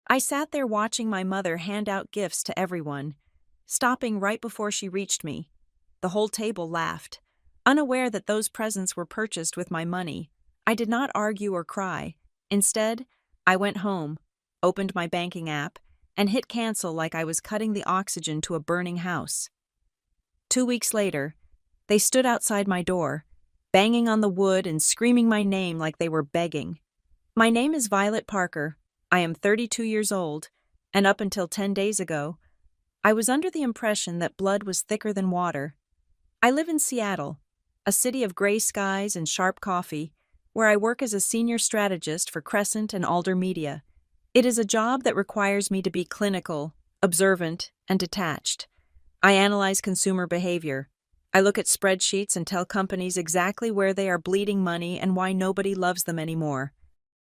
I sat there watching my mother hand out gifts to everyone, stopping right before she reached me. The whole table laughed. Unaware that those presents were purchased with my money, I did not argue or cry. Instead, I went home, opened my banking app, and hit cancel like I was cutting the oxygen to a burning house. 2 weeks later, they stood outside my door, banging on the wood and screaming my name like they were begging. My name is Violet Parker. I am 32 years old, and up until 10 days ago, I was under the impression that blood was thicker than water. I live in Seattle, a city of gray skies and sharp coffee, where I work as a senior strategist for Crescent and Alder Media. It is a job that requires me to be clinical, observant, and detached. I analyze consumer behavior. I look at spreadsheets and tell companies exactly where they are bleeding money and why nobody loves them anymore.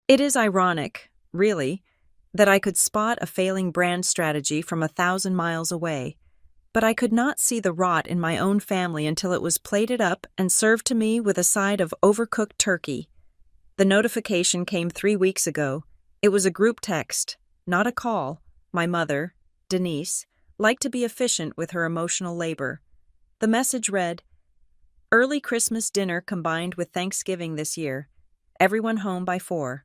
It is ironic, really, that I could spot a failing brand strategy from 1,000 miles away, but I could not see the rot in my own family until it was plated up and served to me with a side of overcooked turkey. The notification came 3 weeks ago. It was a group text, not a call. My mother, Denise, liked to be efficient with her emotional labor. The message read, "Early Christmas dinner combined with Thanksgiving this year. Everyone home by 4.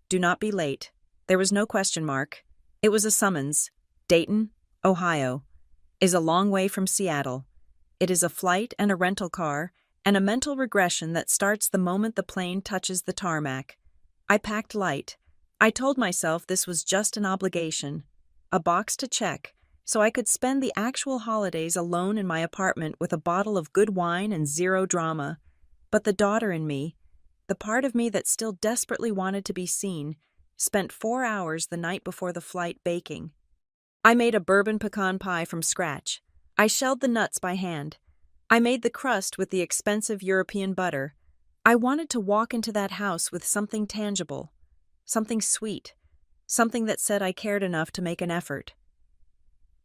Do not be late." There was no question mark. It was a summons. Dayton, Ohio, is a long way from Seattle. It is a flight and a rental car, and a mental regression that starts the moment the plane touches the tarmac. I packed light. I told myself this was just an obligation, a box to check, so I could spend the actual holidays alone in my apartment with a bottle of good wine and zero drama. But the daughter in me, the part of me that still desperately wanted to be seen, spent 4 hours the night before the flight baking. I made a bourbon pecan pie from scratch. I shelled the nuts by hand. I made the crust with the expensive European butter. I wanted to walk into that house with something tangible, something sweet, something that said I cared enough to make an effort.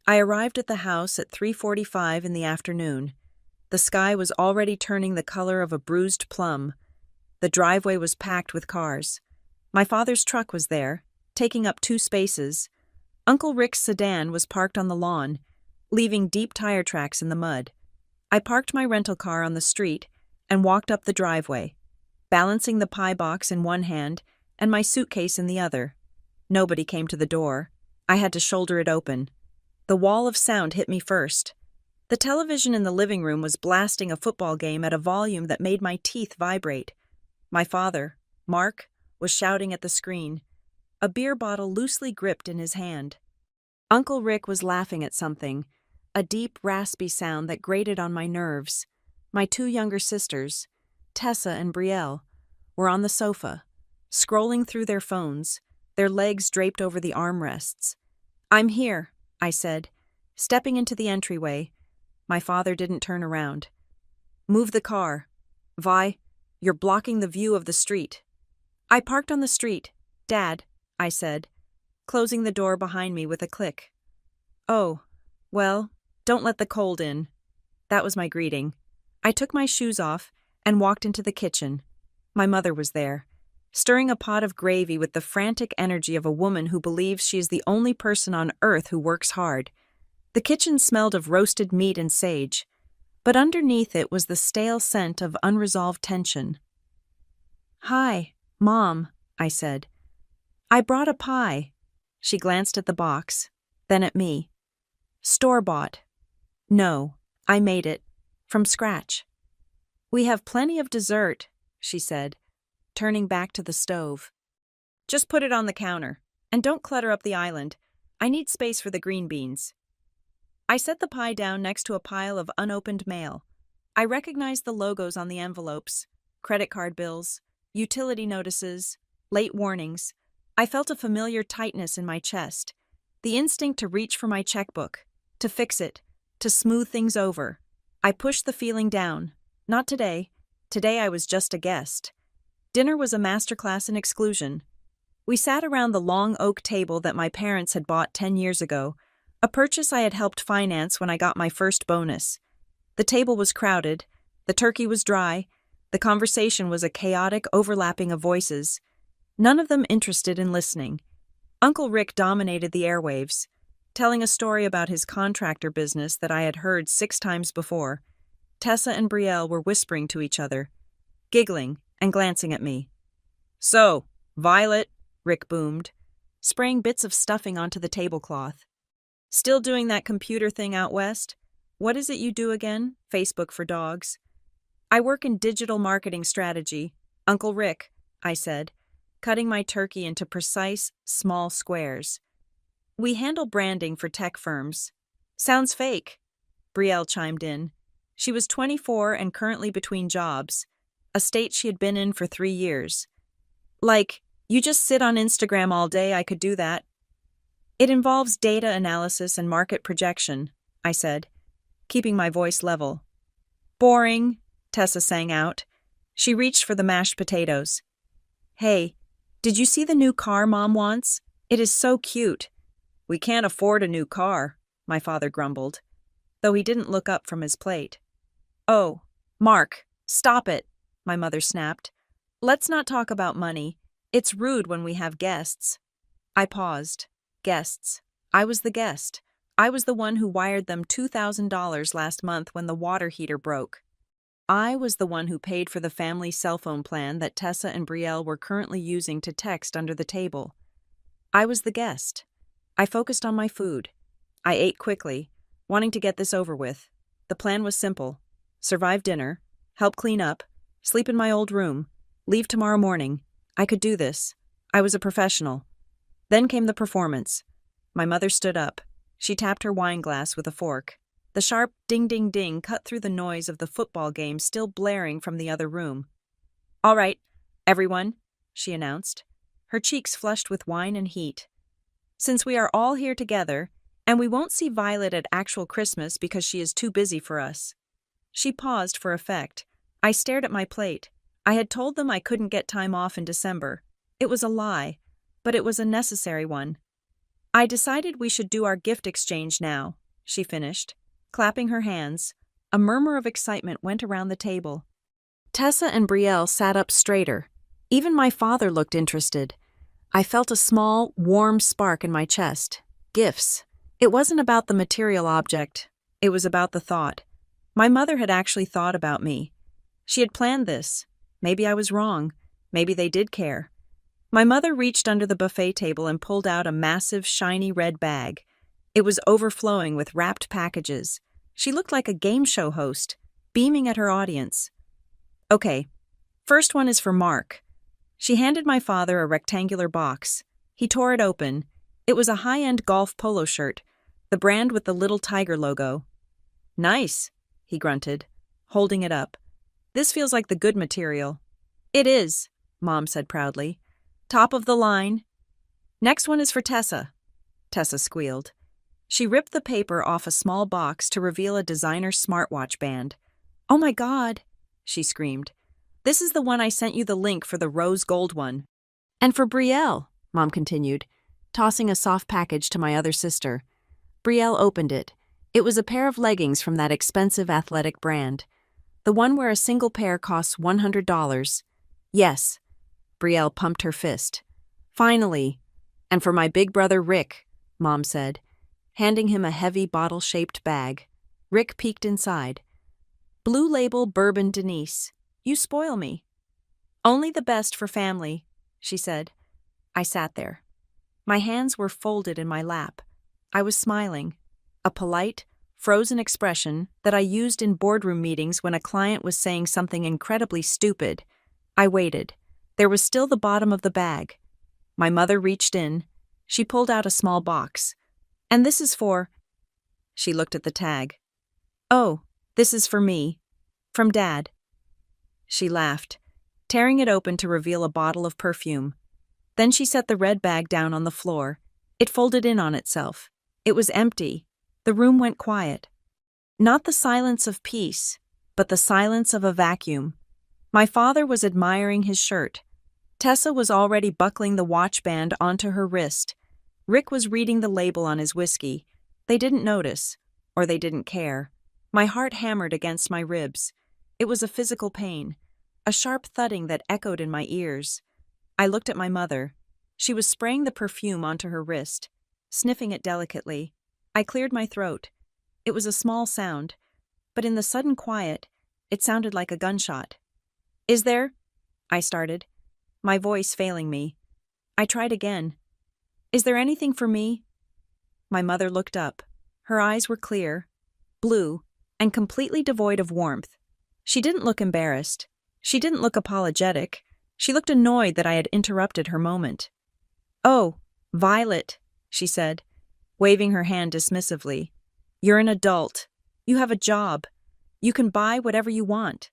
I arrived at the house at 3:45 in the afternoon. The sky was already turning the color of a bruised plum. The driveway was packed with cars. My father's truck was there, taking up 2 spaces. Uncle Rick's sedan was parked on the lawn, leaving deep tire tracks in the mud. I parked my rental car on the street and walked up the driveway, balancing the pie box in one hand and my suitcase in the other. Nobody came to the door. I had to shoulder it open. The wall of sound hit me first. The television in the living room was blasting a football game at a volume that made my teeth vibrate. My father, Mark, was shouting at the screen, a beer bottle loosely gripped in his hand. Uncle Rick was laughing at something, a deep, raspy sound that grated on my nerves. My 2 younger sisters, Tessa and Brielle, were on the sofa, scrolling through their phones, their legs draped over the armrests. "I'm here," I said, stepping into the entryway. My father didn't turn around. "Move the car. Vi, you're blocking the view of the street." "I parked on the street, Dad," I said, closing the door behind me with a click. "Oh, well, don't let the cold in." That was my greeting. I took my shoes off and walked into the kitchen. My mother was there, stirring a pot of gravy with the frantic energy of a woman who believes she is the only person on earth who works hard. The kitchen smelled of roasted meat and sage, but underneath it was the stale scent of unresolved tension. "Hi, Mom," I said. "I brought a pie." She glanced at the box, then at me. "Store-bought." "No, I made it, from scratch." "We have plenty of dessert," she said, turning back to the stove. "Just put it on the counter, and don't clutter up the island. I need space for the green beans." I set the pie down next to a pile of unopened mail. I recognized the logos on the envelopes, credit card bills, utility notices, late warnings. I felt a familiar tightness in my chest, the instinct to reach for my checkbook, to fix it, to smooth things over. I pushed the feeling down. Not today. Today I was just a guest. Dinner was a masterclass in exclusion. We sat around the long oak table that my parents had bought 10 years ago, a purchase I had helped finance when I got my first bonus. The table was crowded, the turkey was dry, the conversation was a chaotic overlapping of voices, none of them interested in listening. Uncle Rick dominated the airwaves, telling a story about his contractor business that I had heard 6 times before. Tessa and Brielle were whispering to each other, giggling and glancing at me. "So, Violet," Rick boomed, spraying bits of stuffing onto the tablecloth. "Still doing that computer thing out west? What is it you do again? Facebook for dogs." "I work in digital marketing strategy, Uncle Rick," I said, cutting my turkey into precise, small squares. "We handle branding for tech firms." "Sounds fake," Brielle chimed in. She was 24 and currently between jobs, a state she had been in for 3 years. "Like, you just sit on Instagram all day, I could do that." "It involves data analysis and market projection," I said, keeping my voice level. "Boring," Tessa sang out. She reached for the mashed potatoes. "Hey, did you see the new car Mom wants? It is so cute." "We can't afford a new car," my father grumbled, though he didn't look up from his plate. "Oh, Mark, stop it," my mother snapped. "Let's not talk about money. It's rude when we have guests." I paused. Guests. I was the guest. I was the one who wired them $2,000 last month when the water heater broke. I was the one who paid for the family cell phone plan that Tessa and Brielle were currently using to text under the table. I was the guest. I focused on my food. I ate quickly, wanting to get this over with. The plan was simple. Survive dinner, help clean up, sleep in my old room, leave tomorrow morning. I could do this. I was a professional. Then came the performance. My mother stood up. She tapped her wine glass with a fork. The sharp ding-ding-ding cut through the noise of the football game still blaring from the other room. "All right, everyone," she announced, her cheeks flushed with wine and heat. "Since we are all here together, and we won't see Violet at actual Christmas because she is too busy for us." She paused for effect. I stared at my plate. I had told them I couldn't get time off in December. It was a lie, but it was a necessary one. "I decided we should do our gift exchange now," she finished, clapping her hands. A murmur of excitement went around the table. Tessa and Brielle sat up straighter. Even my father looked interested. I felt a small, warm spark in my chest. Gifts. It wasn't about the material object. It was about the thought. My mother had actually thought about me. She had planned this. Maybe I was wrong. Maybe they did care. My mother reached under the buffet table and pulled out a massive, shiny red bag. It was overflowing with wrapped packages. She looked like a game show host, beaming at her audience. "Okay, first one is for Mark." She handed my father a rectangular box. He tore it open. It was a high-end golf polo shirt, the brand with the little tiger logo. "Nice," he grunted, holding it up. "This feels like the good material." "It is," Mom said proudly. "Top of the line." "Next one is for Tessa," Tessa squealed. She ripped the paper off a small box to reveal a designer smartwatch band. "Oh my God," she screamed. "This is the one I sent you the link for, the rose gold one." "And for Brielle," Mom continued, tossing a soft package to my other sister. Brielle opened it. It was a pair of leggings from that expensive athletic brand. The one where a single pair costs $100. "Yes." Brielle pumped her fist. "Finally. And for my big brother Rick," Mom said, handing him a heavy bottle-shaped bag. Rick peeked inside. "Blue Label Bourbon Denise. You spoil me." "Only the best for family," she said. I sat there. My hands were folded in my lap. I was smiling. A polite, frozen expression that I used in boardroom meetings when a client was saying something incredibly stupid. I waited. There was still the bottom of the bag. My mother reached in. She pulled out a small box. "And this is for—" She looked at the tag. "Oh, this is for me. From Dad." She laughed, tearing it open to reveal a bottle of perfume. Then she set the red bag down on the floor. It folded in on itself. It was empty. The room went quiet. Not the silence of peace, but the silence of a vacuum. My father was admiring his shirt. Tessa was already buckling the watch band onto her wrist. Rick was reading the label on his whiskey. They didn't notice, or they didn't care. My heart hammered against my ribs. It was a physical pain, a sharp thudding that echoed in my ears. I looked at my mother. She was spraying the perfume onto her wrist, sniffing it delicately. I cleared my throat. It was a small sound, but in the sudden quiet, it sounded like a gunshot. "Is there?" I started, my voice failing me. I tried again. "Is there anything for me?" My mother looked up. Her eyes were clear, blue, and completely devoid of warmth. She didn't look embarrassed. She didn't look apologetic. She looked annoyed that I had interrupted her moment. "Oh, Violet," she said, waving her hand dismissively. "You're an adult. You have a job. You can buy whatever you want."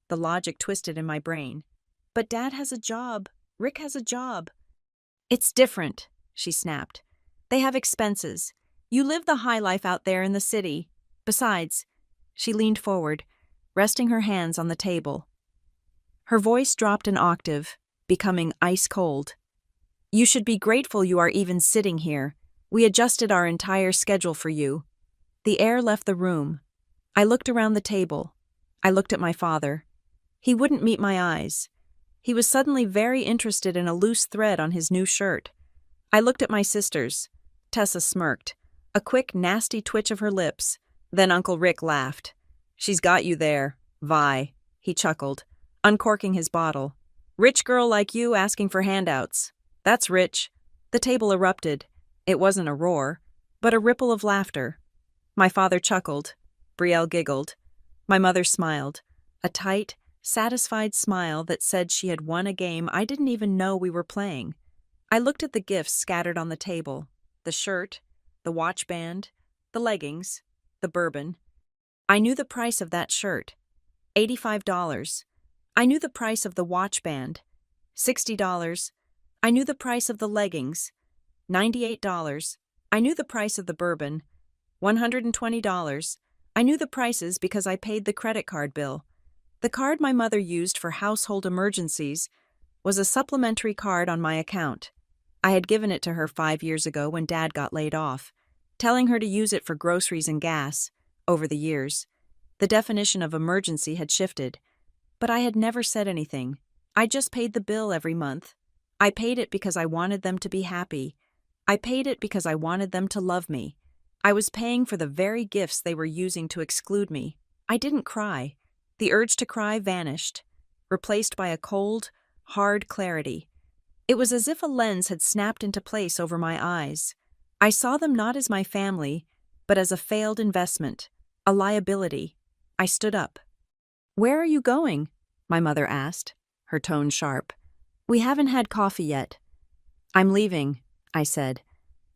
The logic twisted in my brain. "But Dad has a job. Rick has a job." "It's different," she snapped. "They have expenses. You live the high life out there in the city. Besides," she leaned forward, resting her hands on the table. Her voice dropped an octave, becoming ice cold. "You should be grateful you are even sitting here. We adjusted our entire schedule for you." The air left the room. I looked around the table. I looked at my father. He wouldn't meet my eyes. He was suddenly very interested in a loose thread on his new shirt. I looked at my sisters. Tessa smirked, a quick, nasty twitch of her lips. Then Uncle Rick laughed. "She's got you there, Vi," he chuckled, uncorking his bottle. "Rich girl like you asking for handouts. That's rich." The table erupted. It wasn't a roar, but a ripple of laughter. My father chuckled. Brielle giggled. My mother smiled, a tight, satisfied smile that said she had won a game I didn't even know we were playing. I looked at the gifts scattered on the table. The shirt, the watch band, the leggings, the bourbon. I knew the price of that shirt. $85. I knew the price of the watch band. $60. I knew the price of the leggings. $98. I knew the price of the bourbon. $120. I knew the prices because I paid the credit card bill. The card my mother used for household emergencies was a supplementary card on my account. I had given it to her 5 years ago when Dad got laid off, telling her to use it for groceries and gas. Over the years, the definition of emergency had shifted, but I had never said anything. I just paid the bill every month. I paid it because I wanted them to be happy. I paid it because I wanted them to love me. I was paying for the very gifts they were using to exclude me. I didn't cry. The urge to cry vanished, replaced by a cold, hard clarity. It was as if a lens had snapped into place over my eyes. I saw them not as my family, but as a failed investment, a liability. I stood up. "Where are you going?" my mother asked, her tone sharp. "We haven't had coffee yet." "I'm leaving," I said.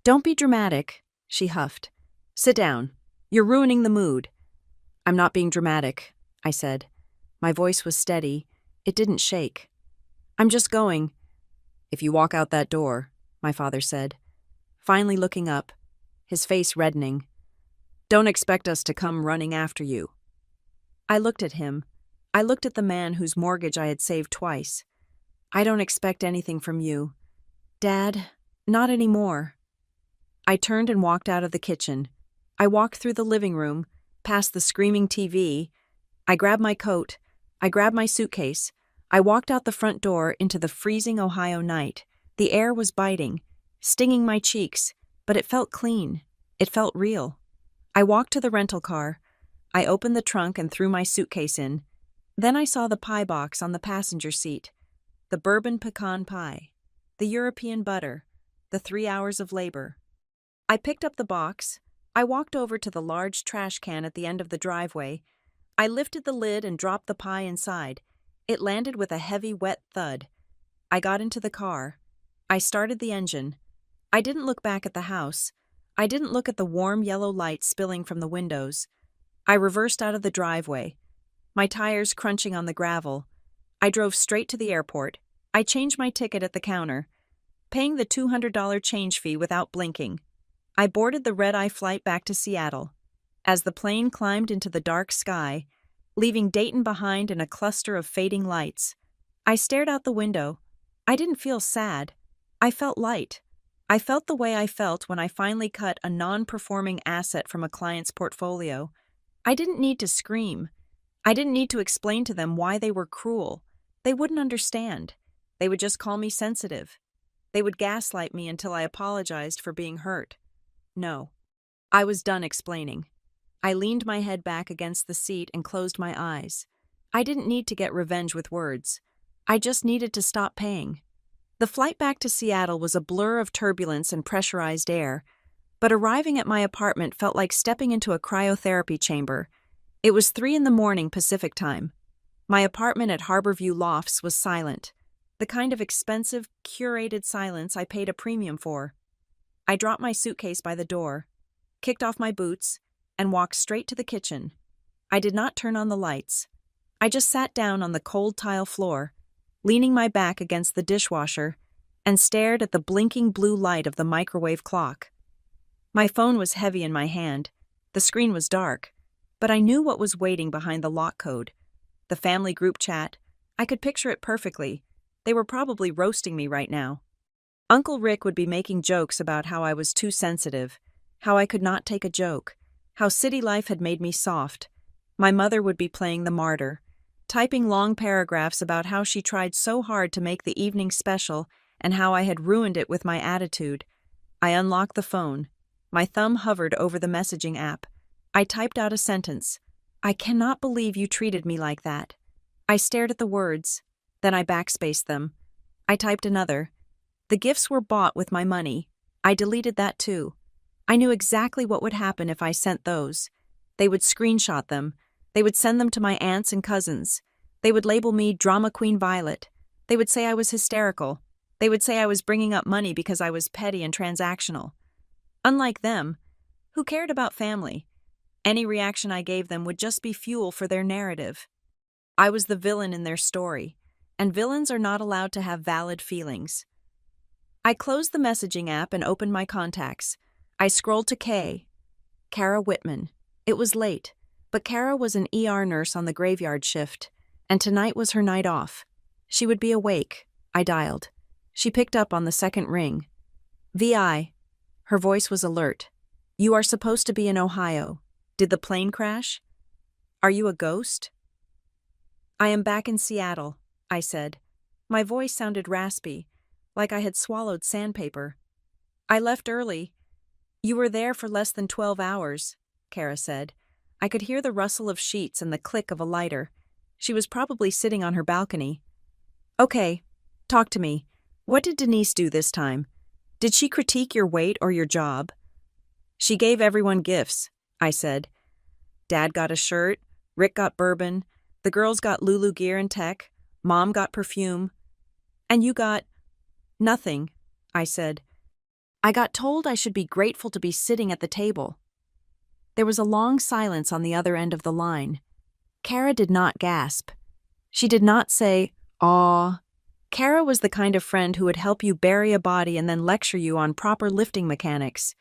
"Don't be dramatic," she huffed. "Sit down. You're ruining the mood." "I'm not being dramatic," I said. My voice was steady. It didn't shake. "I'm just going." "If you walk out that door," my father said, finally looking up, his face reddening, "don't expect us to come running after you." I looked at him. I looked at the man whose mortgage I had saved twice. "I don't expect anything from you. Dad, not anymore." I turned and walked out of the kitchen. I walked through the living room, past the screaming TV. I grabbed my coat. I grabbed my suitcase. I walked out the front door into the freezing Ohio night. The air was biting, stinging my cheeks, but it felt clean. It felt real. I walked to the rental car. I opened the trunk and threw my suitcase in. Then I saw the pie box on the passenger seat. The bourbon pecan pie. The European butter. The 3 hours of labor. I picked up the box. I walked over to the large trash can at the end of the driveway. I lifted the lid and dropped the pie inside. It landed with a heavy, wet thud. I got into the car. I started the engine. I didn't look back at the house. I didn't look at the warm yellow light spilling from the windows. I reversed out of the driveway, my tires crunching on the gravel. I drove straight to the airport. I changed my ticket at the counter, paying the $200 change fee without blinking. I boarded the red-eye flight back to Seattle. As the plane climbed into the dark sky, leaving Dayton behind in a cluster of fading lights, I stared out the window. I didn't feel sad. I felt light. I felt the way I felt when I finally cut a non-performing asset from a client's portfolio. I didn't need to scream. I didn't need to explain to them why they were cruel. They wouldn't understand. They would just call me sensitive. They would gaslight me until I apologized for being hurt. No. I was done explaining. I leaned my head back against the seat and closed my eyes. I didn't need to get revenge with words. I just needed to stop paying. The flight back to Seattle was a blur of turbulence and pressurized air, but arriving at my apartment felt like stepping into a cryotherapy chamber. It was 3 a.m. Pacific time. My apartment at Harborview Lofts was silent, the kind of expensive, curated silence I paid a premium for. I dropped my suitcase by the door, kicked off my boots, and walked straight to the kitchen. I did not turn on the lights. I just sat down on the cold tile floor, leaning my back against the dishwasher, and stared at the blinking blue light of the microwave clock. My phone was heavy in my hand. The screen was dark, but I knew what was waiting behind the lock code. The family group chat. I could picture it perfectly. They were probably roasting me right now. Uncle Rick would be making jokes about how I was too sensitive, how I could not take a joke, how city life had made me soft. My mother would be playing the martyr, typing long paragraphs about how she tried so hard to make the evening special and how I had ruined it with my attitude. I unlocked the phone. My thumb hovered over the messaging app. I typed out a sentence. "I cannot believe you treated me like that." I stared at the words. Then I backspaced them. I typed another. "The gifts were bought with my money." I deleted that too. I knew exactly what would happen if I sent those. They would screenshot them. They would send them to my aunts and cousins. They would label me Drama Queen Violet. They would say I was hysterical. They would say I was bringing up money because I was petty and transactional. Unlike them, who cared about family, any reaction I gave them would just be fuel for their narrative. I was the villain in their story, and villains are not allowed to have valid feelings. I closed the messaging app and opened my contacts. I scrolled to Kara Whitman. It was late, but Kara was an ER nurse on the graveyard shift, and tonight was her night off. She would be awake. I dialed. She picked up on the second ring. "VI." Her voice was alert. "You are supposed to be in Ohio. Did the plane crash? Are you a ghost?" "I am back in Seattle," I said. My voice sounded raspy, like I had swallowed sandpaper. "I left early." "You were there for less than 12 hours, Kara said. I could hear the rustle of sheets and the click of a lighter. She was probably sitting on her balcony. "Okay, talk to me. What did Denise do this time? Did she critique your weight or your job?" "She gave everyone gifts," I said. "Dad got a shirt, Rick got bourbon, the girls got Lulu gear and tech, Mom got perfume. And you got..." "Nothing," I said. "I got told I should be grateful to be sitting at the table." There was a long silence on the other end of the line. Kara did not gasp. She did not say, "Aw." Kara was the kind of friend who would help you bury a body and then lecture you on proper lifting mechanics.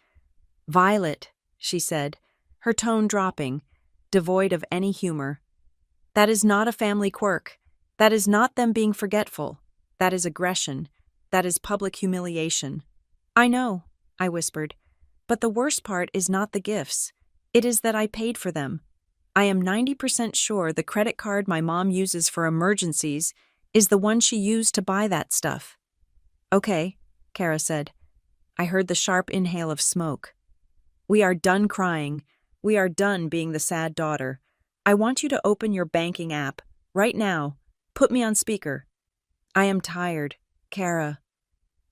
"Violet," she said, her tone dropping, devoid of any humor. "That is not a family quirk. That is not them being forgetful. That is aggression. That is public humiliation." "I know," I whispered, "but the worst part is not the gifts. It is that I paid for them. I am 90% sure the credit card my mom uses for emergencies is the one she used to buy that stuff." "Okay," Kara said. I heard the sharp inhale of smoke. "We are done crying. We are done being the sad daughter. I want you to open your banking app, right now. Put me on speaker." "I am tired, Kara."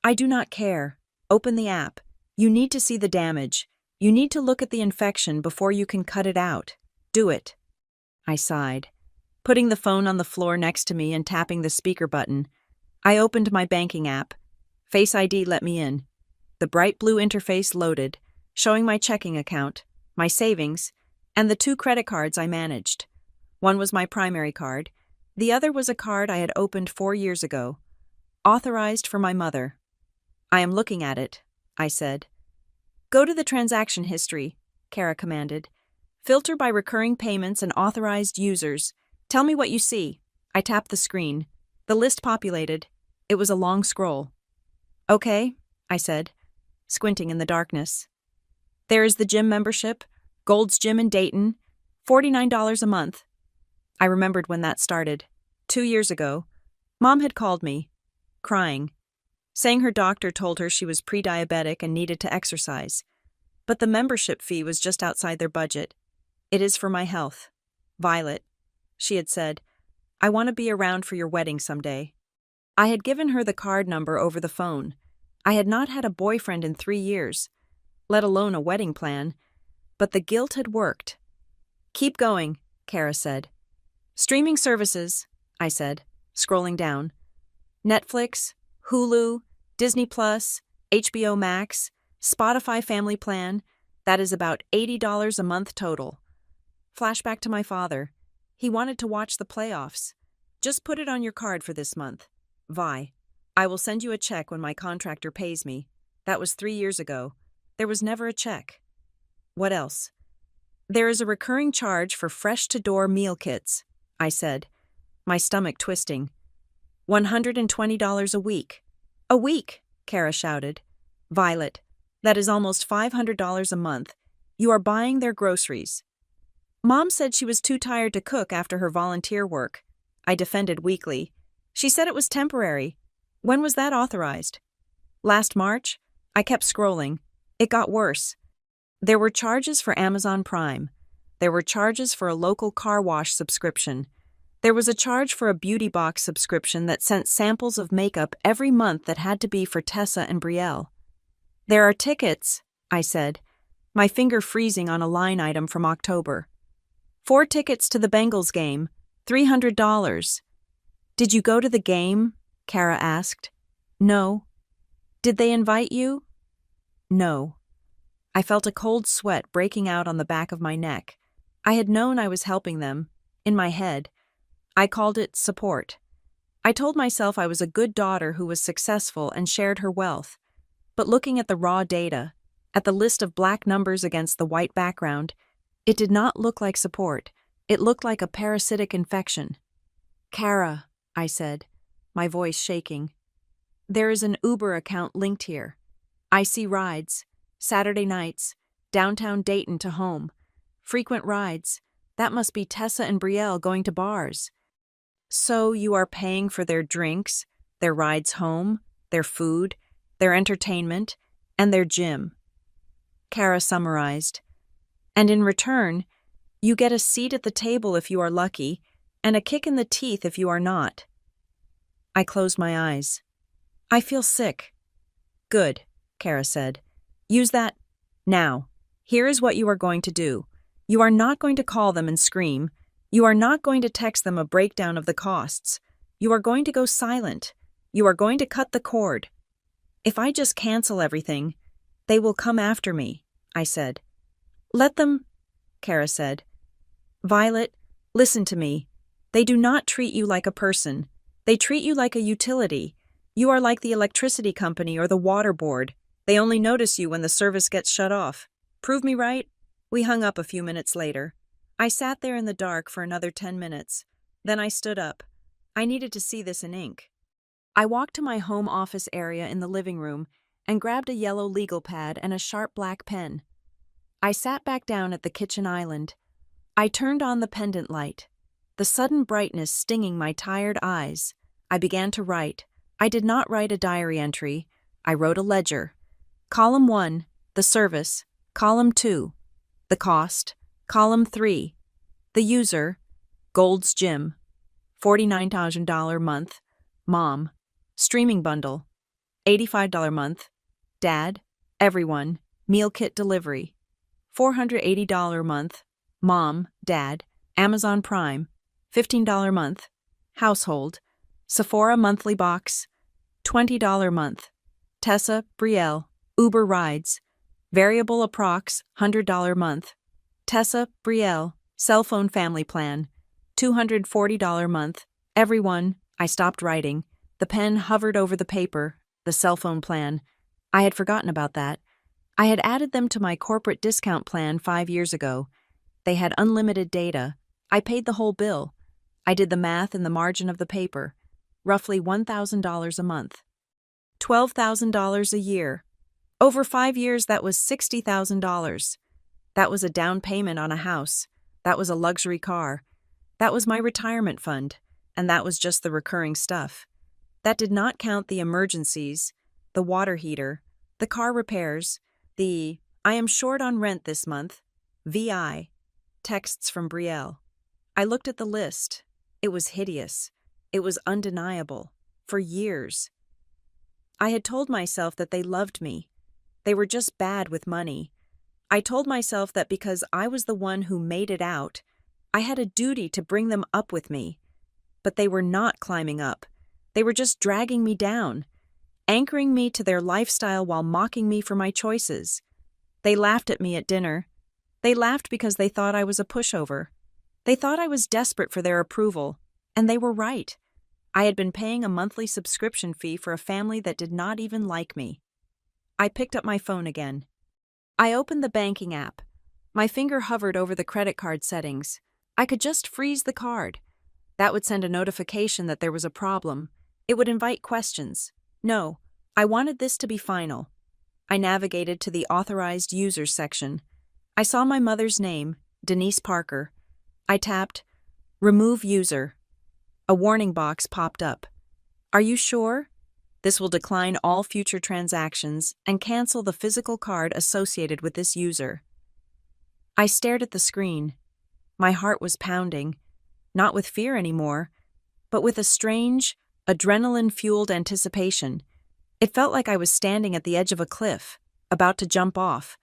"I do not care. Open the app. You need to see the damage. You need to look at the infection before you can cut it out. Do it." I sighed. Putting the phone on the floor next to me and tapping the speaker button, I opened my banking app. Face ID let me in. The bright blue interface loaded, showing my checking account, my savings, and the 2 credit cards I managed. One was my primary card. The other was a card I had opened 4 years ago, authorized for my mother. "I am looking at it," I said. "Go to the transaction history," Kara commanded. "Filter by recurring payments and authorized users. Tell me what you see." I tapped the screen. The list populated. It was a long scroll. "Okay," I said, squinting in the darkness. "There is the gym membership, Gold's Gym in Dayton, $49 a month." I remembered when that started. 2 years ago. Mom had called me, crying. saying her doctor told her she was pre-diabetic and needed to exercise. But the membership fee was just outside their budget. "It is for my health. Violet," she had said, "I want to be around for your wedding someday." I had given her the card number over the phone. I had not had a boyfriend in 3 years, let alone a wedding plan, but the guilt had worked. "Keep going," Kara said. "Streaming services," I said, scrolling down. "Netflix, Hulu, Disney Plus, HBO Max, Spotify Family Plan. That is about $80 a month total." Flashback to my father. He wanted to watch the playoffs. "Just put it on your card for this month. Vi. I will send you a check when my contractor pays me." That was 3 years ago. There was never a check. What else? "There is a recurring charge for fresh-to-door meal kits," I said, my stomach twisting. $120 a week. "A week," Kara shouted. "Violet, that is almost $500 a month. You are buying their groceries." Mom said she was too tired to cook after her volunteer work. I defended weakly. She said it was temporary. When was that authorized? Last March? I kept scrolling. It got worse. There were charges for Amazon Prime. There were charges for a local car wash subscription. There was a charge for a beauty box subscription that sent samples of makeup every month that had to be for Tessa and Brielle. "There are tickets," I said, my finger freezing on a line item from October. 4 tickets to the Bengals game, $300. "Did you go to the game?" Kara asked. "No." "Did they invite you?" "No." I felt a cold sweat breaking out on the back of my neck. I had known I was helping them. In my head, I called it support. I told myself I was a good daughter who was successful and shared her wealth. But looking at the raw data, at the list of black numbers against the white background, it did not look like support. It looked like a parasitic infection. "Kara," I said, my voice shaking. "There is an Uber account linked here. I see rides, Saturday nights, downtown Dayton to home. Frequent rides. That must be Tessa and Brielle going to bars." "So you are paying for their drinks, their rides home, their food, their entertainment, and their gym," Kara summarized. "And in return, you get a seat at the table if you are lucky, and a kick in the teeth if you are not." I closed my eyes. "I feel sick." "Good," Kara said. "Use that. Now, here is what you are going to do. You are not going to call them and scream. You are not going to text them a breakdown of the costs. You are going to go silent. You are going to cut the cord. If I just cancel everything, they will come after me," I said. "Let them," Kara said. "Violet, listen to me. They do not treat you like a person. They treat you like a utility. You are like the electricity company or the water board. They only notice you when the service gets shut off. Prove me right?" We hung up a few minutes later. I sat there in the dark for another 10 minutes. Then I stood up. I needed to see this in ink. I walked to my home office area in the living room and grabbed a yellow legal pad and a sharp black pen. I sat back down at the kitchen island. I turned on the pendant light, the sudden brightness stinging my tired eyes. I began to write. I did not write a diary entry. I wrote a ledger. Column 1, the service. Column 2, the cost. Column 3, the user, Gold's Gym, $49,000 month, mom, streaming bundle, $85 month, dad, everyone, meal kit delivery, $480 month, mom, dad, Amazon Prime, $15 month, household, Sephora monthly box, $20 month, Tessa, Brielle, Uber rides, variable approx, $100 month, Tessa, Brielle, cell phone family plan, $240 month, everyone. I stopped writing. The pen hovered over the paper, the cell phone plan. I had forgotten about that. I had added them to my corporate discount plan 5 years ago. They had unlimited data. I paid the whole bill. I did the math in the margin of the paper. Roughly $1,000 a month. $12,000 a year. Over 5 years, that was $60,000. That was a down payment on a house. That was a luxury car. That was my retirement fund. And that was just the recurring stuff. That did not count the emergencies, the water heater, the car repairs, the "I am short on rent this month," VI, texts from Brielle. I looked at the list. It was hideous. It was undeniable. For years. I had told myself that they loved me. They were just bad with money. I told myself that because I was the one who made it out, I had a duty to bring them up with me. But they were not climbing up. They were just dragging me down, anchoring me to their lifestyle while mocking me for my choices. They laughed at me at dinner. They laughed because they thought I was a pushover. They thought I was desperate for their approval, and they were right. I had been paying a monthly subscription fee for a family that did not even like me. I picked up my phone again. I opened the banking app. My finger hovered over the credit card settings. I could just freeze the card. That would send a notification that there was a problem. It would invite questions. No, I wanted this to be final. I navigated to the Authorized Users section. I saw my mother's name, Denise Parker. I tapped, Remove User. A warning box popped up. Are you sure? This will decline all future transactions and cancel the physical card associated with this user. I stared at the screen. My heart was pounding, not with fear anymore, but with a strange, adrenaline-fueled anticipation. It felt like I was standing at the edge of a cliff, about to jump off.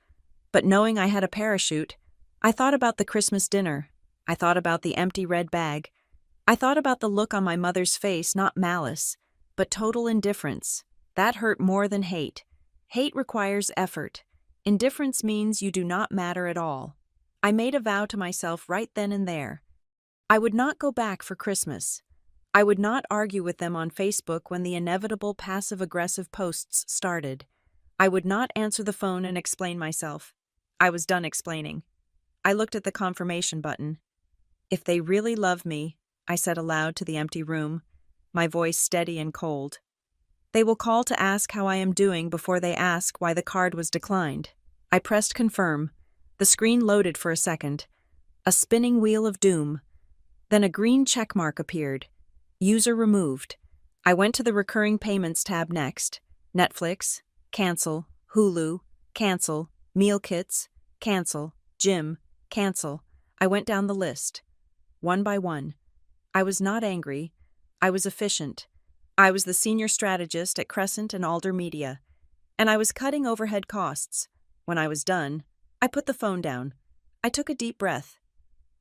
But knowing I had a parachute, I thought about the Christmas dinner. I thought about the empty red bag. I thought about the look on my mother's face, not malice, but total indifference. That hurt more than hate. Hate requires effort. Indifference means you do not matter at all. I made a vow to myself right then and there. I would not go back for Christmas. I would not argue with them on Facebook when the inevitable passive-aggressive posts started. I would not answer the phone and explain myself. I was done explaining. I looked at the confirmation button. If they really love me, I said aloud to the empty room, my voice steady and cold, they will call to ask how I am doing before they ask why the card was declined. I pressed confirm. The screen loaded for a second. A spinning wheel of doom. Then a green checkmark appeared. User removed. I went to the recurring payments tab next. Netflix, cancel, Hulu, cancel, meal kits, cancel, gym, cancel. I went down the list. One by one. I was not angry. I was efficient. I was the senior strategist at Crescent and Alder Media, and I was cutting overhead costs. When I was done, I put the phone down. I took a deep breath.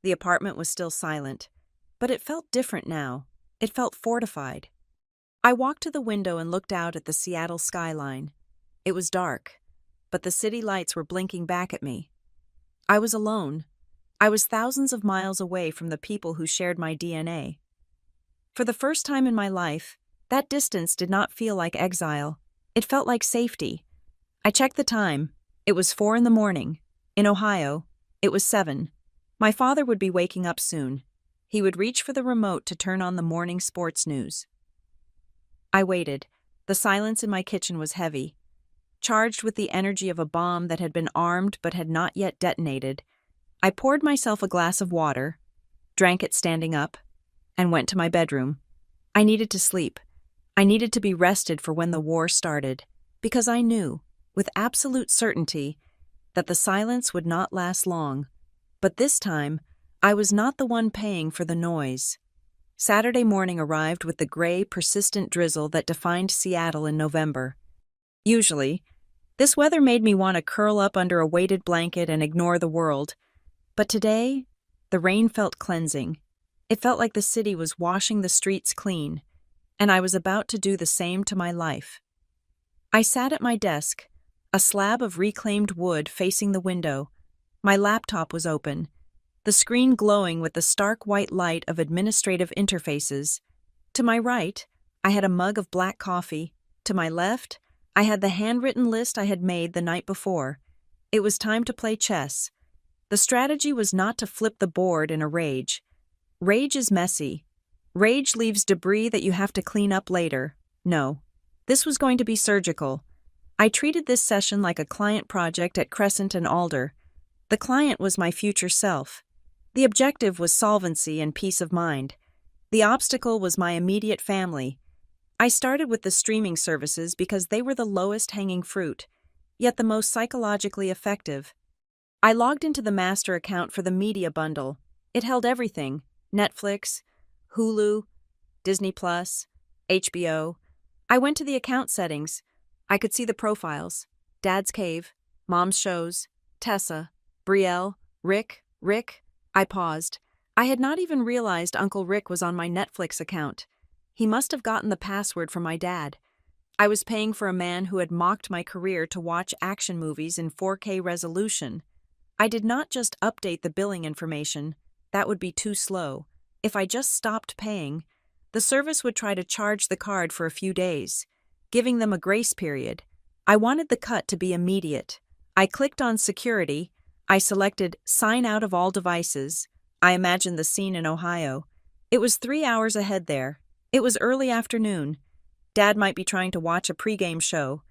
The apartment was still silent, but it felt different now. It felt fortified. I walked to the window and looked out at the Seattle skyline. It was dark, but the city lights were blinking back at me. I was alone. I was thousands of miles away from the people who shared my DNA. For the first time in my life, that distance did not feel like exile. It felt like safety. I checked the time. It was 4 a.m. In Ohio, it was 7. My father would be waking up soon. He would reach for the remote to turn on the morning sports news. I waited. The silence in my kitchen was heavy, charged with the energy of a bomb that had been armed but had not yet detonated. I poured myself a glass of water, drank it standing up, and went to my bedroom. I needed to sleep. I needed to be rested for when the war started, because I knew, with absolute certainty, that the silence would not last long. But this time, I was not the one paying for the noise. Saturday morning arrived with the gray, persistent drizzle that defined Seattle in November. Usually, this weather made me want to curl up under a weighted blanket and ignore the world. But today, the rain felt cleansing. It felt like the city was washing the streets clean, and I was about to do the same to my life. I sat at my desk, a slab of reclaimed wood facing the window. My laptop was open, the screen glowing with the stark white light of administrative interfaces. To my right, I had a mug of black coffee. To my left, I had the handwritten list I had made the night before. It was time to play chess. The strategy was not to flip the board in a rage. Rage is messy. Rage leaves debris that you have to clean up later. No, this was going to be surgical. I treated this session like a client project at Crescent and Alder. The client was my future self. The objective was solvency and peace of mind. The obstacle was my immediate family. I started with the streaming services because they were the lowest hanging fruit, yet the most psychologically effective. I logged into the master account for the media bundle. It held everything: Netflix, Hulu, Disney Plus, HBO. I went to the account settings. I could see the profiles: Dad's Cave, Mom's Shows, Tessa, Brielle, Rick. I paused. I had not even realized Uncle Rick was on my Netflix account. He must have gotten the password from my dad. I was paying for a man who had mocked my career to watch action movies in 4K resolution. I did not just update the billing information. That would be too slow. If I just stopped paying, the service would try to charge the card for a few days, giving them a grace period. I wanted the cut to be immediate. I clicked on Security. I selected Sign Out of All Devices. I imagined the scene in Ohio. It was 3 hours ahead there. It was early afternoon. Dad might be trying to watch a pregame show.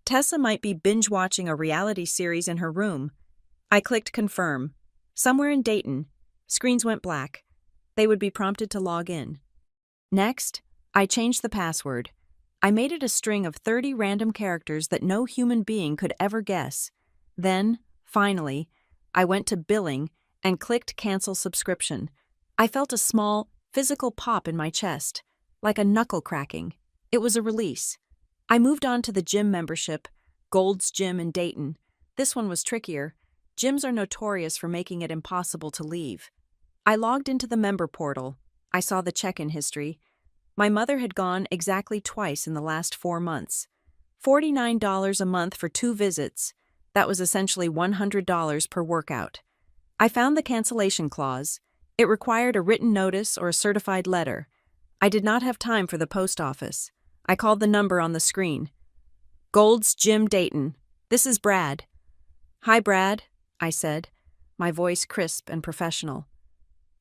Tessa might be binge-watching a reality series in her room. I clicked Confirm. Somewhere in Dayton, screens went black. They would be prompted to log in. Next, I changed the password. I made it a string of 30 random characters that no human being could ever guess. Then, finally, I went to Billing and clicked Cancel Subscription. I felt a small, physical pop in my chest, like a knuckle cracking. It was a release. I moved on to the gym membership, Gold's Gym in Dayton. This one was trickier. Gyms are notorious for making it impossible to leave. I logged into the member portal. I saw the check-in history. My mother had gone exactly twice in the last 4 months. $49 a month for 2 visits. That was essentially $100 per workout. I found the cancellation clause. It required a written notice or a certified letter. I did not have time for the post office. I called the number on the screen. Gold's Gym Dayton. This is Brad. Hi, Brad, I said, my voice crisp and professional.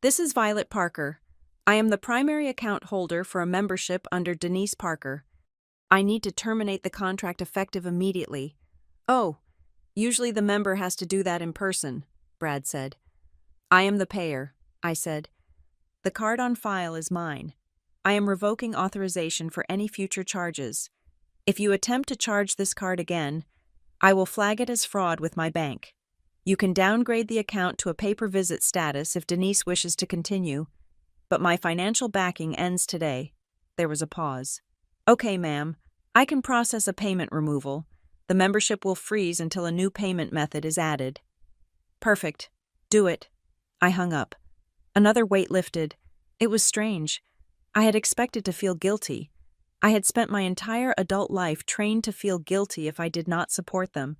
This is Violet Parker. I am the primary account holder for a membership under Denise Parker. I need to terminate the contract effective immediately. Oh, usually the member has to do that in person, Brad said. I am the payer, I said. The card on file is mine. I am revoking authorization for any future charges. If you attempt to charge this card again, I will flag it as fraud with my bank. You can downgrade the account to a pay-per-visit status if Denise wishes to continue, but my financial backing ends today. There was a pause. Okay, ma'am, I can process a payment removal. The membership will freeze until a new payment method is added. Perfect. Do it. I hung up. Another weight lifted. It was strange. I had expected to feel guilty. I had spent my entire adult life trained to feel guilty if I did not support them.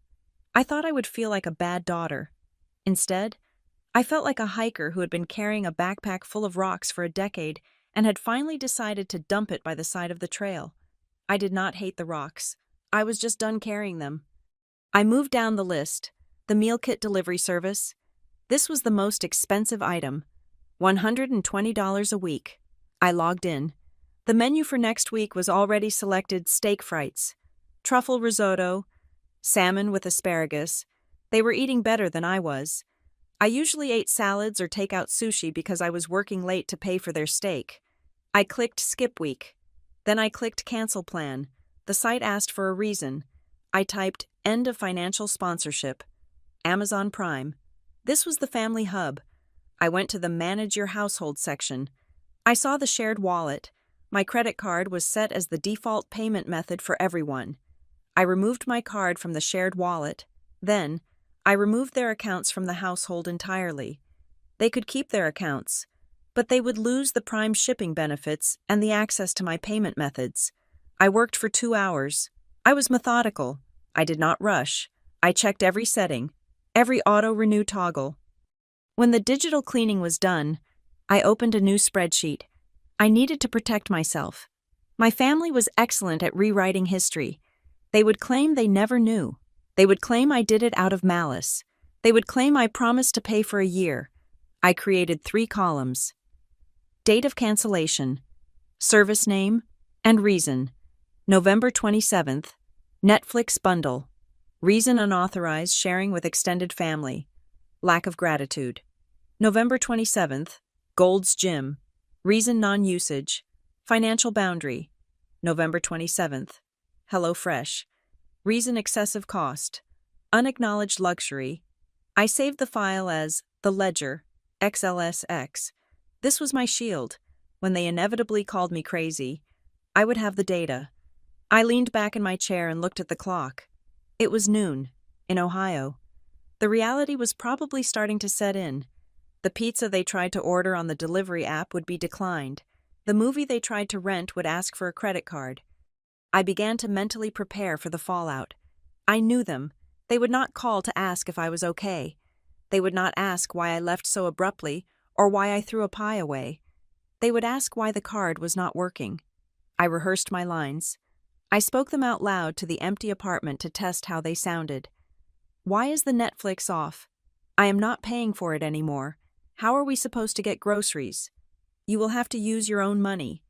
I thought I would feel like a bad daughter. Instead, I felt like a hiker who had been carrying a backpack full of rocks for a decade and had finally decided to dump it by the side of the trail. I did not hate the rocks. I was just done carrying them. I moved down the list. The meal kit delivery service. This was the most expensive item. $120 a week. I logged in. The menu for next week was already selected: steak frites, truffle risotto, salmon with asparagus. They were eating better than I was. I usually ate salads or take out sushi because I was working late to pay for their steak. I clicked Skip Week. Then I clicked Cancel Plan. The site asked for a reason. I typed End of Financial Sponsorship. Amazon Prime. This was the family hub. I went to the Manage Your Household section. I saw the shared wallet. My credit card was set as the default payment method for everyone. I removed my card from the shared wallet. Then, I removed their accounts from the household entirely. They could keep their accounts, but they would lose the Prime shipping benefits and the access to my payment methods. I worked for 2 hours. I was methodical. I did not rush. I checked every setting, every auto-renew toggle. When the digital cleaning was done, I opened a new spreadsheet. I needed to protect myself. My family was excellent at rewriting history. They would claim they never knew. They would claim I did it out of malice. They would claim I promised to pay for a year. I created 3 columns. Date of cancellation, service name, and reason. November 27th, Netflix bundle. Reason: unauthorized sharing with extended family. Lack of gratitude. November 27th, Gold's Gym. Reason: non-usage. Financial boundary. November 27th. HelloFresh. Reason excessive cost. Unacknowledged luxury. I saved the file as The Ledger, XLSX. This was my shield. When they inevitably called me crazy, I would have the data. I leaned back in my chair and looked at the clock. It was noon, in Ohio. The reality was probably starting to set in. The pizza they tried to order on the delivery app would be declined. The movie they tried to rent would ask for a credit card. I began to mentally prepare for the fallout. I knew them. They would not call to ask if I was okay. They would not ask why I left so abruptly or why I threw a pie away. They would ask why the card was not working. I rehearsed my lines. I spoke them out loud to the empty apartment to test how they sounded. Why is the Netflix off? I am not paying for it anymore. How are we supposed to get groceries? You will have to use your own money.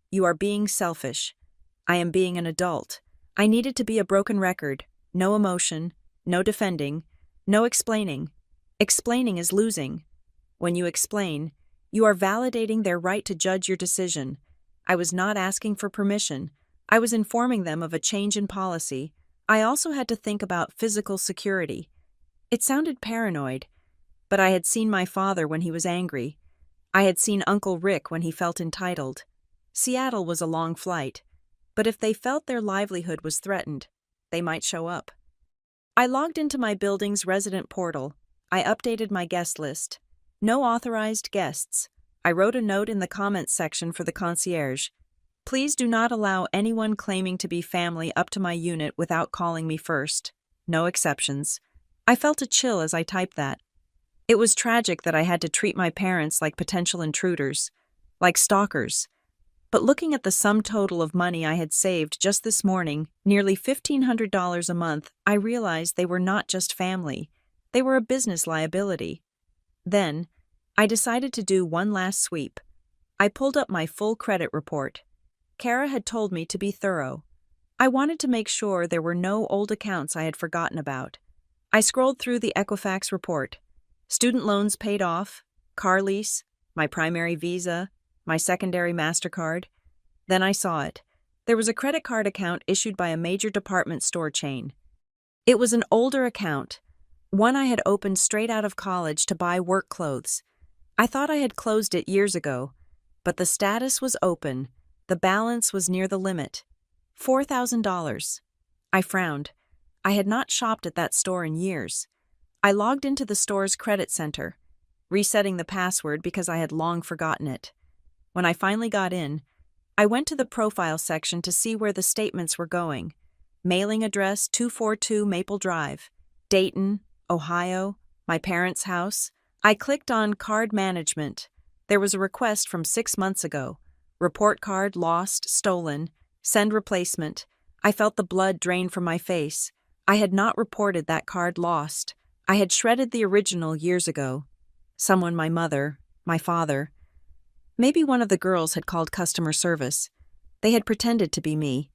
You are being selfish. I am being an adult. I needed to be a broken record. No emotion, no defending, no explaining. Explaining is losing. When you explain, you are validating their right to judge your decision. I was not asking for permission. I was informing them of a change in policy. I also had to think about physical security. It sounded paranoid, but I had seen my father when he was angry. I had seen Uncle Rick when he felt entitled. Seattle was a long flight, but if they felt their livelihood was threatened, they might show up. I logged into my building's resident portal. I updated my guest list. No authorized guests. I wrote a note in the comments section for the concierge. Please do not allow anyone claiming to be family up to my unit without calling me first. No exceptions. I felt a chill as I typed that. It was tragic that I had to treat my parents like potential intruders, like stalkers. But looking at the sum total of money I had saved just this morning, nearly $1,500 a month, I realized they were not just family. They were a business liability. Then, I decided to do one last sweep. I pulled up my full credit report. Kara had told me to be thorough. I wanted to make sure there were no old accounts I had forgotten about. I scrolled through the Equifax report. Student loans paid off, car lease, my primary Visa, my secondary MasterCard. Then I saw it. There was a credit card account issued by a major department store chain. It was an older account, one I had opened straight out of college to buy work clothes. I thought I had closed it years ago, but the status was open. The balance was near the limit. $4,000. I frowned. I had not shopped at that store in years. I logged into the store's credit center, resetting the password because I had long forgotten it. When I finally got in, I went to the profile section to see where the statements were going. Mailing address 242 Maple Drive, Dayton, Ohio, my parents' house. I clicked on Card Management. There was a request from 6 months ago. Report card lost, stolen, send replacement. I felt the blood drain from my face. I had not reported that card lost. I had shredded the original years ago. Someone, my mother, my father. Maybe one of the girls had called customer service. They had pretended to be me.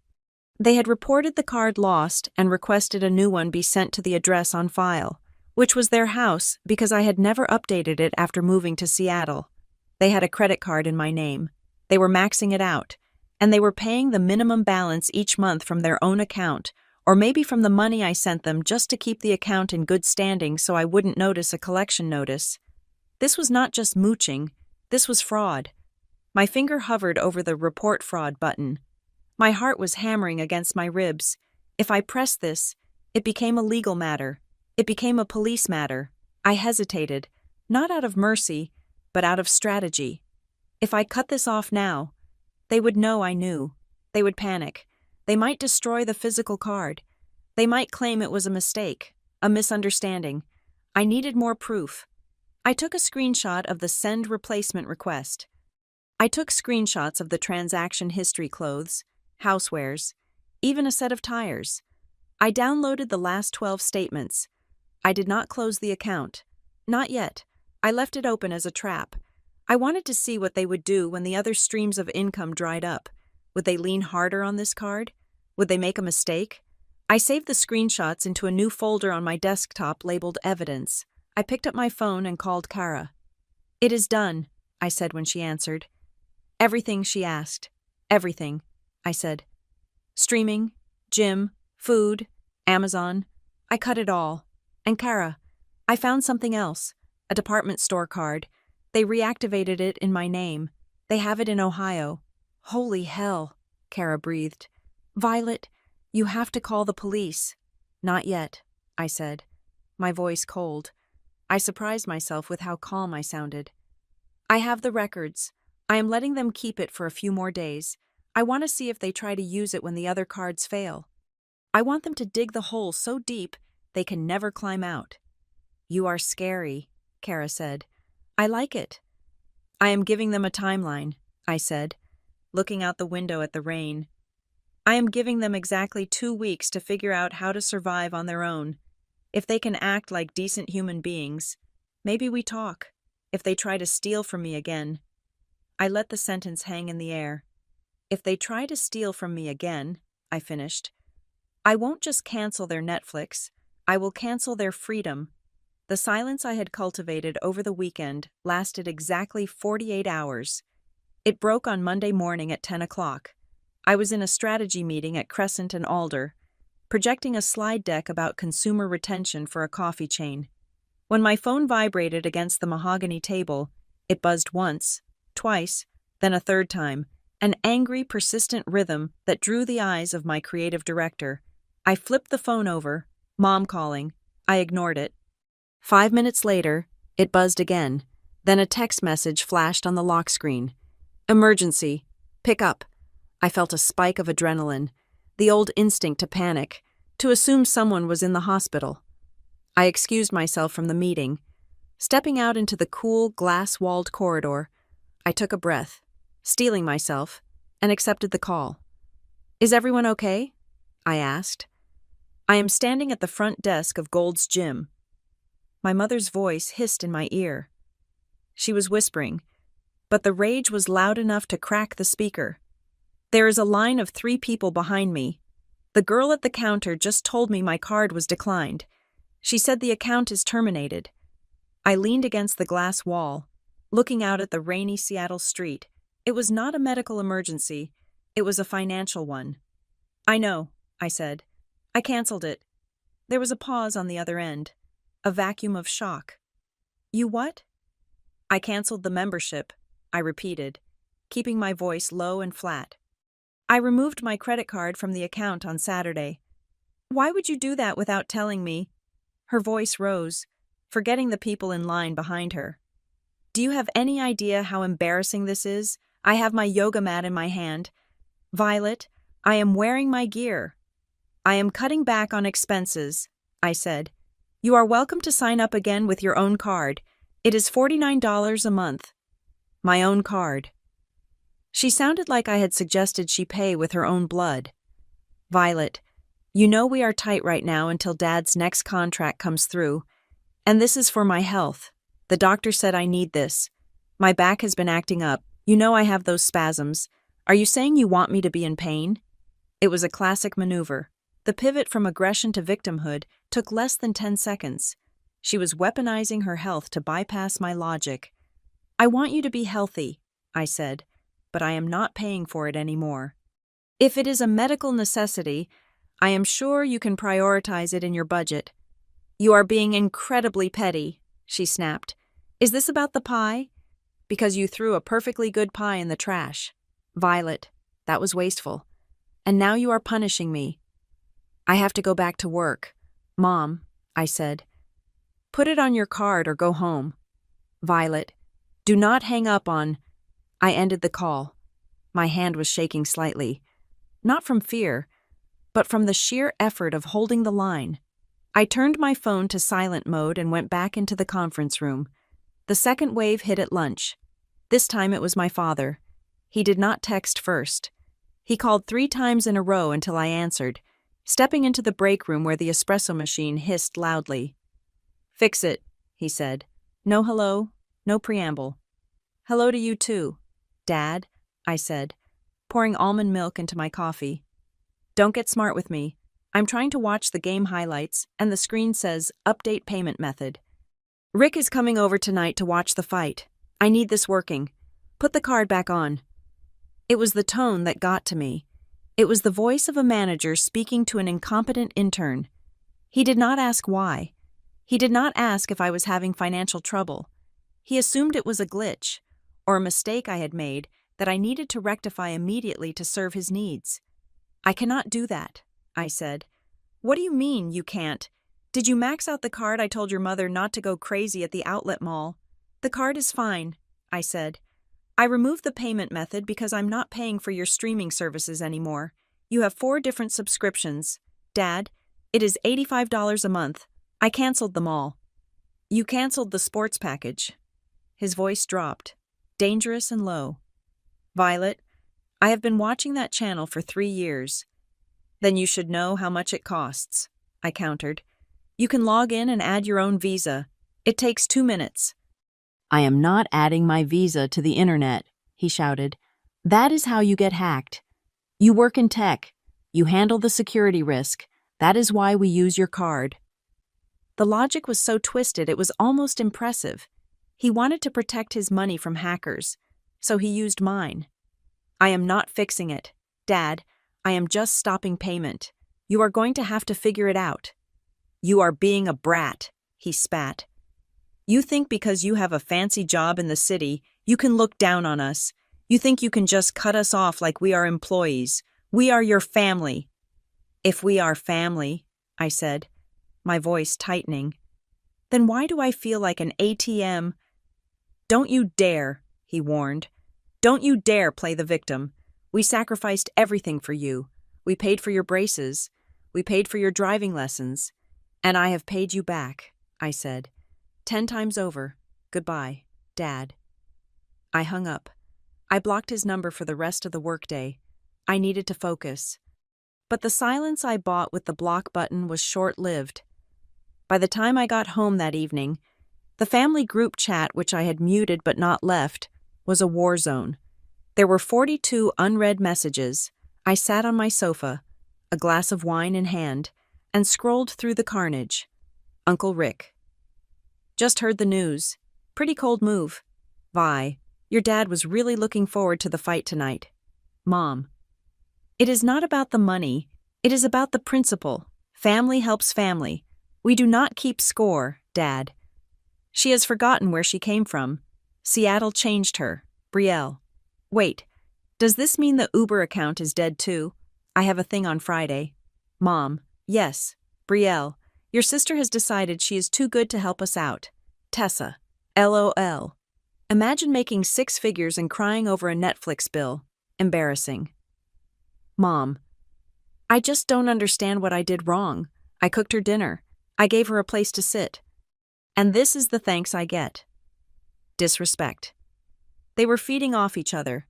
They had reported the card lost and requested a new one be sent to the address on file, which was their house because I had never updated it after moving to Seattle. They had a credit card in my name. They were maxing it out, and they were paying the minimum balance each month from their own account, or maybe from the money I sent them just to keep the account in good standing so I wouldn't notice a collection notice. This was not just mooching, this was fraud. My finger hovered over the Report Fraud button. My heart was hammering against my ribs. If I pressed this, it became a legal matter. It became a police matter. I hesitated, not out of mercy, but out of strategy. If I cut this off now, they would know I knew. They would panic. They might destroy the physical card. They might claim it was a mistake, a misunderstanding. I needed more proof. I took a screenshot of the send replacement request. I took screenshots of the transaction history, clothes, housewares, even a set of tires. I downloaded the last 12 statements. I did not close the account. Not yet. I left it open as a trap. I wanted to see what they would do when the other streams of income dried up. Would they lean harder on this card? Would they make a mistake? I saved the screenshots into a new folder on my desktop labeled Evidence. I picked up my phone and called Kara. "It is done," I said when she answered. "Everything," she asked. "Everything," I said. Streaming, gym, food, Amazon. I cut it all. And Kara, I found something else. A department store card. They reactivated it in my name. They have it in Ohio. Holy hell, Kara breathed. Violet, you have to call the police. Not yet, I said, my voice cold. I surprised myself with how calm I sounded. I have the records. I am letting them keep it for a few more days. I want to see if they try to use it when the other cards fail. I want them to dig the hole so deep they can never climb out. You are scary, Kara said. I like it. I am giving them a timeline, I said, looking out the window at the rain. I am giving them exactly 2 weeks to figure out how to survive on their own. If they can act like decent human beings, maybe we talk. If they try to steal from me again. I let the sentence hang in the air. If they try to steal from me again, I finished, I won't just cancel their Netflix, I will cancel their freedom. The silence I had cultivated over the weekend lasted exactly 48 hours. It broke on Monday morning at 10 o'clock. I was in a strategy meeting at Crescent and Alder, projecting a slide deck about consumer retention for a coffee chain. When my phone vibrated against the mahogany table, it buzzed once, twice, then a third time, an angry, persistent rhythm that drew the eyes of my creative director. I flipped the phone over, Mom calling. I ignored it. 5 minutes later, it buzzed again. Then a text message flashed on the lock screen. Emergency. Pick up. I felt a spike of adrenaline, the old instinct to panic, to assume someone was in the hospital. I excused myself from the meeting. Stepping out into the cool, glass-walled corridor, I took a breath, steeling myself, and accepted the call. Is everyone okay? I asked. I am standing at the front desk of Gold's Gym. My mother's voice hissed in my ear. She was whispering, but the rage was loud enough to crack the speaker. There is a line of 3 people behind me. The girl at the counter just told me my card was declined. She said the account is terminated. I leaned against the glass wall, looking out at the rainy Seattle street. It was not a medical emergency. It was a financial one. I know, I said. I canceled it. There was a pause on the other end, a vacuum of shock. You what? I canceled the membership, I repeated, keeping my voice low and flat. I removed my credit card from the account on Saturday. Why would you do that without telling me? Her voice rose, forgetting the people in line behind her. Do you have any idea how embarrassing this is? I have my yoga mat in my hand. Violet, I am wearing my gear. I am cutting back on expenses, I said. You are welcome to sign up again with your own card. It is $49 a month. My own card. She sounded like I had suggested she pay with her own blood. Violet, you know we are tight right now until Dad's next contract comes through, and this is for my health. The doctor said I need this. My back has been acting up. You know I have those spasms. Are you saying you want me to be in pain? It was a classic maneuver. The pivot from aggression to victimhood took less than 10 seconds. She was weaponizing her health to bypass my logic. I want you to be healthy, I said, but I am not paying for it anymore. If it is a medical necessity, I am sure you can prioritize it in your budget. You are being incredibly petty, she snapped. Is this about the pie? Because you threw a perfectly good pie in the trash. Violet, that was wasteful. And now you are punishing me. I have to go back to work. Mom, I said. Put it on your card or go home. Violet, do not hang up on... I ended the call. My hand was shaking slightly. Not from fear, but from the sheer effort of holding the line. I turned my phone to silent mode and went back into the conference room. The second wave hit at lunch. This time it was my father. He did not text first. He called 3 times in a row until I answered, stepping into the break room where the espresso machine hissed loudly. Fix it, he said. No hello, no preamble. Hello to you too, Dad, I said, pouring almond milk into my coffee. Don't get smart with me. I'm trying to watch the game highlights, and the screen says, Update Payment Method. Rick is coming over tonight to watch the fight. I need this working. Put the card back on. It was the tone that got to me. It was the voice of a manager speaking to an incompetent intern. He did not ask why. He did not ask if I was having financial trouble. He assumed it was a glitch, or a mistake I had made that I needed to rectify immediately to serve his needs. "I cannot do that," I said. "What do you mean, you can't? Did you max out the card I told your mother not to go crazy at the outlet mall?" "The card is fine," I said. "I removed the payment method because I'm not paying for your streaming services anymore. You have 4 different subscriptions. Dad, it is $85 a month. I canceled them all." "You canceled the sports package." His voice dropped, dangerous and low. "Violet, I have been watching that channel for 3 years. Then you should know how much it costs," I countered. "You can log in and add your own Visa. It takes 2 minutes." "I am not adding my Visa to the internet," he shouted. "That is how you get hacked. You work in tech. You handle the security risk. That is why we use your card." The logic was so twisted it was almost impressive. He wanted to protect his money from hackers, so he used mine. "I am not fixing it. Dad, I am just stopping payment. You are going to have to figure it out." "You are being a brat," he spat. "You think because you have a fancy job in the city, you can look down on us. You think you can just cut us off like we are employees. We are your family." "If we are family," I said, my voice tightening, "then why do I feel like an ATM?" "Don't you dare," he warned. "Don't you dare play the victim. We sacrificed everything for you. We paid for your braces. We paid for your driving lessons. And I have paid you back," I said. 10 times over. "Goodbye, Dad." I hung up. I blocked his number for the rest of the workday. I needed to focus. But the silence I bought with the block button was short-lived. By the time I got home that evening, the family group chat, which I had muted but not left, was a war zone. There were 42 unread messages. I sat on my sofa, a glass of wine in hand, and scrolled through the carnage. Uncle Rick. "Just heard the news. Pretty cold move. Vi, your dad was really looking forward to the fight tonight." Mom. "It is not about the money. It is about the principle. Family helps family. We do not keep score, Dad." "She has forgotten where she came from. Seattle changed her. Brielle." "Wait, does this mean the Uber account is dead too? I have a thing on Friday." Mom. "Yes. Brielle, your sister has decided she is too good to help us out. Tessa. LOL. Imagine making 6 figures and crying over a Netflix bill. Embarrassing." Mom. "I just don't understand what I did wrong. I cooked her dinner. I gave her a place to sit. And this is the thanks I get. Disrespect." They were feeding off each other,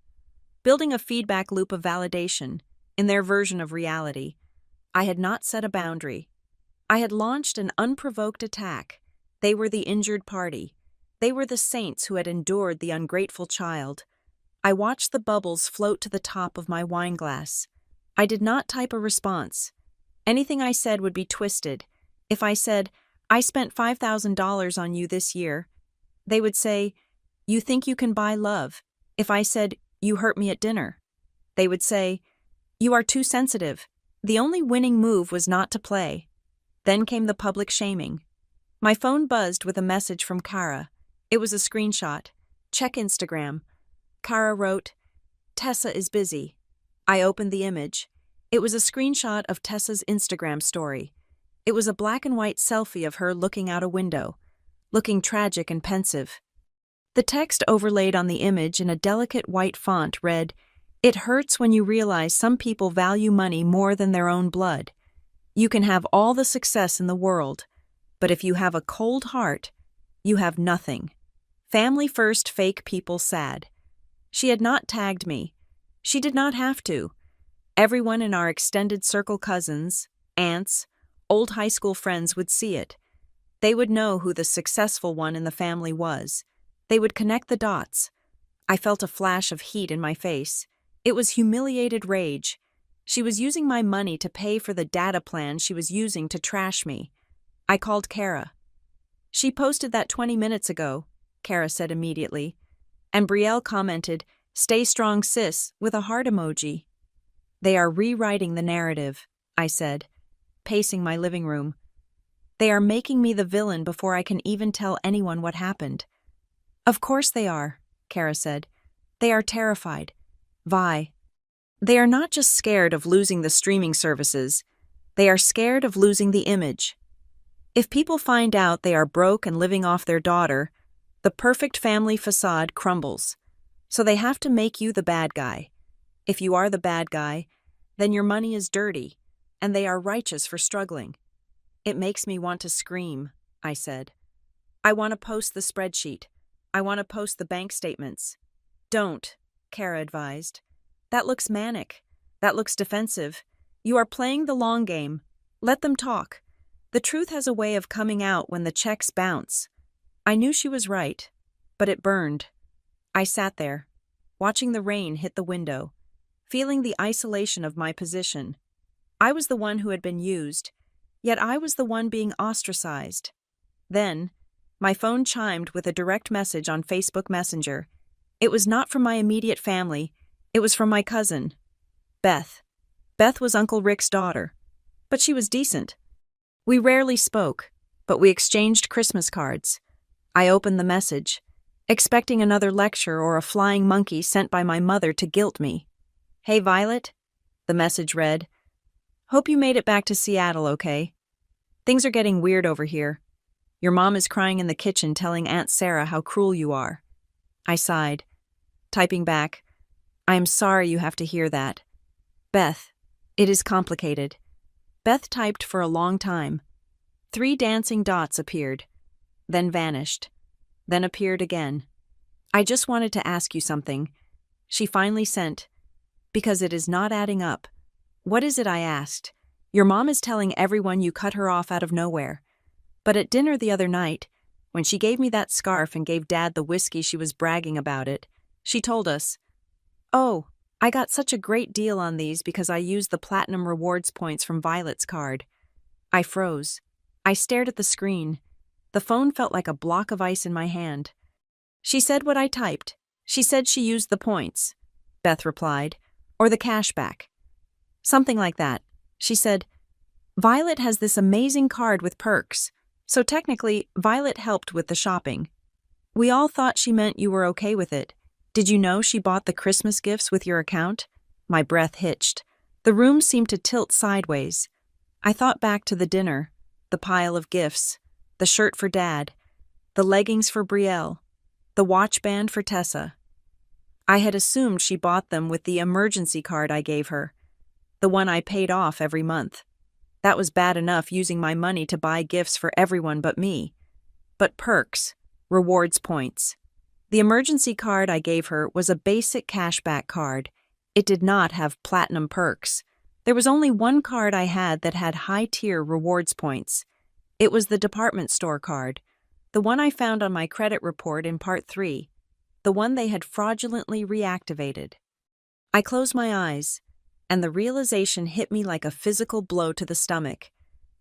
building a feedback loop of validation in their version of reality. I had not set a boundary. I had launched an unprovoked attack. They were the injured party. They were the saints who had endured the ungrateful child. I watched the bubbles float to the top of my wine glass. I did not type a response. Anything I said would be twisted. If I said, "I spent $5,000 on you this year," they would say, "You think you can buy love." If I said, "You hurt me at dinner," they would say, "You are too sensitive." The only winning move was not to play. Then came the public shaming. My phone buzzed with a message from Kara. It was a screenshot. "Check Instagram." Kara wrote, "Tessa is busy." I opened the image. It was a screenshot of Tessa's Instagram story. It was a black and white selfie of her looking out a window, looking tragic and pensive. The text overlaid on the image in a delicate white font read, "It hurts when you realize some people value money more than their own blood. You can have all the success in the world, but if you have a cold heart, you have nothing. Family first, fake people sad." She had not tagged me. She did not have to. Everyone in our extended circle, cousins, aunts, old high school friends would see it. They would know who the successful one in the family was. They would connect the dots. I felt a flash of heat in my face. It was humiliated rage. She was using my money to pay for the data plan she was using to trash me. I called Kara. "She posted that 20 minutes ago," Kara said immediately. And Brielle commented, "Stay strong, sis," with a heart emoji. They are rewriting the narrative, I said, pacing my living room. They are making me the villain before I can even tell anyone what happened. Of course they are, Kara said. They are terrified. Vi. They are not just scared of losing the streaming services. They are scared of losing the image. If people find out they are broke and living off their daughter, the perfect family facade crumbles. So they have to make you the bad guy. If you are the bad guy, then your money is dirty, and they are righteous for struggling. It makes me want to scream, I said. I want to post the spreadsheet. I want to post the bank statements. Don't, Kara advised. That looks manic. That looks defensive. You are playing the long game. Let them talk. The truth has a way of coming out when the checks bounce. I knew she was right, but it burned. I sat there, watching the rain hit the window, feeling the isolation of my position. I was the one who had been used, yet I was the one being ostracized. Then, my phone chimed with a direct message on Facebook Messenger. It was not from my immediate family, it was from my cousin, Beth. Beth was Uncle Rick's daughter, but she was decent. We rarely spoke, but we exchanged Christmas cards. I opened the message, expecting another lecture or a flying monkey sent by my mother to guilt me. Hey, Violet, the message read. Hope you made it back to Seattle okay. Things are getting weird over here. Your mom is crying in the kitchen telling Aunt Sarah how cruel you are. I sighed, typing back, I am sorry you have to hear that. Beth, it is complicated. Beth typed for a long time. 3 dancing dots appeared, then vanished, then appeared again. I just wanted to ask you something. She finally sent, because it is not adding up. What is it, I asked. Your mom is telling everyone you cut her off out of nowhere. But at dinner the other night, when she gave me that scarf and gave Dad the whiskey she was bragging about it, she told us, oh, I got such a great deal on these because I used the platinum rewards points from Violet's card. I froze. I stared at the screen. The phone felt like a block of ice in my hand. She said what I typed. She said she used the points, Beth replied, or the cashback. Something like that. She said, Violet has this amazing card with perks, so technically Violet helped with the shopping. We all thought she meant you were okay with it. Did you know she bought the Christmas gifts with your account? My breath hitched. The room seemed to tilt sideways. I thought back to the dinner, the pile of gifts, the shirt for Dad, the leggings for Brielle, the watch band for Tessa. I had assumed she bought them with the emergency card I gave her, the one I paid off every month. That was bad enough using my money to buy gifts for everyone but me. But perks, rewards points. The emergency card I gave her was a basic cashback card. It did not have platinum perks. There was only one card I had that had high-tier rewards points. It was the department store card, the one I found on my credit report in Part 3, the one they had fraudulently reactivated. I closed my eyes, and the realization hit me like a physical blow to the stomach.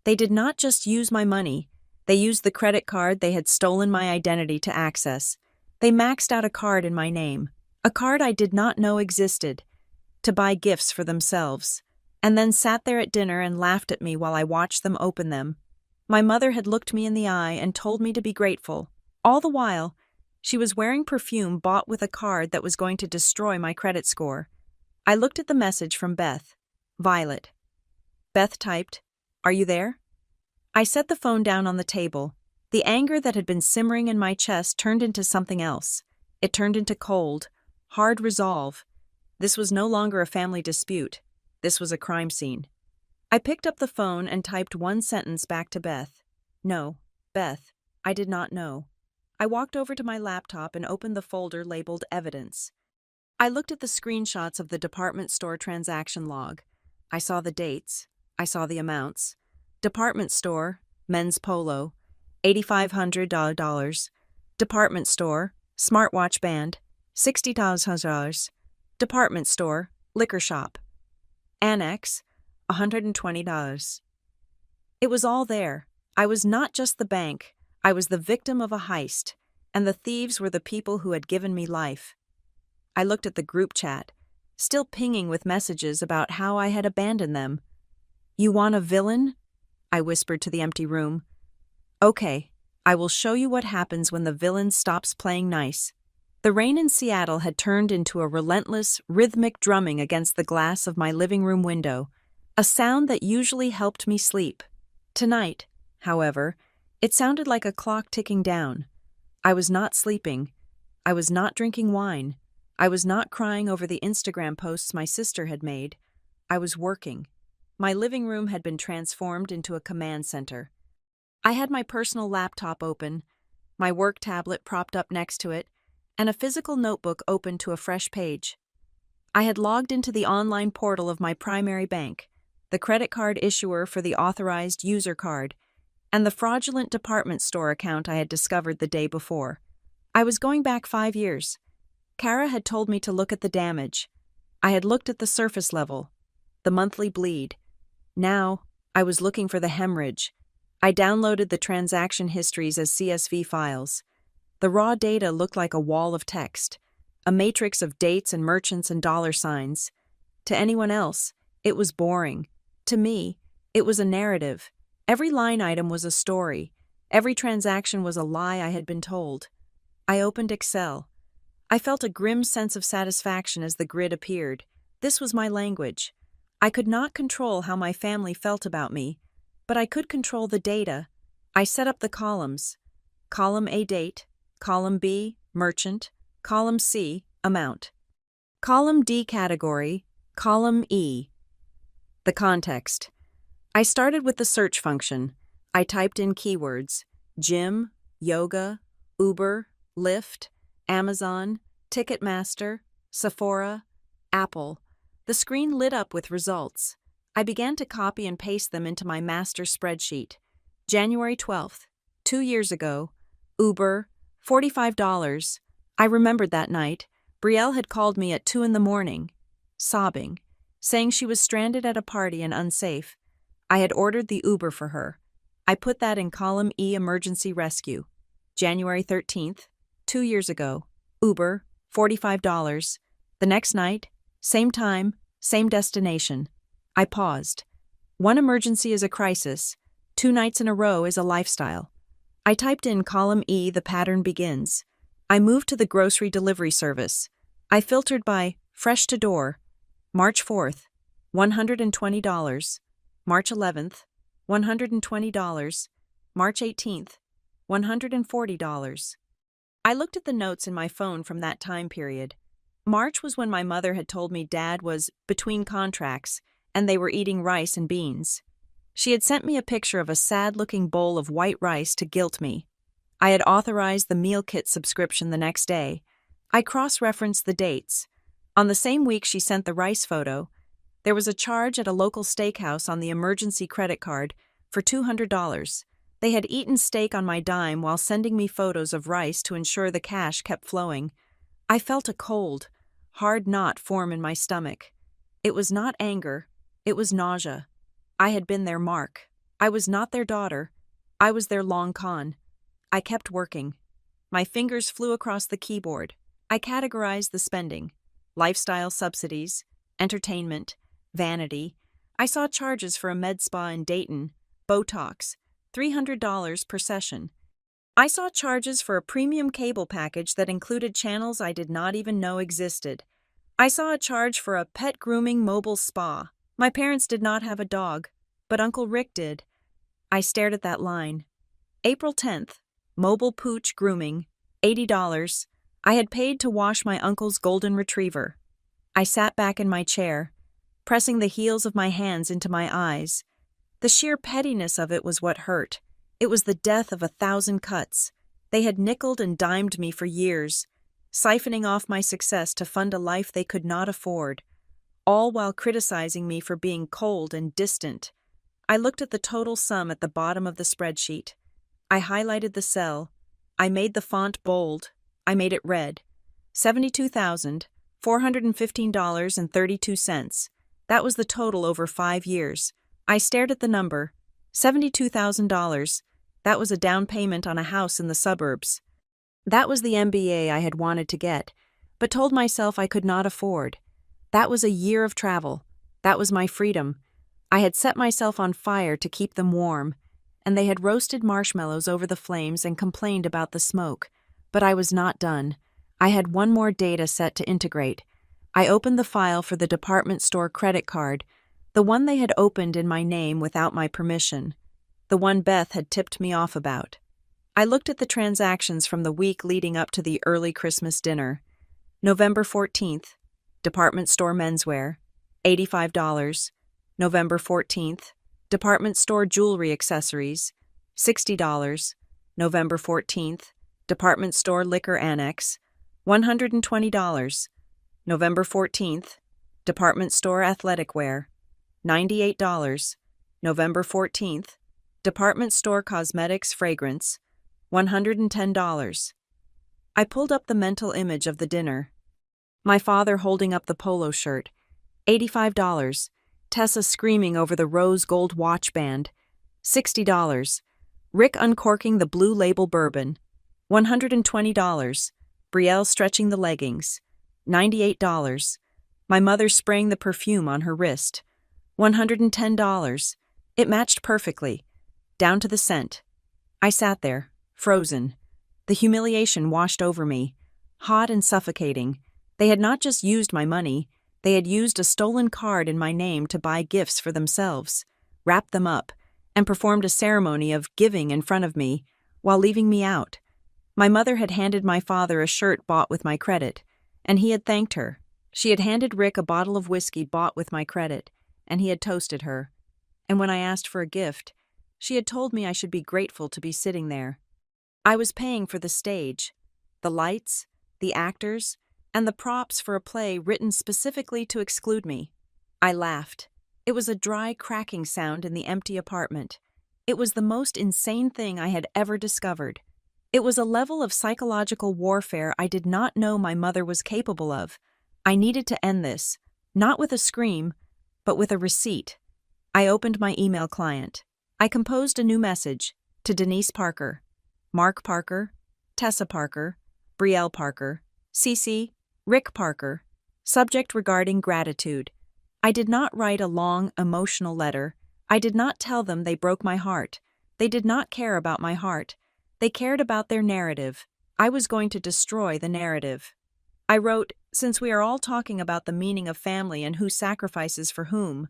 They did not just use my money. They used the credit card they had stolen my identity to access. They maxed out a card in my name, a card I did not know existed, to buy gifts for themselves, and then sat there at dinner and laughed at me while I watched them open them. My mother had looked me in the eye and told me to be grateful. All the while, she was wearing perfume bought with a card that was going to destroy my credit score. I looked at the message from Beth. Violet. Beth typed, Are you there? I set the phone down on the table. The anger that had been simmering in my chest turned into something else. It turned into cold, hard resolve. This was no longer a family dispute. This was a crime scene. I picked up the phone and typed one sentence back to Beth. No, Beth, I did not know. I walked over to my laptop and opened the folder labeled Evidence. I looked at the screenshots of the department store transaction log. I saw the dates. I saw the amounts. Department store, men's polo, $8,500. Department store, smartwatch band, $60,000. Department store, liquor shop. Annex, $120. It was all there. I was not just the bank. I was the victim of a heist, and the thieves were the people who had given me life. I looked at the group chat. still pinging with messages about how I had abandoned them. "You want a villain?" I whispered to the empty room. "Okay, I will show you what happens when the villain stops playing nice." The rain in Seattle had turned into a relentless, rhythmic drumming against the glass of my living room window, a sound that usually helped me sleep. Tonight, however, it sounded like a clock ticking down. I was not sleeping. I was not drinking wine. I was not crying over the Instagram posts my sister had made. I was working. My living room had been transformed into a command center. I had my personal laptop open, my work tablet propped up next to it, and a physical notebook open to a fresh page. I had logged into the online portal of my primary bank, the credit card issuer for the authorized user card, and the fraudulent department store account I had discovered the day before. I was going back 5 years. Kara had told me to look at the damage. I had looked at the surface level, the monthly bleed. Now, I was looking for the hemorrhage. I downloaded the transaction histories as CSV files. The raw data looked like a wall of text, a matrix of dates and merchants and dollar signs. To anyone else, it was boring. To me, it was a narrative. Every line item was a story. Every transaction was a lie I had been told. I opened Excel. I felt a grim sense of satisfaction as the grid appeared. This was my language. I could not control how my family felt about me, but I could control the data. I set up the columns. Column A, date. Column B, merchant. Column C, amount. Column D, category. Column E. The context. I started with the search function. I typed in keywords: gym, yoga, Uber, Lyft, Amazon, Ticketmaster, Sephora, Apple. The screen lit up with results. I began to copy and paste them into my master spreadsheet. January 12th, 2 years ago, Uber, $45. I remembered that night. Brielle had called me at 2 in the morning, sobbing, saying she was stranded at a party and unsafe. I had ordered the Uber for her. I put that in column E, emergency rescue. January 13th, 2 years ago, Uber, $45. The next night, same time, same destination. I paused. One emergency is a crisis. 2 nights in a row is a lifestyle. I typed in column E, the pattern begins. I moved to the grocery delivery service. I filtered by fresh to door. March 4th, $120. March 11th, $120. March 18th, $140. I looked at the notes in my phone from that time period. March was when my mother had told me Dad was between contracts and they were eating rice and beans. She had sent me a picture of a sad-looking bowl of white rice to guilt me. I had authorized the meal kit subscription the next day. I cross-referenced the dates. On the same week she sent the rice photo, there was a charge at a local steakhouse on the emergency credit card for $200. They had eaten steak on my dime while sending me photos of rice to ensure the cash kept flowing. I felt a cold, hard knot form in my stomach. It was not anger, it was nausea. I had been their mark. I was not their daughter. I was their long con. I kept working. My fingers flew across the keyboard. I categorized the spending: lifestyle subsidies, entertainment, vanity. I saw charges for a med spa in Dayton, Botox, $300 per session. I saw charges for a premium cable package that included channels I did not even know existed. I saw a charge for a pet grooming mobile spa. My parents did not have a dog, but Uncle Rick did. I stared at that line. April 10th, mobile pooch grooming, $80. I had paid to wash my uncle's golden retriever. I sat back in my chair, pressing the heels of my hands into my eyes. The sheer pettiness of it was what hurt. It was the death of 1,000 cuts. They had nickeled and dimed me for years, siphoning off my success to fund a life they could not afford, all while criticizing me for being cold and distant. I looked at the total sum at the bottom of the spreadsheet. I highlighted the cell. I made the font bold. I made it red. $72,415.32. That was the total over 5 years. I stared at the number. $72,000. That was a down payment on a house in the suburbs. That was the MBA I had wanted to get, but told myself I could not afford. That was a year of travel. That was my freedom. I had set myself on fire to keep them warm, and they had roasted marshmallows over the flames and complained about the smoke. But I was not done. I had one more data set to integrate. I opened the file for the department store credit card, the one they had opened in my name without my permission, the one Beth had tipped me off about. I looked at the transactions from the week leading up to the early Christmas dinner. November 14th, department store menswear, $85. November 14th, department store jewelry accessories, $60. November 14th, department store liquor annex, $120. November 14th, department store athletic wear, $98. November 14th, department store cosmetics fragrance, $110. I pulled up the mental image of the dinner. My father holding up the polo shirt, $85. Tessa screaming over the rose gold watch band, $60. Rick uncorking the Blue Label bourbon, $120. Brielle stretching the leggings, $98. My mother spraying the perfume on her wrist, $110. It matched perfectly, down to the scent. I sat there, frozen. The humiliation washed over me, hot and suffocating. They had not just used my money, they had used a stolen card in my name to buy gifts for themselves, wrapped them up, and performed a ceremony of giving in front of me, while leaving me out. My mother had handed my father a shirt bought with my credit, and he had thanked her. She had handed Rick a bottle of whiskey bought with my credit, and he had toasted her. And when I asked for a gift, she had told me I should be grateful to be sitting there. I was paying for the stage, the lights, the actors, and the props for a play written specifically to exclude me. I laughed. It was a dry cracking sound in the empty apartment. It was the most insane thing I had ever discovered. It was a level of psychological warfare I did not know my mother was capable of. I needed to end this, not with a scream, but with a receipt. I opened my email client. I composed a new message to Denise Parker, Mark Parker, Tessa Parker, Brielle Parker, CC, Rick Parker, subject regarding gratitude. I did not write a long, emotional letter. I did not tell them they broke my heart. They did not care about my heart. They cared about their narrative. I was going to destroy the narrative. I wrote, since we are all talking about the meaning of family and who sacrifices for whom,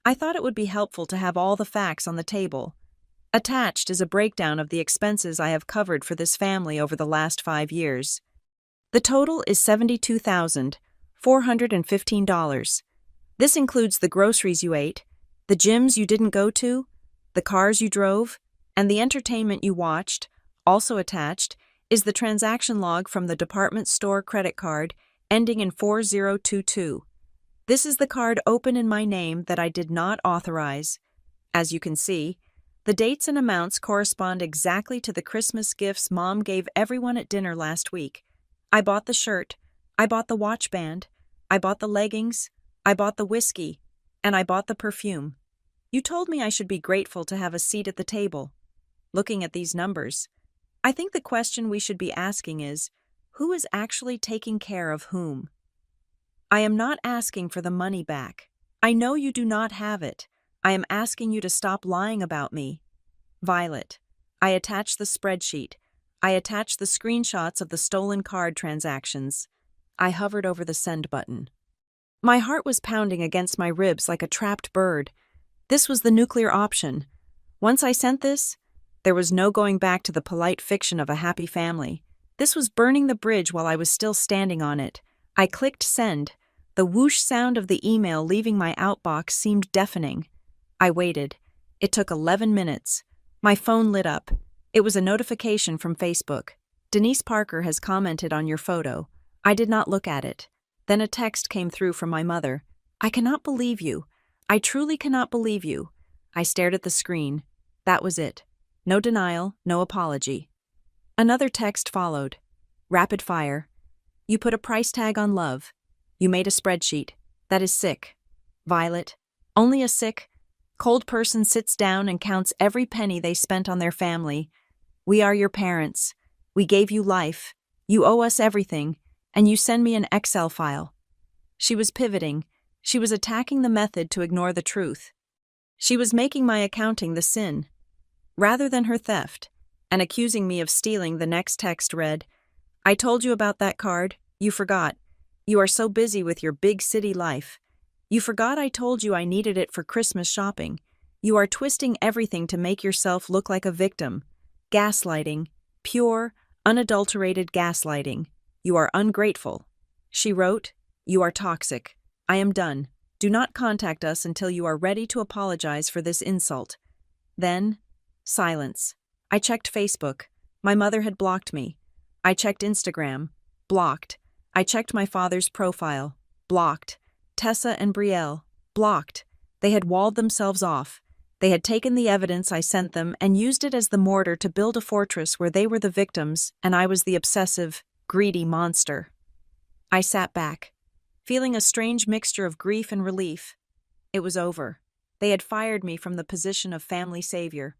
I thought it would be helpful to have all the facts on the table. Attached is a breakdown of the expenses I have covered for this family over the last 5 years. The total is $72,415. This includes the groceries you ate, the gyms you didn't go to, the cars you drove, and the entertainment you watched. Also attached is the transaction log from the department store credit card ending in 4022. This is the card open in my name that I did not authorize. As you can see, the dates and amounts correspond exactly to the Christmas gifts Mom gave everyone at dinner last week. I bought the shirt, I bought the watch band, I bought the leggings, I bought the whiskey, and I bought the perfume. You told me I should be grateful to have a seat at the table. Looking at these numbers, I think the question we should be asking is, who is actually taking care of whom? I am not asking for the money back. I know you do not have it. I am asking you to stop lying about me. Violet. I attached the spreadsheet. I attached the screenshots of the stolen card transactions. I hovered over the send button. My heart was pounding against my ribs like a trapped bird. This was the nuclear option. Once I sent this, there was no going back to the polite fiction of a happy family. This was burning the bridge while I was still standing on it. I clicked send. The whoosh sound of the email leaving my outbox seemed deafening. I waited. It took 11 minutes. My phone lit up. It was a notification from Facebook. Denise Parker has commented on your photo. I did not look at it. Then a text came through from my mother. I cannot believe you. I truly cannot believe you. I stared at the screen. That was it. No denial, no apology. Another text followed. Rapid fire. You put a price tag on love. You made a spreadsheet. That is sick. Violet. Only a sick, cold person sits down and counts every penny they spent on their family. We are your parents. We gave you life. You owe us everything, and you send me an Excel file. She was pivoting. She was attacking the method to ignore the truth. She was making my accounting the sin, rather than her theft, and accusing me of stealing. The next text read, "I told you about that card. You forgot. You are so busy with your big city life. You forgot I told you I needed it for Christmas shopping. You are twisting everything to make yourself look like a victim. Gaslighting. Pure, unadulterated gaslighting. You are ungrateful." She wrote, "You are toxic. I am done. Do not contact us until you are ready to apologize for this insult." Then, silence. I checked Facebook. My mother had blocked me. I checked Instagram. Blocked. I checked my father's profile. Blocked. Tessa and Brielle. Blocked. They had walled themselves off. They had taken the evidence I sent them and used it as the mortar to build a fortress where they were the victims and I was the obsessive, greedy monster. I sat back, feeling a strange mixture of grief and relief. It was over. They had fired me from the position of family savior.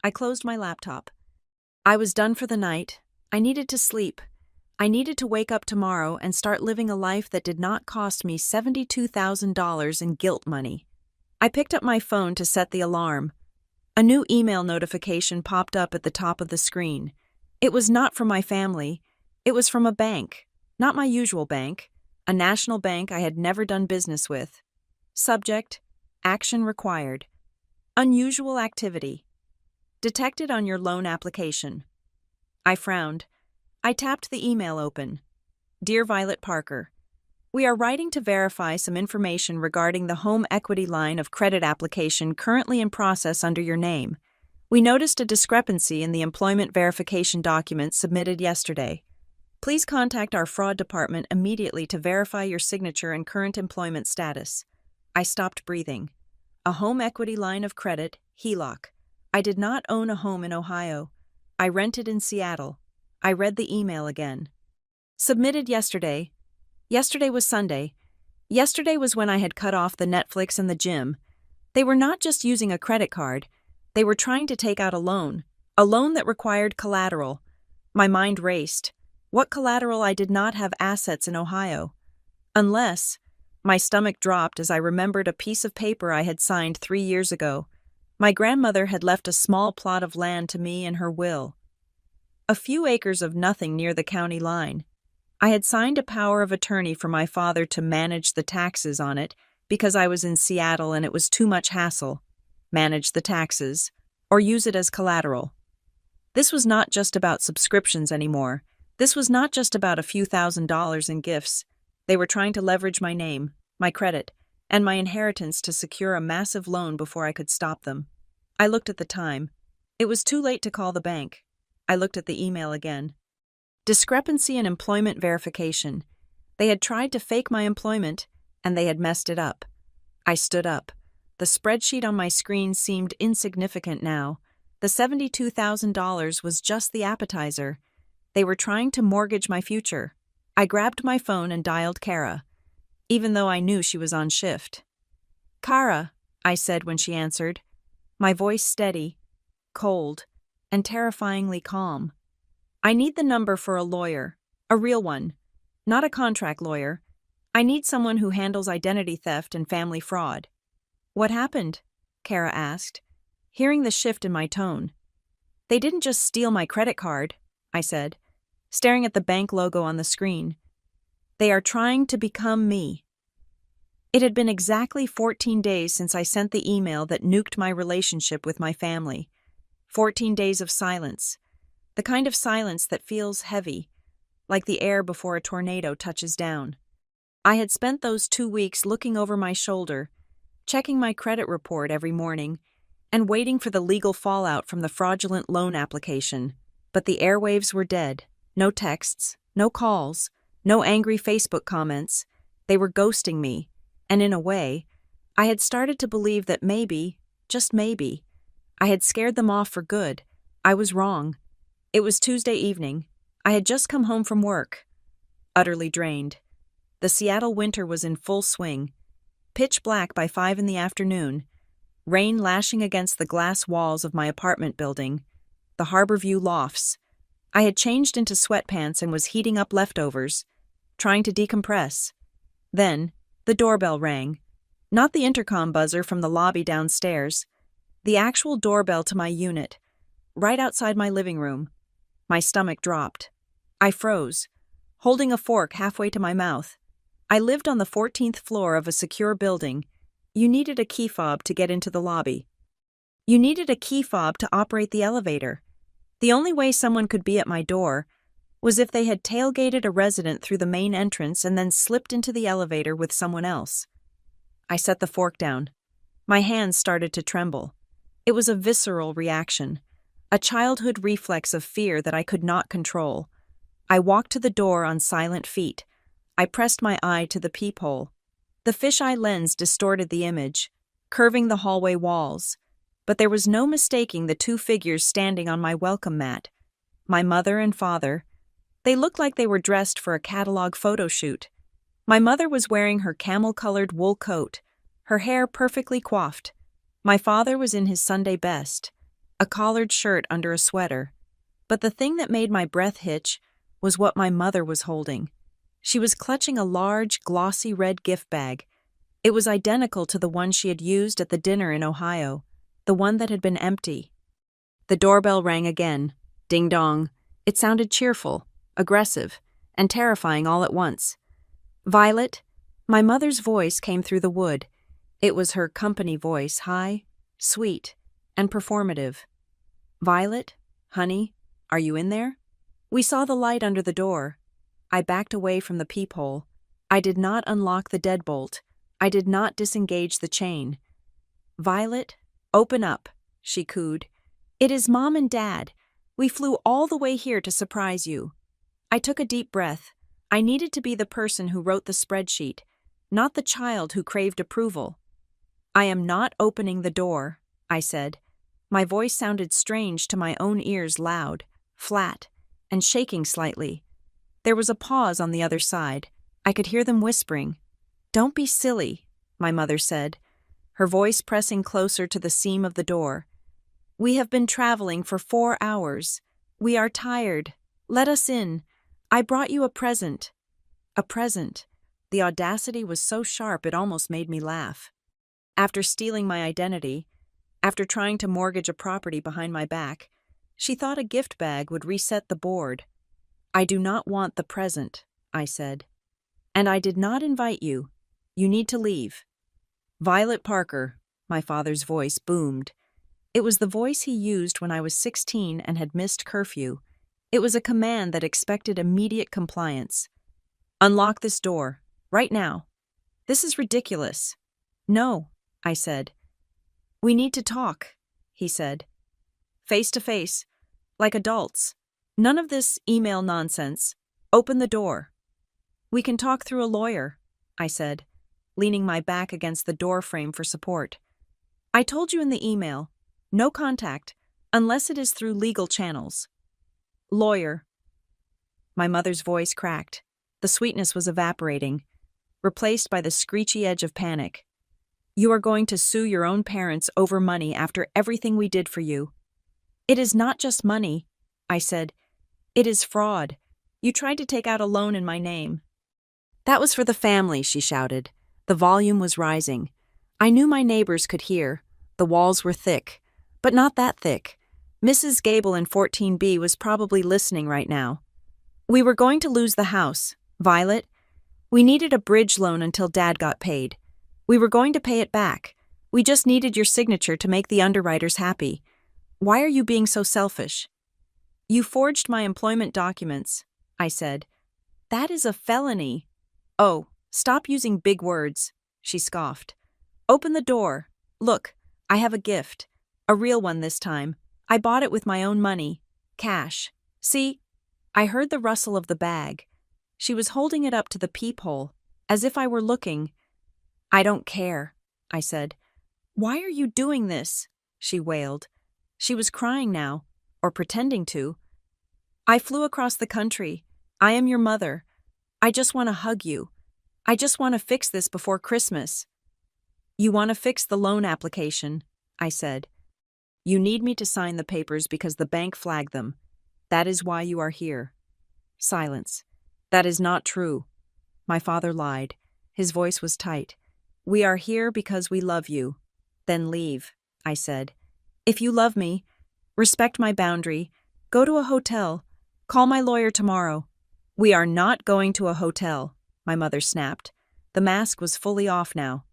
I closed my laptop. I was done for the night. I needed to sleep. I needed to wake up tomorrow and start living a life that did not cost me $72,000 in guilt money. I picked up my phone to set the alarm. A new email notification popped up at the top of the screen. It was not from my family. It was from a bank. Not my usual bank. A national bank I had never done business with. Subject: Action required. Unusual activity. Detected on your loan application. I frowned. I tapped the email open. Dear Violet Parker, we are writing to verify some information regarding the home equity line of credit application currently in process under your name. We noticed a discrepancy in the employment verification document submitted yesterday. Please contact our fraud department immediately to verify your signature and current employment status. I stopped breathing. A home equity line of credit, HELOC. I did not own a home in Ohio. I rented in Seattle. I read the email again. Submitted yesterday. Yesterday was Sunday. Yesterday was when I had cut off the Netflix and the gym. They were not just using a credit card. They were trying to take out a loan that required collateral. My mind raced. What collateral? I did not have assets in Ohio. Unless, my stomach dropped as I remembered a piece of paper I had signed 3 years ago. My grandmother had left a small plot of land to me in her will. A few acres of nothing near the county line. I had signed a power of attorney for my father to manage the taxes on it because I was in Seattle and it was too much hassle. Manage the taxes, or use it as collateral. This was not just about subscriptions anymore. This was not just about a few $1,000s in gifts. They were trying to leverage my name, my credit, and my inheritance to secure a massive loan before I could stop them. I looked at the time. It was too late to call the bank. I looked at the email again. Discrepancy in employment verification. They had tried to fake my employment, and they had messed it up. I stood up. The spreadsheet on my screen seemed insignificant now. The $72,000 was just the appetizer. They were trying to mortgage my future. I grabbed my phone and dialed Kara, even though I knew she was on shift. "Kara," I said when she answered, my voice steady, cold, and terrifyingly calm. "I need the number for a lawyer, a real one, not a contract lawyer. I need someone who handles identity theft and family fraud." "What happened?" Kara asked, hearing the shift in my tone. "They didn't just steal my credit card," I said, staring at the bank logo on the screen. "They are trying to become me." It had been exactly 14 days since I sent the email that nuked my relationship with my family. 14 days of silence. The kind of silence that feels heavy, like the air before a tornado touches down. I had spent those 2 weeks looking over my shoulder, checking my credit report every morning, and waiting for the legal fallout from the fraudulent loan application. But the airwaves were dead. No texts, no calls, no angry Facebook comments. They were ghosting me, and in a way, I had started to believe that maybe, just maybe, I had scared them off for good. I was wrong. It was Tuesday evening. I had just come home from work, utterly drained. The Seattle winter was in full swing. Pitch black by 5 in the afternoon, rain lashing against the glass walls of my apartment building, the Harborview lofts. I had changed into sweatpants and was heating up leftovers, trying to decompress. Then, The doorbell rang. Not the intercom buzzer from the lobby downstairs. The actual doorbell to my unit, right outside my living room. My stomach dropped. I froze, holding a fork halfway to my mouth. I lived on the 14th floor of a secure building. You needed a key fob to get into the lobby. You needed a key fob to operate the elevator. The only way someone could be at my door was if they had tailgated a resident through the main entrance and then slipped into the elevator with someone else. I set the fork down. My hands started to tremble. It was a visceral reaction, a childhood reflex of fear that I could not control. I walked to the door on silent feet. I pressed my eye to the peephole. The fisheye lens distorted the image, curving the hallway walls. But there was no mistaking the two figures standing on my welcome mat. My mother and father. They looked like they were dressed for a catalog photo shoot. My mother was wearing her camel-colored wool coat, her hair perfectly coiffed. My father was in his Sunday best, a collared shirt under a sweater. But the thing that made my breath hitch was what my mother was holding. She was clutching a large, glossy red gift bag. It was identical to the one she had used at the dinner in Ohio, the one that had been empty. The doorbell rang again. Ding-dong. It sounded cheerful, aggressive, and terrifying all at once. "Violet?" My mother's voice came through the wood. It was her company voice, high, sweet, and performative. "Violet? Honey? Are you in there?" We saw the light under the door. I backed away from the peephole. I did not unlock the deadbolt. I did not disengage the chain. "Violet, open up," she cooed. "It is Mom and Dad. We flew all the way here to surprise you." I took a deep breath. I needed to be the person who wrote the spreadsheet, not the child who craved approval. "I am not opening the door," I said. My voice sounded strange to my own ears, loud, flat, and shaking slightly. There was a pause on the other side. I could hear them whispering. "Don't be silly," my mother said, her voice pressing closer to the seam of the door. "We have been traveling for 4 hours. We are tired. Let us in. I brought you a present." A present. The audacity was so sharp it almost made me laugh. After stealing my identity, after trying to mortgage a property behind my back, she thought a gift bag would reset the board. "I do not want the present," I said. "And I did not invite you. You need to leave." "Violet Parker," my father's voice boomed. It was the voice he used when I was 16 and had missed curfew. It was a command that expected immediate compliance. "Unlock this door, right now. This is ridiculous." "No," I said. "We need to talk," he said. "Face to face, like adults. None of this email nonsense. Open the door." "We can talk through a lawyer," I said, leaning my back against the door frame for support. "I told you in the email, no contact, unless it is through legal channels." "Lawyer." My mother's voice cracked. The sweetness was evaporating, replaced by the screechy edge of panic. "You are going to sue your own parents over money after everything we did for you." "It is not just money," I said. "It is fraud. You tried to take out a loan in my name." "That was for the family," she shouted. The volume was rising. I knew my neighbors could hear. The walls were thick, but not that thick. Mrs. Gable in 14B was probably listening right now. "We were going to lose the house, Violet. We needed a bridge loan until Dad got paid. We were going to pay it back. We just needed your signature to make the underwriters happy. Why are you being so selfish?" "You forged my employment documents," I said. "That is a felony." "Oh, stop using big words," she scoffed. "Open the door. Look, I have a gift. A real one this time. I bought it with my own money. Cash. See?" I heard the rustle of the bag. She was holding it up to the peephole, as if I were looking. "I don't care," I said. "Why are you doing this?" she wailed. She was crying now, or pretending to. "I flew across the country. I am your mother. I just want to hug you. I just want to fix this before Christmas." "You want to fix the loan application," I said. "You need me to sign the papers because the bank flagged them. That is why you are here." Silence. "That is not true." My father lied. His voice was tight. "We are here because we love you." "Then leave," I said. "If you love me, respect my boundary, go to a hotel, call my lawyer tomorrow." "We are not going to a hotel," my mother snapped. The mask was fully off now.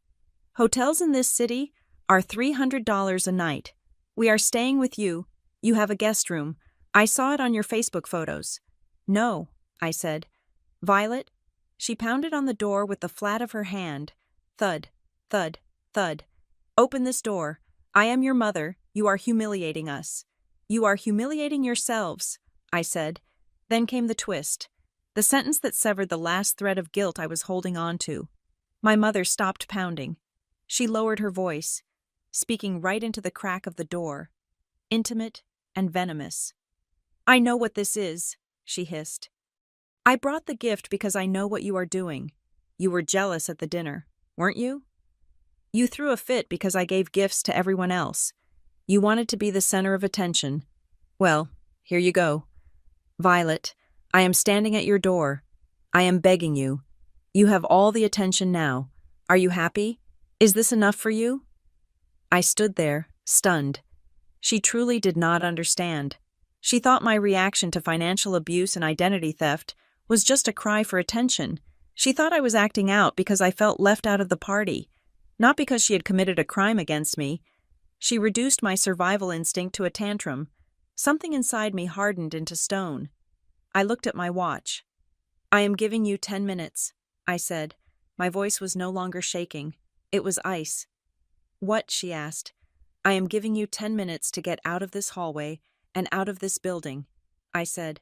"Hotels in this city are $300 a night. We are staying with you. You have a guest room. I saw it on your Facebook photos." "No," I said. "Violet?" She pounded on the door with the flat of her hand. Thud, thud, thud. "Open this door. I am your mother. You are humiliating us." "You are humiliating yourselves," I said. Then came the twist. The sentence that severed the last thread of guilt I was holding on to. My mother stopped pounding. She lowered her voice, speaking right into the crack of the door, intimate and venomous. "I know what this is," she hissed. "I brought the gift because I know what you are doing. You were jealous at the dinner, weren't you? You threw a fit because I gave gifts to everyone else. You wanted to be the center of attention. Well, here you go. Violet, I am standing at your door. I am begging you. You have all the attention now. Are you happy? Is this enough for you?" I stood there, stunned. She truly did not understand. She thought my reaction to financial abuse and identity theft was just a cry for attention. She thought I was acting out because I felt left out of the party, not because she had committed a crime against me. She reduced my survival instinct to a tantrum. Something inside me hardened into stone. I looked at my watch. "I am giving you 10 minutes, I said. My voice was no longer shaking. It was ice. "What?" she asked. "I am giving you 10 minutes to get out of this hallway and out of this building," I said.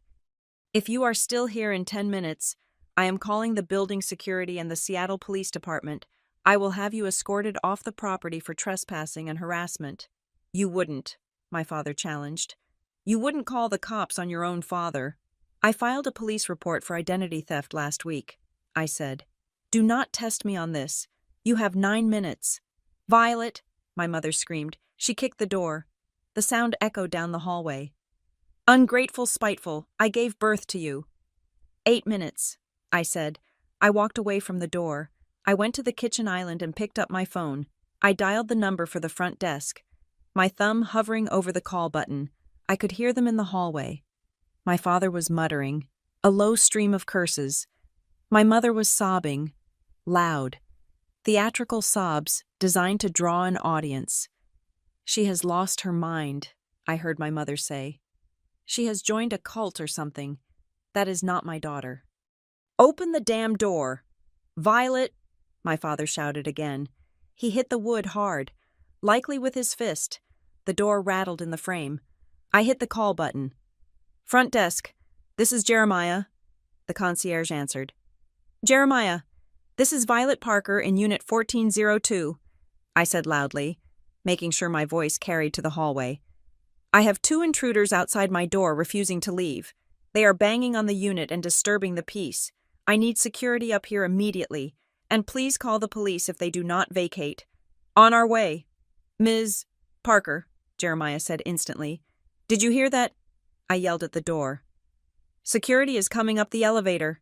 "If you are still here in 10 minutes, I am calling the building security and the Seattle Police Department. I will have you escorted off the property for trespassing and harassment." "You wouldn't," my father challenged. "You wouldn't call the cops on your own father." "I filed a police report for identity theft last week," I said. "Do not test me on this. You have 9 minutes. "Violet!" my mother screamed. She kicked the door. The sound echoed down the hallway. "Ungrateful, spiteful, I gave birth to you." 8 minutes, I said. I walked away from the door. I went to the kitchen island and picked up my phone. I dialed the number for the front desk, my thumb hovering over the call button. I could hear them in the hallway. My father was muttering, a low stream of curses. My mother was sobbing, loud. Theatrical sobs designed to draw an audience. "She has lost her mind," I heard my mother say. "She has joined a cult or something. That is not my daughter." "Open the damn door! Violet!" my father shouted again. He hit the wood hard, likely with his fist. The door rattled in the frame. I hit the call button. "Front desk, this is Jeremiah," the concierge answered. "Jeremiah, this is Violet Parker in Unit 1402, I said loudly, making sure my voice carried to the hallway. "I have 2 intruders outside my door refusing to leave. They are banging on the unit and disturbing the peace. I need security up here immediately, and please call the police if they do not vacate. On our way." "Ms. Parker," Jeremiah said instantly. "Did you hear that?" I yelled at the door. "Security is coming up the elevator."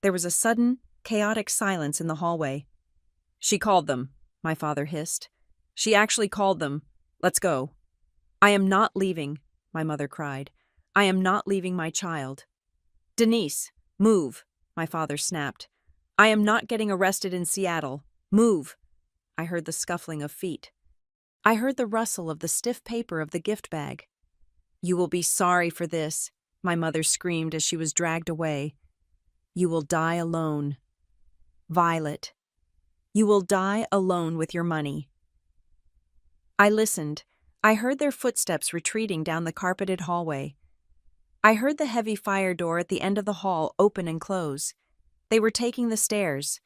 There was a sudden, chaotic silence in the hallway. "She called them," my father hissed. "She actually called them. Let's go." "I am not leaving," my mother cried. "I am not leaving my child." "Denise, move," my father snapped. "I am not getting arrested in Seattle. Move." I heard the scuffling of feet. I heard the rustle of the stiff paper of the gift bag. "You will be sorry for this," my mother screamed as she was dragged away. "You will die alone. Violet. You will die alone with your money." I listened. I heard their footsteps retreating down the carpeted hallway. I heard the heavy fire door at the end of the hall open and close. They were taking the stairs.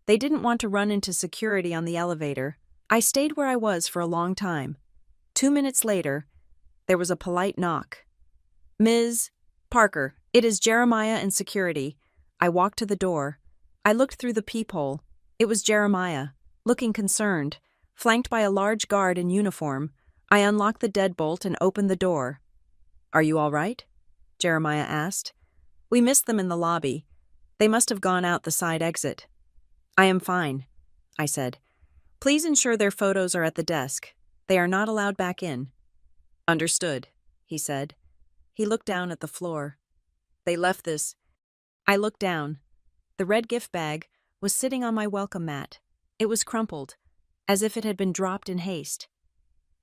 They didn't want to run into security on the elevator. I stayed where I was for a long time. 2 minutes later, there was a polite knock. "Ms. Parker, it is Jeremiah and security." I walked to the door. I looked through the peephole. It was Jeremiah, looking concerned, flanked by a large guard in uniform. I unlocked the deadbolt and opened the door. "Are you all right?" Jeremiah asked. "We missed them in the lobby. They must have gone out the side exit." I am fine, I said. Please ensure their photos are at the desk. They are not allowed back in. Understood, he said. He looked down at the floor. They left this. I looked down. The red gift bag was sitting on my welcome mat. It was crumpled, as if it had been dropped in haste.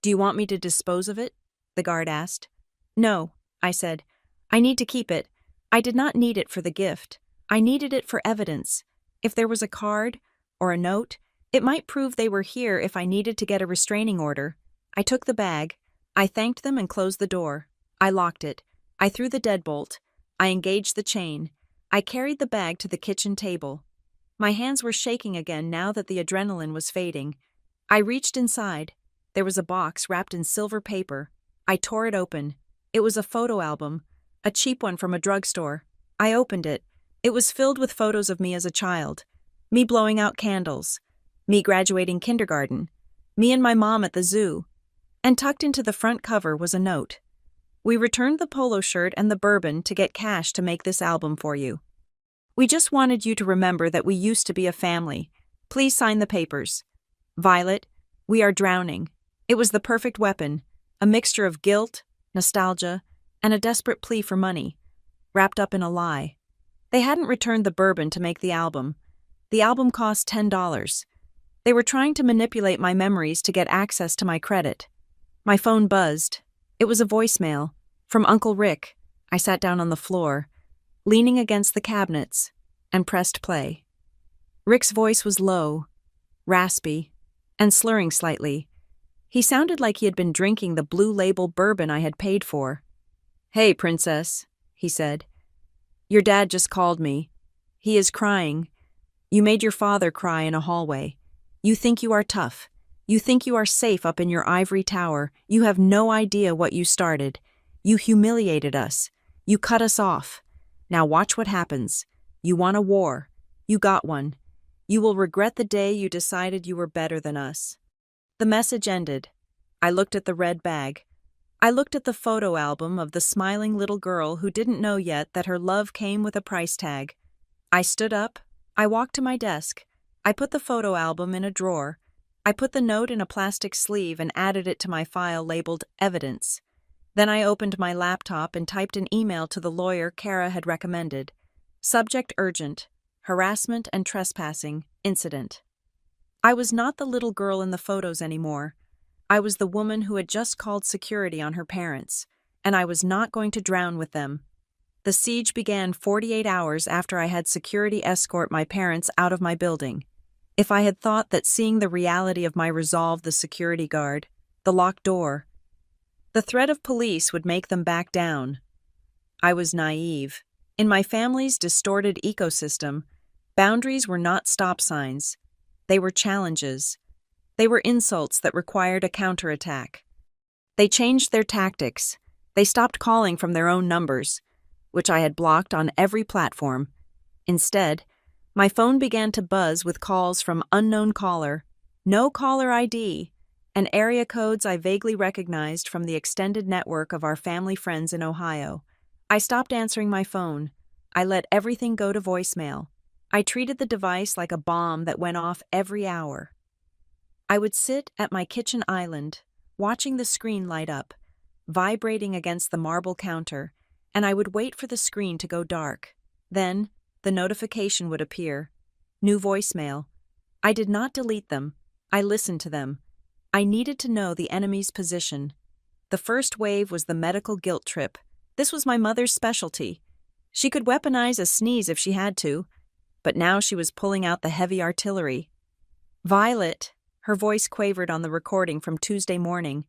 Do you want me to dispose of it? The guard asked. No, I said. I need to keep it. I did not need it for the gift. I needed it for evidence. If there was a card or a note, it might prove they were here if I needed to get a restraining order. I took the bag. I thanked them and closed the door. I locked it. I threw the deadbolt. I engaged the chain. I carried the bag to the kitchen table. My hands were shaking again now that the adrenaline was fading. I reached inside. There was a box wrapped in silver paper. I tore it open. It was a photo album, a cheap one from a drugstore. I opened it. It was filled with photos of me as a child. Me blowing out candles. Me graduating kindergarten. Me and my mom at the zoo. And tucked into the front cover was a note. We returned the polo shirt and the bourbon to get cash to make this album for you. We just wanted you to remember that we used to be a family. Please sign the papers. Violet, we are drowning. It was the perfect weapon, a mixture of guilt, nostalgia, and a desperate plea for money, wrapped up in a lie. They hadn't returned the bourbon to make the album. The album cost $10. They were trying to manipulate my memories to get access to my credit. My phone buzzed. It was a voicemail from Uncle Rick. I sat down on the floor, leaning against the cabinets, and pressed play. Rick's voice was low, raspy, and slurring slightly. He sounded like he had been drinking the Blue Label bourbon I had paid for. Hey, Princess, he said. Your dad just called me. He is crying. You made your father cry in a hallway. You think you are tough. You think you are safe up in your ivory tower. You have no idea what you started. You humiliated us. You cut us off. Now watch what happens. You want a war. You got one. You will regret the day you decided you were better than us. The message ended. I looked at the red bag. I looked at the photo album of the smiling little girl who didn't know yet that her love came with a price tag. I stood up. I walked to my desk. I put the photo album in a drawer. I put the note in a plastic sleeve and added it to my file labeled Evidence. Then I opened my laptop and typed an email to the lawyer Kara had recommended. Subject urgent. Harassment and trespassing. Incident. I was not the little girl in the photos anymore. I was the woman who had just called security on her parents, and I was not going to drown with them. The siege began 48 hours after I had security escort my parents out of my building. If I had thought that seeing the reality of my resolve, the security guard, the locked door, the threat of police would make them back down. I was naive. In my family's distorted ecosystem, boundaries were not stop signs. They were challenges. They were insults that required a counterattack. They changed their tactics. They stopped calling from their own numbers, which I had blocked on every platform. Instead, my phone began to buzz with calls from unknown caller, no caller ID, and area codes I vaguely recognized from the extended network of our family friends in Ohio. I stopped answering my phone. I let everything go to voicemail. I treated the device like a bomb that went off every hour. I would sit at my kitchen island, watching the screen light up, vibrating against the marble counter, and I would wait for the screen to go dark. Then, the notification would appear. New voicemail. I did not delete them. I listened to them. I needed to know the enemy's position. The first wave was the medical guilt trip. This was my mother's specialty. She could weaponize a sneeze if she had to, but now she was pulling out the heavy artillery. Violet. Her voice quavered on the recording from Tuesday morning.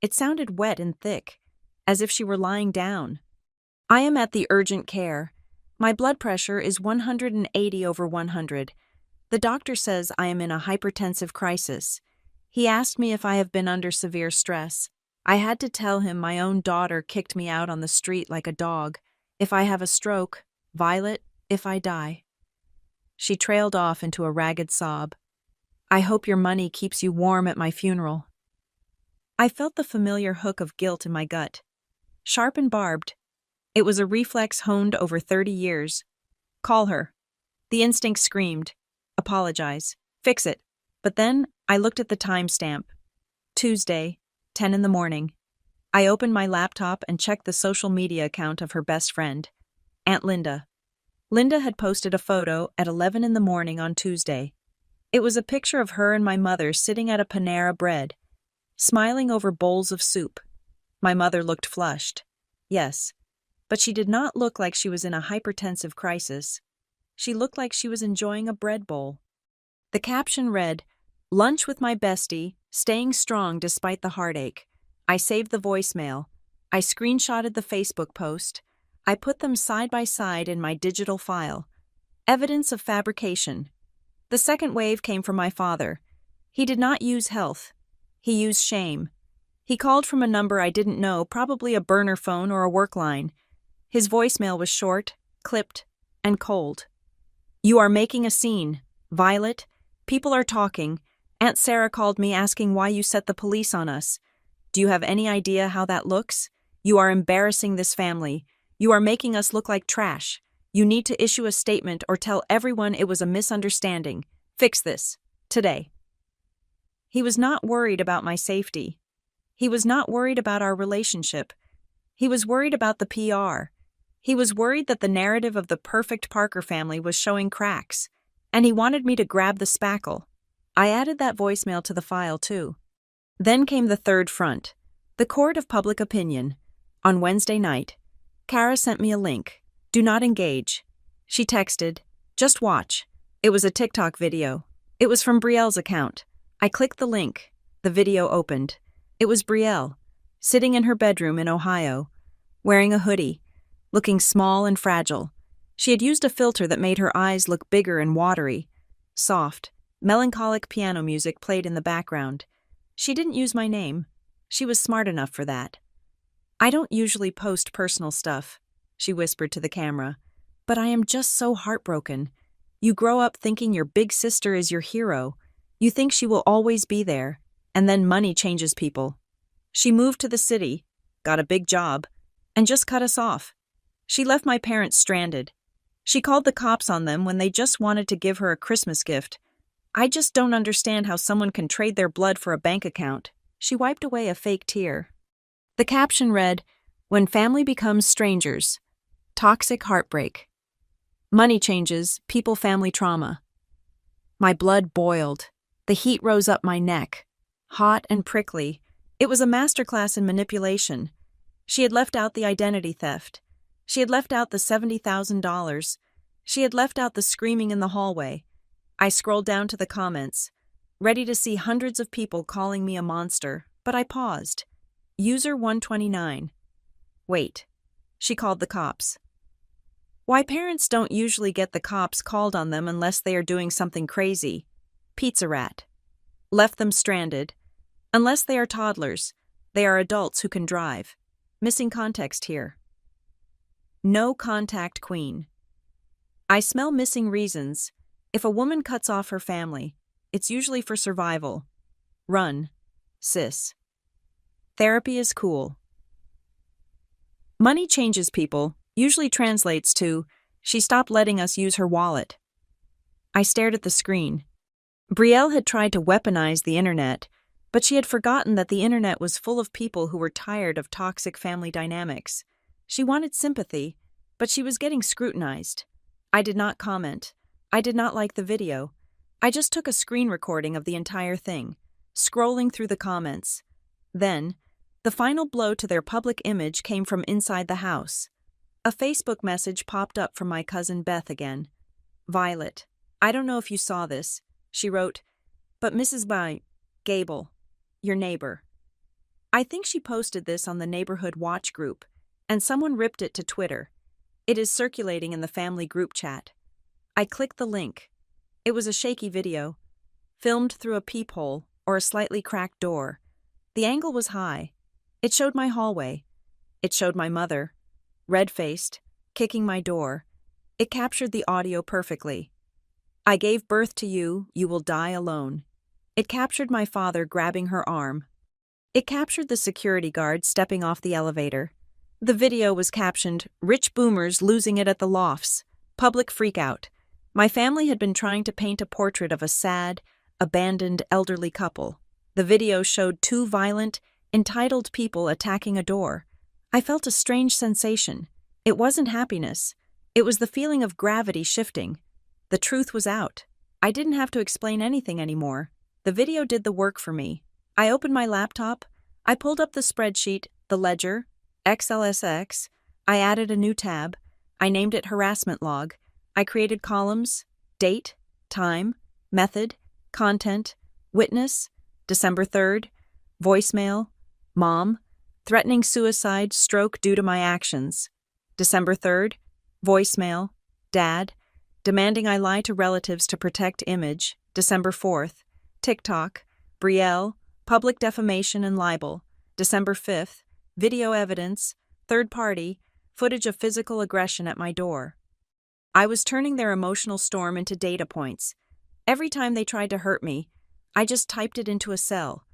It sounded wet and thick, as if she were lying down. I am at the urgent care. My blood pressure is 180/100. The doctor says I am in a hypertensive crisis. He asked me if I have been under severe stress. I had to tell him my own daughter kicked me out on the street like a dog. If I have a stroke, Violet, if I die. She trailed off into a ragged sob. I hope your money keeps you warm at my funeral. I felt the familiar hook of guilt in my gut. Sharp and barbed. It was a reflex honed over 30 years. Call her. The instinct screamed. A apologize, fix it. But then I looked at the timestamp. Tuesday, 10 in the morning. I opened my laptop and checked the social media account of her best friend, Aunt Linda. Linda had posted a photo at 11 in the morning on Tuesday. It was a picture of her and my mother sitting at a Panera Bread, smiling over bowls of soup. My mother looked flushed. Yes, but she did not look like she was in a hypertensive crisis. She looked like she was enjoying a bread bowl. The caption read, "Lunch with my bestie, staying strong despite the heartache." I saved the voicemail. I screenshotted the Facebook post. I put them side by side in my digital file. Evidence of fabrication. The second wave came from my father. He did not use health. He used shame. He called from a number I didn't know, probably a burner phone or a work line. His voicemail was short, clipped, and cold. "You are making a scene. Violet, people are talking. Aunt Sarah called me asking why you set the police on us. Do you have any idea how that looks? You are embarrassing this family. You are making us look like trash. You need to issue a statement or tell everyone it was a misunderstanding. Fix this. Today." He was not worried about my safety. He was not worried about our relationship. He was worried about the PR. He was worried that the narrative of the perfect Parker family was showing cracks, and he wanted me to grab the spackle. I added that voicemail to the file, too. Then came the third front, the court of public opinion. On Wednesday night, Kara sent me a link. "Do not engage." She texted, "Just watch." It was a TikTok video. It was from Brielle's account. I clicked the link. The video opened. It was Brielle, sitting in her bedroom in Ohio, wearing a hoodie, looking small and fragile. She had used a filter that made her eyes look bigger and watery. Soft, melancholic piano music played in the background. She didn't use my name. She was smart enough for that. "I don't usually post personal stuff," she whispered to the camera, "but I am just so heartbroken. You grow up thinking your big sister is your hero. You think she will always be there, and then money changes people. She moved to the city, got a big job, and just cut us off. She left my parents stranded. She called the cops on them when they just wanted to give her a Christmas gift. I just don't understand how someone can trade their blood for a bank account." She wiped away a fake tear. The caption read, "When family becomes strangers. Toxic heartbreak. Money changes, people family trauma." My blood boiled. The heat rose up my neck. Hot and prickly. It was a masterclass in manipulation. She had left out the identity theft. She had left out the $70,000. She had left out the screaming in the hallway. I scrolled down to the comments, ready to see hundreds of people calling me a monster, but I paused. User 129. Wait. She called the cops. Why parents don't usually get the cops called on them unless they are doing something crazy. Pizza Rat. Left them stranded. Unless they are toddlers, they are adults who can drive. Missing context here. No contact queen. I smell missing reasons. If a woman cuts off her family, it's usually for survival. Run, sis. Therapy is cool. Money changes people usually translates to, "She stopped letting us use her wallet." I stared at the screen. Brielle had tried to weaponize the internet, but she had forgotten that the internet was full of people who were tired of toxic family dynamics. She wanted sympathy, but she was getting scrutinized. I did not comment. I did not like the video. I just took a screen recording of the entire thing, scrolling through the comments. Then, the final blow to their public image came from inside the house. A Facebook message popped up from my cousin Beth again. "Violet, I don't know if you saw this," she wrote, "but Mrs. Gable, your neighbor." I think she posted this on the Neighborhood Watch group, and someone ripped it to Twitter. It is circulating in the family group chat. I clicked the link. It was a shaky video, filmed through a peephole or a slightly cracked door. The angle was high. It showed my hallway. It showed my mother, red-faced, kicking my door. It captured the audio perfectly. "I gave birth to you, you will die alone." It captured my father grabbing her arm. It captured the security guard stepping off the elevator. The video was captioned, "Rich boomers losing it at the lofts. Public freakout." My family had been trying to paint a portrait of a sad, abandoned elderly couple. The video showed two violent, entitled people attacking a door. I felt a strange sensation. It wasn't happiness. It was the feeling of gravity shifting. The truth was out. I didn't have to explain anything anymore. The video did the work for me. I opened my laptop. I pulled up the spreadsheet, the ledger, XLSX. I added a new tab. I named it harassment log. I created columns: date, time, method, content, witness, December 3rd, voicemail, mom, threatening suicide, stroke due to my actions. December 3rd, voicemail, dad, demanding I lie to relatives to protect image. December 4th, TikTok, Brielle, public defamation and libel. December 5th, video evidence, third party, footage of physical aggression at my door. I was turning their emotional storm into data points. Every time they tried to hurt me, I just typed it into a cell.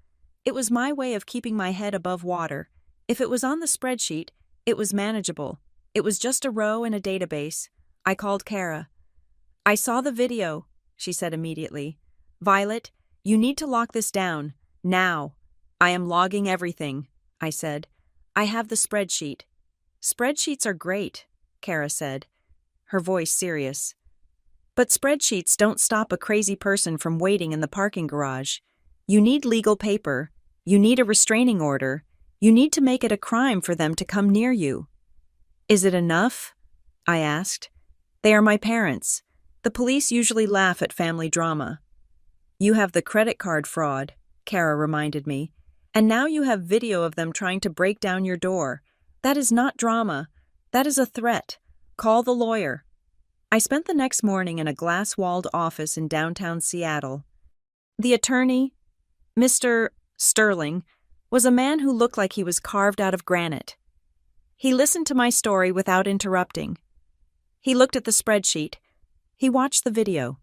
It was my way of keeping my head above water. If it was on the spreadsheet, it was manageable. It was just a row in a database. I called Kara. "I saw the video," she said immediately. "Violet, you need to lock this down. Now." "I am logging everything," I said. "I have the spreadsheet." "Spreadsheets are great," Kara said, her voice serious. "But spreadsheets don't stop a crazy person from waiting in the parking garage. You need legal paper. You need a restraining order. You need to make it a crime for them to come near you." "Is it enough?" I asked. "They are my parents. The police usually laugh at family drama." "You have the credit card fraud," Kara reminded me. "And now you have video of them trying to break down your door. That is not drama. That is a threat. Call the lawyer." I spent the next morning in a glass-walled office in downtown Seattle. The attorney, Mr. Sterling, was a man who looked like he was carved out of granite. He listened to my story without interrupting. He looked at the spreadsheet. He watched the video.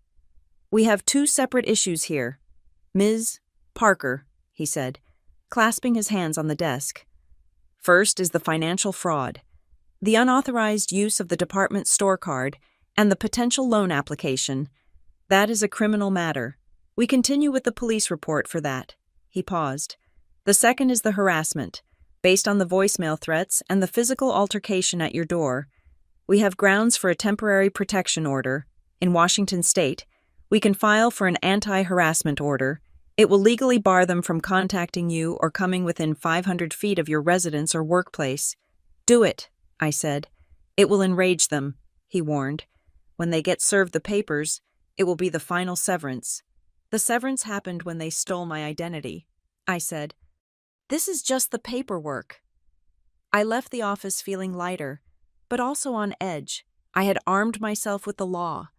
"We have two separate issues here. Ms. Parker," he said, clasping his hands on the desk. "First is the financial fraud, the unauthorized use of the department store card, and the potential loan application. That is a criminal matter. We continue with the police report for that." He paused. "The second is the harassment, based on the voicemail threats and the physical altercation at your door. We have grounds for a temporary protection order. In Washington state, we can file for an anti-harassment order. It will legally bar them from contacting you or coming within 500 feet of your residence or workplace." "Do it," I said. "It will enrage them," he warned. "When they get served the papers, it will be the final severance." "The severance happened when they stole my identity," I said. "This is just the paperwork." I left the office feeling lighter, but also on edge. I had armed myself with the law.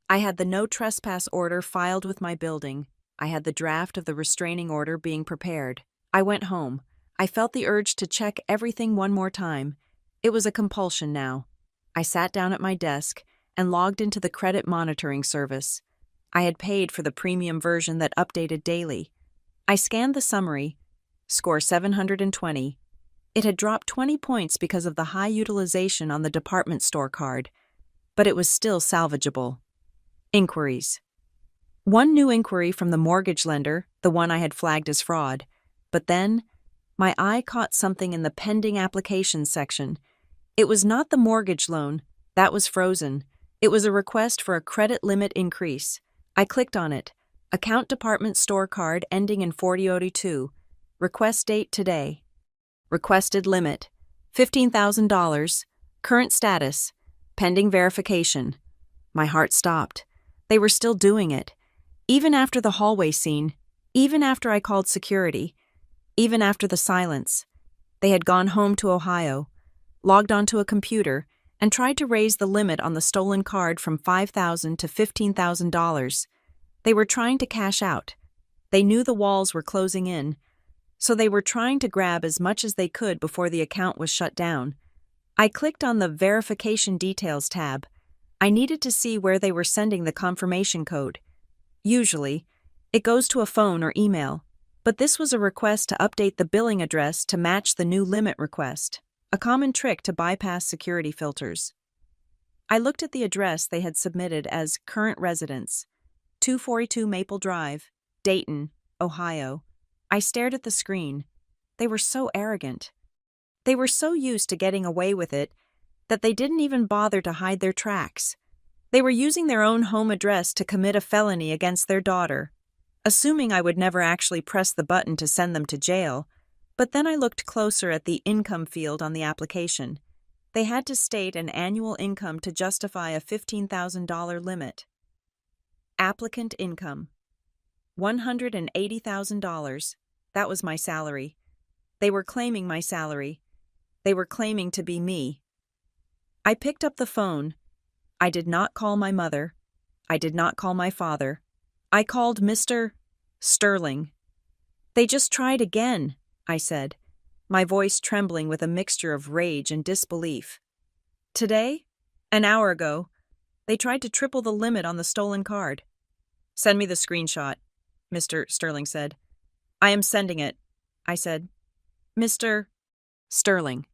I had the no trespass order filed with my building. I had the draft of the restraining order being prepared. I went home. I felt the urge to check everything one more time. It was a compulsion now. I sat down at my desk and logged into the credit monitoring service. I had paid for the premium version that updated daily. I scanned the summary. Score 720. It had dropped 20 points because of the high utilization on the department store card, but it was still salvageable. Inquiries. One new inquiry from the mortgage lender, the one I had flagged as fraud. But then, my eye caught something in the pending applications section. It was not the mortgage loan. That was frozen. It was a request for a credit limit increase. I clicked on it. Account department store card ending in 4082. Request date today. Requested limit, $15,000. Current status, pending verification. My heart stopped. They were still doing it. Even after the hallway scene, even after I called security, even after the silence. They had gone home to Ohio, logged onto a computer, and tried to raise the limit on the stolen card from $5,000 to $15,000. They were trying to cash out. They knew the walls were closing in, so they were trying to grab as much as they could before the account was shut down. I clicked on the Verification Details tab. I needed to see where they were sending the confirmation code. Usually, it goes to a phone or email, but this was a request to update the billing address to match the new limit request, a common trick to bypass security filters. I looked at the address they had submitted as current residence, 242 Maple Drive, Dayton, Ohio. I stared at the screen. They were so arrogant. They were so used to getting away with it that they didn't even bother to hide their tracks. They were using their own home address to commit a felony against their daughter, assuming I would never actually press the button to send them to jail. But then I looked closer at the income field on the application. They had to state an annual income to justify a $15,000 limit. Applicant income: $180,000. That was my salary. They were claiming my salary. They were claiming to be me. I picked up the phone. I did not call my mother. I did not call my father. I called Mr. Sterling. They just tried again, I said, my voice trembling with a mixture of rage and disbelief. Today, an hour ago, they tried to triple the limit on the stolen card. Send me the screenshot, Mr. Sterling said. I am sending it, I said. Mr. Sterling.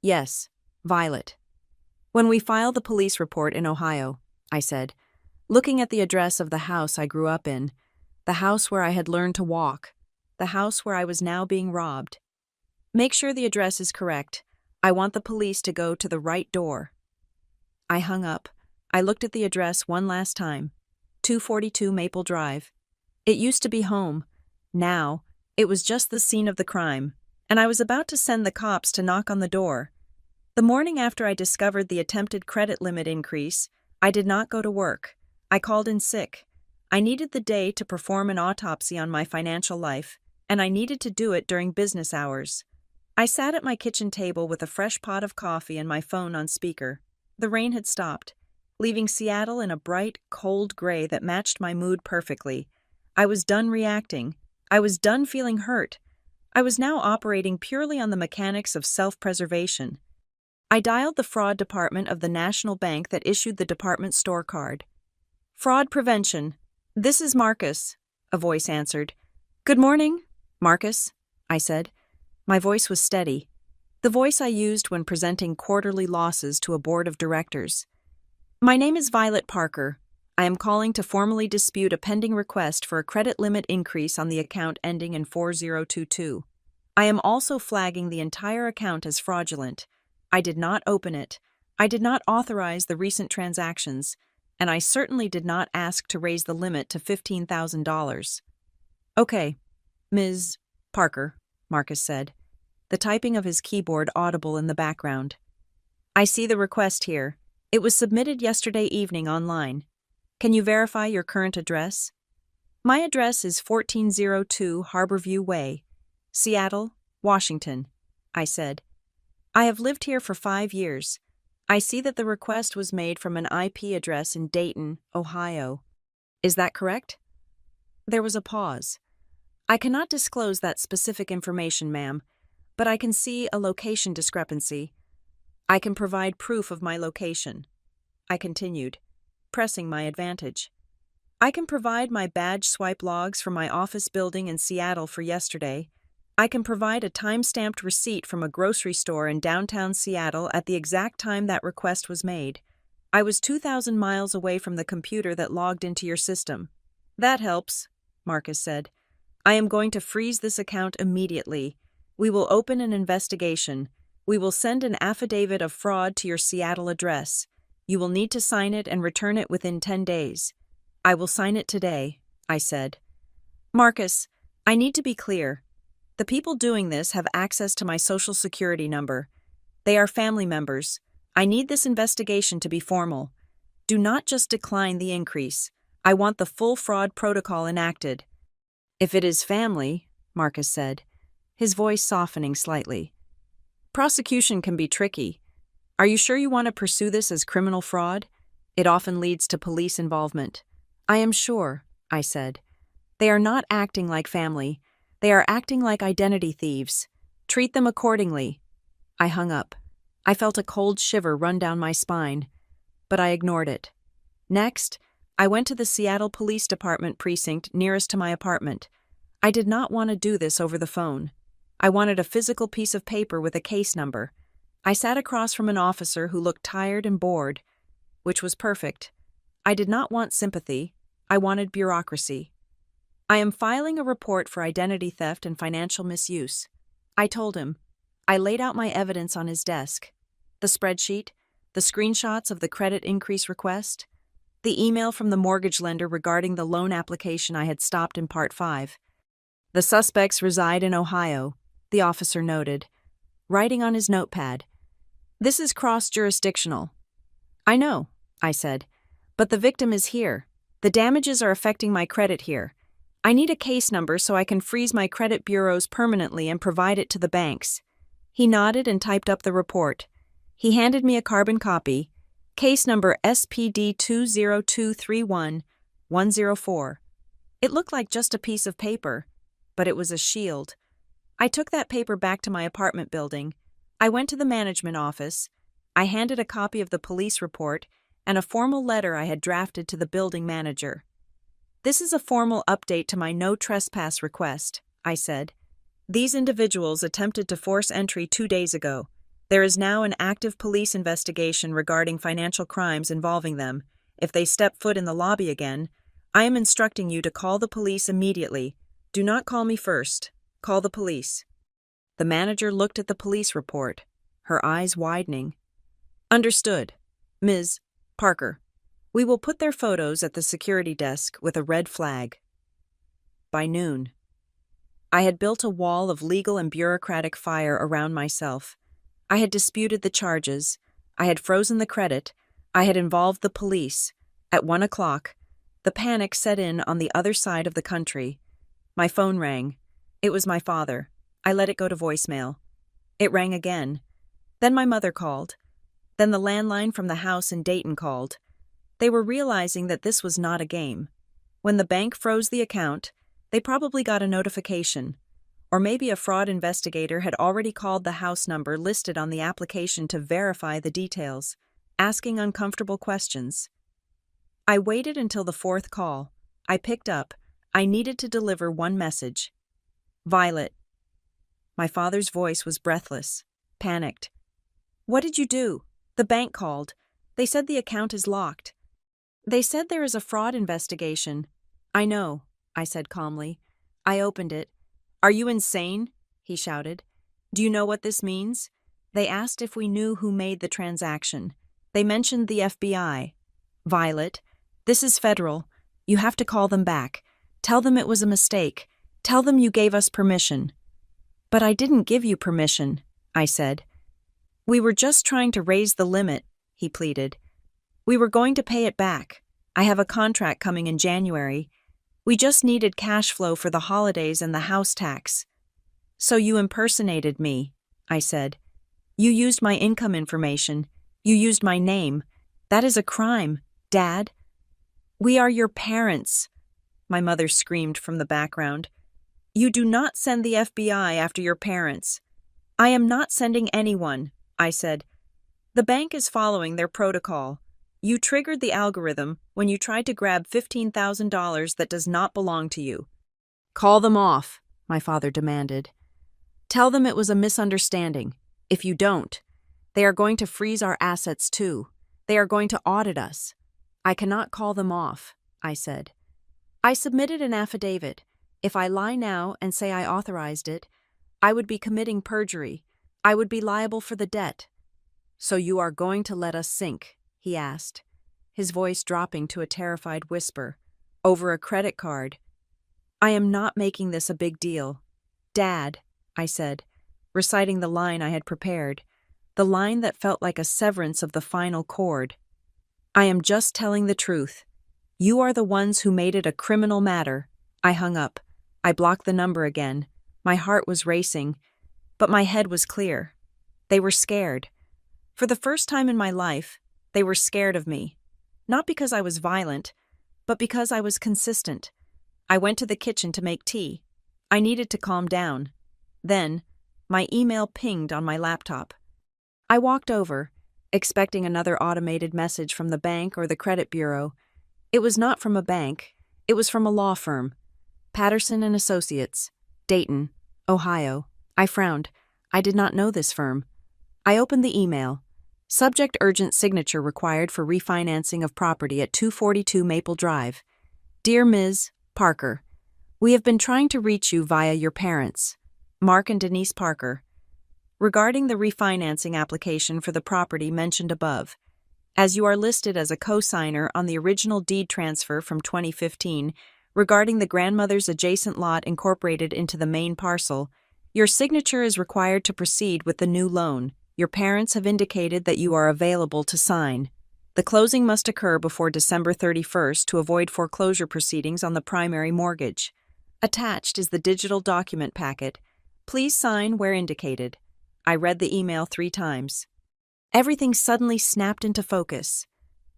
Yes, Violet. When we filed the police report in Ohio, I said, looking at the address of the house I grew up in, the house where I had learned to walk, the house where I was now being robbed. Make sure the address is correct. I want the police to go to the right door. I hung up. I looked at the address one last time. 242 Maple Drive. It used to be home. Now, it was just the scene of the crime, and I was about to send the cops to knock on the door. The morning after I discovered the attempted credit limit increase, I did not go to work. I called in sick. I needed the day to perform an autopsy on my financial life, and I needed to do it during business hours. I sat at my kitchen table with a fresh pot of coffee and my phone on speaker. The rain had stopped, leaving Seattle in a bright, cold gray that matched my mood perfectly. I was done reacting. I was done feeling hurt. I was now operating purely on the mechanics of self-preservation. I dialed the fraud department of the national bank that issued the department store card. Fraud prevention. This is Marcus, a voice answered. Good morning, Marcus, I said. My voice was steady, the voice I used when presenting quarterly losses to a board of directors. My name is Violet Parker. I am calling to formally dispute a pending request for a credit limit increase on the account ending in 4022. I am also flagging the entire account as fraudulent. I did not open it. I did not authorize the recent transactions, and I certainly did not ask to raise the limit to $15,000. Okay, Ms. Parker, Marcus said, the typing of his keyboard audible in the background. I see the request here. It was submitted yesterday evening online. Can you verify your current address? My address is 1402 Harborview Way, Seattle, Washington, I said. I have lived here for 5 years. I see that the request was made from an IP address in Dayton, Ohio. Is that correct? There was a pause. I cannot disclose that specific information, ma'am, but I can see a location discrepancy. I can provide proof of my location. I continued, pressing my advantage. I can provide my badge swipe logs from my office building in Seattle for yesterday. I can provide a time-stamped receipt from a grocery store in downtown Seattle at the exact time that request was made. I was 2,000 miles away from the computer that logged into your system. That helps, Marcus said. I am going to freeze this account immediately. We will open an investigation. We will send an affidavit of fraud to your Seattle address. You will need to sign it and return it within 10 days. I will sign it today, I said. Marcus, I need to be clear. The people doing this have access to my social security number. They are family members. I need this investigation to be formal. Do not just decline the increase. I want the full fraud protocol enacted. If it is family, Marcus said, his voice softening slightly. Prosecution can be tricky. Are you sure you want to pursue this as criminal fraud? It often leads to police involvement. I am sure, I said. They are not acting like family. They are acting like identity thieves. Treat them accordingly. I hung up. I felt a cold shiver run down my spine, but I ignored it. Next, I went to the Seattle Police Department precinct nearest to my apartment. I did not want to do this over the phone. I wanted a physical piece of paper with a case number. I sat across from an officer who looked tired and bored. which was perfect. I did not want sympathy. I wanted bureaucracy. I am filing a report for identity theft and financial misuse. I told him. I laid out my evidence on his desk. The spreadsheet, the screenshots of the credit increase request, the email from the mortgage lender regarding the loan application I had stopped in Part 5. The suspects reside in Ohio, the officer noted, writing on his notepad. This is cross-jurisdictional. I know, I said, but the victim is here. The damages are affecting my credit here. I need a case number so I can freeze my credit bureaus permanently and provide it to the banks. He nodded and typed up the report. He handed me a carbon copy, case number SPD 20231-104. It looked like just a piece of paper, but it was a shield. I took that paper back to my apartment building. I went to the management office. I handed a copy of the police report and a formal letter I had drafted to the building manager. This is a formal update to my no trespass request, I said. These individuals attempted to force entry 2 days ago. There is now an active police investigation regarding financial crimes involving them. If they step foot in the lobby again, I am instructing you to call the police immediately. Do not call me first. Call the police. The manager looked at the police report, her eyes widening. Understood. Ms. Parker. We will put their photos at the security desk with a red flag. By noon. I had built a wall of legal and bureaucratic fire around myself. I had disputed the charges. I had frozen the credit. I had involved the police. At 1 o'clock, the panic set in on the other side of the country. My phone rang. It was my father. I let it go to voicemail. It rang again. Then my mother called. Then the landline from the house in Dayton called. They were realizing that this was not a game. When the bank froze the account, they probably got a notification. Or maybe a fraud investigator had already called the house number listed on the application to verify the details, asking uncomfortable questions. I waited until the 4th call. I picked up. I needed to deliver one message. Violet. My father's voice was breathless, panicked. What did you do? The bank called. They said the account is locked. They said there is a fraud investigation. I know, I said calmly. I opened it. Are you insane? He shouted. Do you know what this means? They asked if we knew who made the transaction. They mentioned the FBI. Violet, this is federal. You have to call them back. Tell them it was a mistake. Tell them you gave us permission. But I didn't give you permission, I said. We were just trying to raise the limit, he pleaded. We were going to pay it back. I have a contract coming in January. We just needed cash flow for the holidays and the house tax. So you impersonated me, I said. You used my income information. You used my name. That is a crime, Dad. We are your parents, my mother screamed from the background. You do not send the FBI after your parents. I am not sending anyone, I said. The bank is following their protocol. You triggered the algorithm when you tried to grab $15,000 that does not belong to you. Call them off, my father demanded. Tell them it was a misunderstanding. If you don't, they are going to freeze our assets too. They are going to audit us. I cannot call them off, I said. I submitted an affidavit. If I lie now and say I authorized it, I would be committing perjury. I would be liable for the debt. So you are going to let us sink? He asked, his voice dropping to a terrified whisper. Over a credit card. I am not making this a big deal. Dad, I said, reciting the line I had prepared, the line that felt like a severance of the final chord. I am just telling the truth. You are the ones who made it a criminal matter. I hung up. I blocked the number again. My heart was racing, but my head was clear. They were scared. For the first time in my life, they were scared of me. Not because I was violent, but because I was consistent. I went to the kitchen to make tea. I needed to calm down. Then, my email pinged on my laptop. I walked over, expecting another automated message from the bank or the credit bureau. It was not from a bank. It was from a law firm. Patterson and Associates, Dayton, Ohio. I frowned. I did not know this firm. I opened the email. Subject urgent signature required for refinancing of property at 242 Maple Drive. Dear Ms. Parker, we have been trying to reach you via your parents, Mark and Denise Parker, regarding the refinancing application for the property mentioned above. As you are listed as a co-signer on the original deed transfer from 2015 regarding the grandmother's adjacent lot incorporated into the main parcel, your signature is required to proceed with the new loan. Your parents have indicated that you are available to sign. The closing must occur before December 31st to avoid foreclosure proceedings on the primary mortgage. Attached is the digital document packet. Please sign where indicated. I read the email 3 times. Everything suddenly snapped into focus.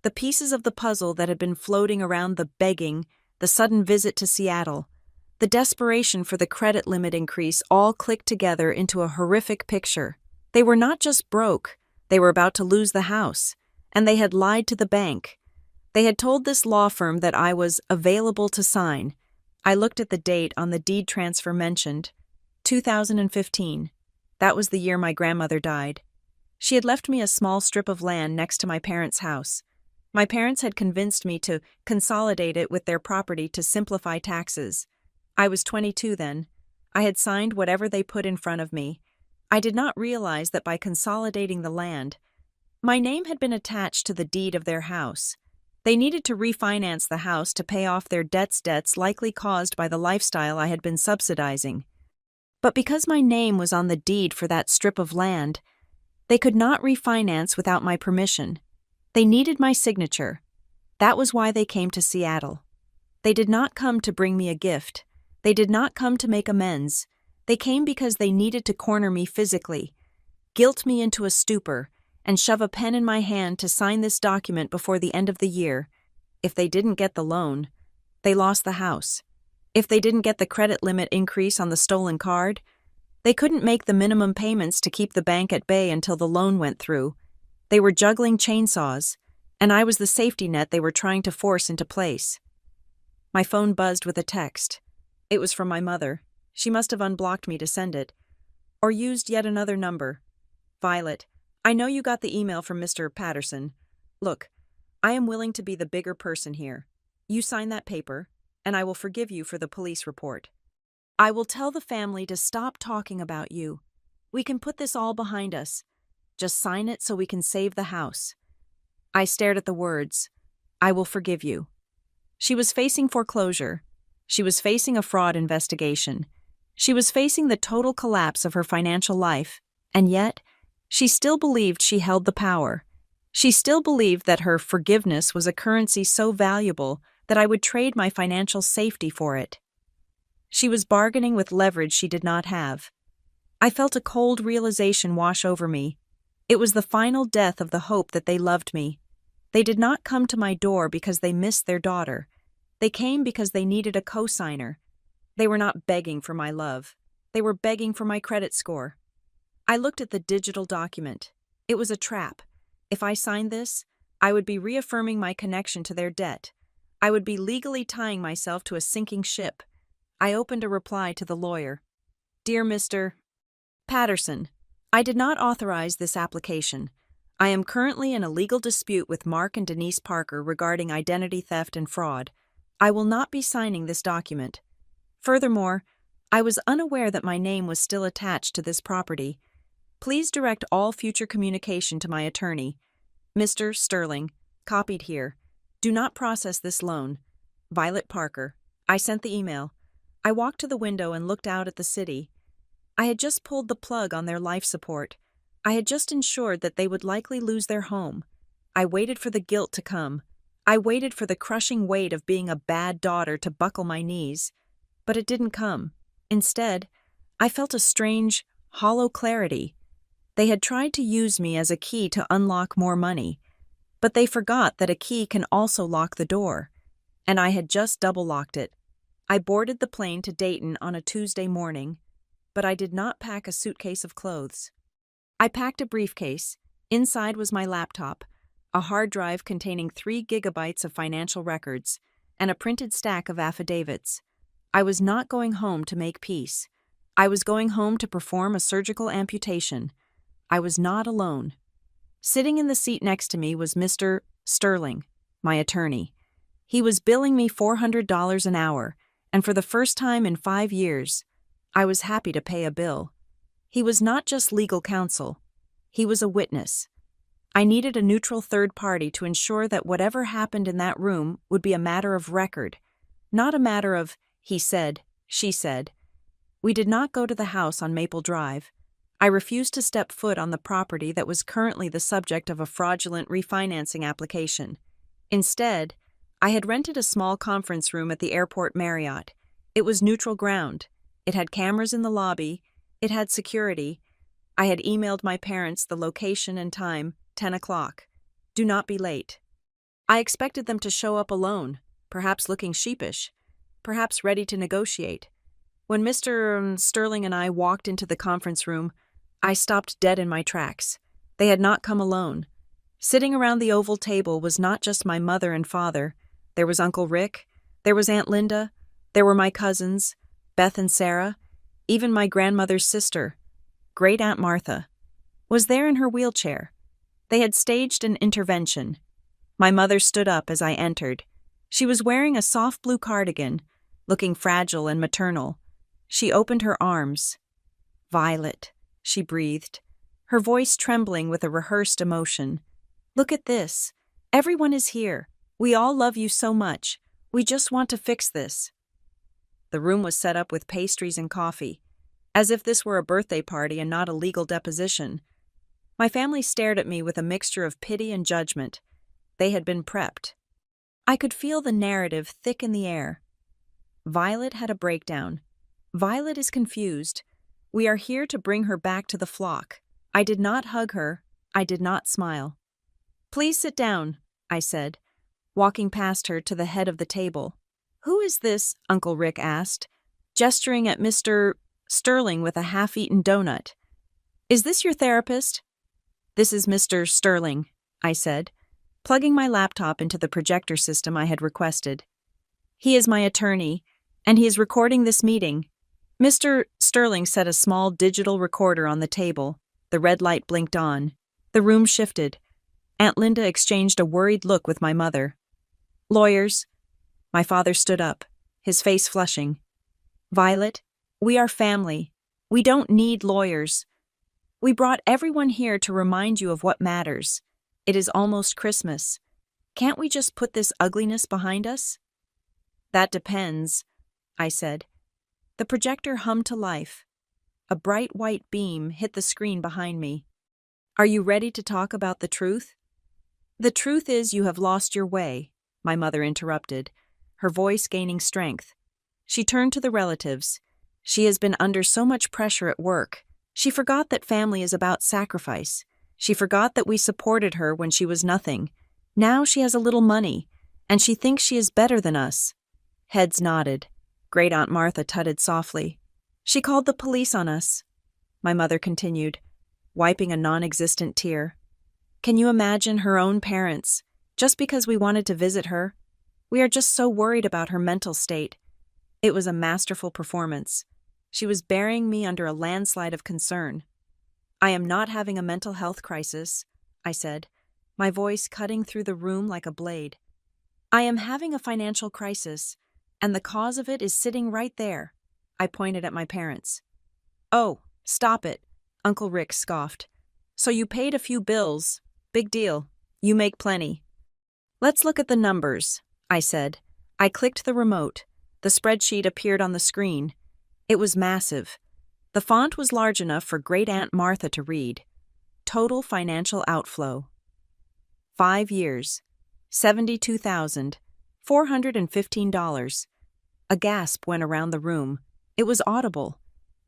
The pieces of the puzzle that had been floating around the begging, the sudden visit to Seattle, the desperation for the credit limit increase all clicked together into a horrific picture. They were not just broke, they were about to lose the house, and they had lied to the bank. They had told this law firm that I was available to sign. I looked at the date on the deed transfer mentioned, 2015. That was the year my grandmother died. She had left me a small strip of land next to my parents' house. My parents had convinced me to consolidate it with their property to simplify taxes. I was 22 then. I had signed whatever they put in front of me. I did not realize that by consolidating the land, my name had been attached to the deed of their house. They needed to refinance the house to pay off their debts likely caused by the lifestyle I had been subsidizing. But because my name was on the deed for that strip of land, they could not refinance without my permission. They needed my signature. That was why they came to Seattle. They did not come to bring me a gift. They did not come to make amends. They came because they needed to corner me physically, guilt me into a stupor, and shove a pen in my hand to sign this document before the end of the year. If they didn't get the loan, they lost the house. If they didn't get the credit limit increase on the stolen card, they couldn't make the minimum payments to keep the bank at bay until the loan went through. They were juggling chainsaws, and I was the safety net they were trying to force into place. My phone buzzed with a text. It was from my mother. She must have unblocked me to send it, or used yet another number. Violet, I know you got the email from Mr. Patterson. Look, I am willing to be the bigger person here. You sign that paper, and I will forgive you for the police report. I will tell the family to stop talking about you. We can put this all behind us. Just sign it so we can save the house. I stared at the words. I will forgive you. She was facing foreclosure. She was facing a fraud investigation. She was facing the total collapse of her financial life, and yet, she still believed she held the power. She still believed that her forgiveness was a currency so valuable that I would trade my financial safety for it. She was bargaining with leverage she did not have. I felt a cold realization wash over me. It was the final death of the hope that they loved me. They did not come to my door because they missed their daughter. They came because they needed a co-signer. They were not begging for my love. They were begging for my credit score. I looked at the digital document. It was a trap. If I signed this, I would be reaffirming my connection to their debt. I would be legally tying myself to a sinking ship. I opened a reply to the lawyer. Dear Mr. Patterson, I did not authorize this application. I am currently in a legal dispute with Mark and Denise Parker regarding identity theft and fraud. I will not be signing this document. Furthermore, I was unaware that my name was still attached to this property. Please direct all future communication to my attorney, Mr. Sterling, copied here. Do not process this loan. Violet Parker. I sent the email. I walked to the window and looked out at the city. I had just pulled the plug on their life support. I had just ensured that they would likely lose their home. I waited for the guilt to come. I waited for the crushing weight of being a bad daughter to buckle my knees. But it didn't come. Instead, I felt a strange, hollow clarity. They had tried to use me as a key to unlock more money, but they forgot that a key can also lock the door, and I had just double-locked it. I boarded the plane to Dayton on a Tuesday morning, but I did not pack a suitcase of clothes. I packed a briefcase. Inside was my laptop, a hard drive containing 3 gigabytes of financial records, and a printed stack of affidavits. I was not going home to make peace. I was going home to perform a surgical amputation. I was not alone. Sitting in the seat next to me was Mr. Sterling, my attorney. He was billing me $400 an hour, and for the first time in 5 years, I was happy to pay a bill. He was not just legal counsel. He was a witness. I needed a neutral third party to ensure that whatever happened in that room would be a matter of record, not a matter of he said, she said. We did not go to the house on Maple Drive. I refused to step foot on the property that was currently the subject of a fraudulent refinancing application. Instead, I had rented a small conference room at the airport Marriott. It was neutral ground. It had cameras in the lobby. It had security. I had emailed my parents the location and time, 10 o'clock. Do not be late. I expected them to show up alone, perhaps looking sheepish, perhaps ready to negotiate. When Mr. Sterling and I walked into the conference room, I stopped dead in my tracks. They had not come alone. Sitting around the oval table was not just my mother and father. There was Uncle Rick, there was Aunt Linda, there were my cousins, Beth and Sarah, even my grandmother's sister, Great Aunt Martha, was there in her wheelchair. They had staged an intervention. My mother stood up as I entered. She was wearing a soft blue cardigan, looking fragile and maternal. She opened her arms. "Violet," she breathed, her voice trembling with a rehearsed emotion. "Look at this. Everyone is here. We all love you so much. We just want to fix this." The room was set up with pastries and coffee, as if this were a birthday party and not a legal deposition. My family stared at me with a mixture of pity and judgment. They had been prepped. I could feel the narrative thick in the air. Violet had a breakdown. Violet is confused. We are here to bring her back to the flock. I did not hug her. I did not smile. "Please sit down," I said, walking past her to the head of the table. "Who is this?" Uncle Rick asked, gesturing at Mr. Sterling with a half-eaten donut. "Is this your therapist?" "This is Mr. Sterling," I said, plugging my laptop into the projector system I had requested. "He is my attorney, and he is recording this meeting." Mr. Sterling set a small digital recorder on the table. The red light blinked on. The room shifted. Aunt Linda exchanged a worried look with my mother. "Lawyers." My father stood up, his face flushing. "Violet, we are family. We don't need lawyers. We brought everyone here to remind you of what matters. It is almost Christmas. Can't we just put this ugliness behind us?" "That depends," I said. The projector hummed to life. A bright white beam hit the screen behind me. "Are you ready to talk about the truth?" "The truth is you have lost your way," my mother interrupted, her voice gaining strength. She turned to the relatives. She has been under so much pressure at work. She forgot that family is about sacrifice. She forgot that we supported her when she was nothing. Now she has a little money, and she thinks she is better than us. Heads nodded. Great Aunt Martha tutted softly. "She called the police on us," my mother continued, wiping a non-existent tear. "Can you imagine her own parents, just because we wanted to visit her? We are just so worried about her mental state." It was a masterful performance. She was burying me under a landslide of concern. "I am not having a mental health crisis," I said, my voice cutting through the room like a blade. "I am having a financial crisis, and the cause of it is sitting right there." I pointed at my parents. "Oh, stop it," Uncle Rick scoffed. "So you paid a few bills. Big deal. You make plenty." "Let's look at the numbers," I said. I clicked the remote. The spreadsheet appeared on the screen. It was massive. The font was large enough for Great Aunt Martha to read. Total financial outflow. 5 years. $72,415. A gasp went around the room. It was audible.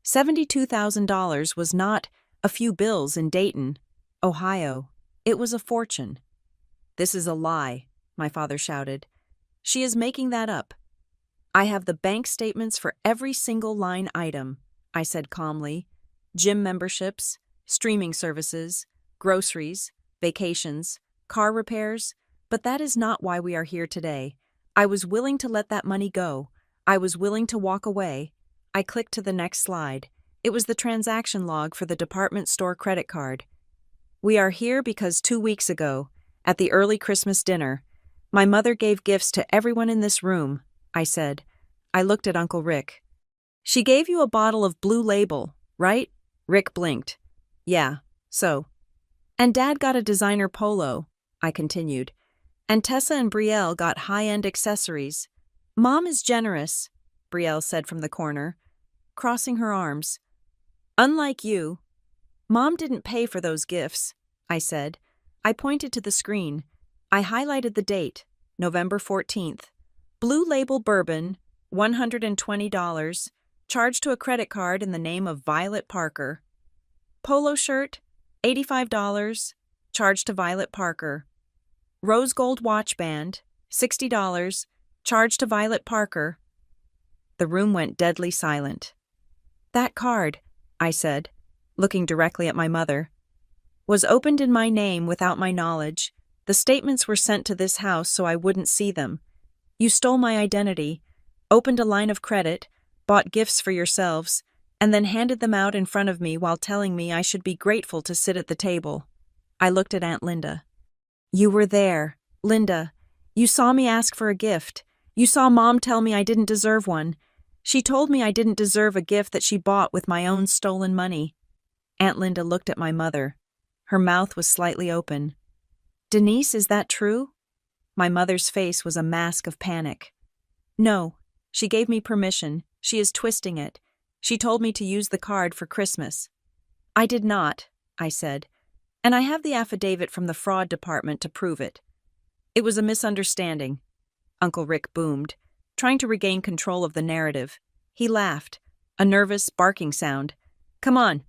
$72,000 was not a few bills in Dayton, Ohio. It was a fortune. "This is a lie," my father shouted. "She is making that up." "I have the bank statements for every single line item," I said calmly. "Gym memberships, streaming services, groceries, vacations, car repairs. But that is not why we are here today. I was willing to let that money go. I was willing to walk away." I clicked to the next slide. It was the transaction log for the department store credit card. We are here because 2 weeks ago, at the early Christmas dinner, my mother gave gifts to everyone in this room, I said. I looked at Uncle Rick. She gave you a bottle of Blue Label, right? Rick blinked. Yeah, so. And Dad got a designer polo, I continued. And Tessa and Brielle got high-end accessories. Mom is generous, Brielle said from the corner, crossing her arms. Unlike you. Mom didn't pay for those gifts, I said. I pointed to the screen. I highlighted the date, November 14th. Blue Label bourbon, $120, charged to a credit card in the name of Violet Parker. Polo shirt, $85, charged to Violet Parker. Rose gold watch band, $60, charged to Violet Parker. The room went deadly silent. That card, I said, looking directly at my mother, was opened in my name without my knowledge. The statements were sent to this house so I wouldn't see them. You stole my identity, opened a line of credit, bought gifts for yourselves, and then handed them out in front of me while telling me I should be grateful to sit at the table. I looked at Aunt Linda. You were there, Linda. You saw me ask for a gift. You saw Mom tell me I didn't deserve one. She told me I didn't deserve a gift that she bought with my own stolen money. Aunt Linda looked at my mother. Her mouth was slightly open. Denise, is that true? My mother's face was a mask of panic. No, she gave me permission. She is twisting it. She told me to use the card for Christmas. I did not, I said, and I have the affidavit from the fraud department to prove it. It was a misunderstanding, Uncle Rick boomed, trying to regain control of the narrative. He laughed, a nervous, barking sound. Come on,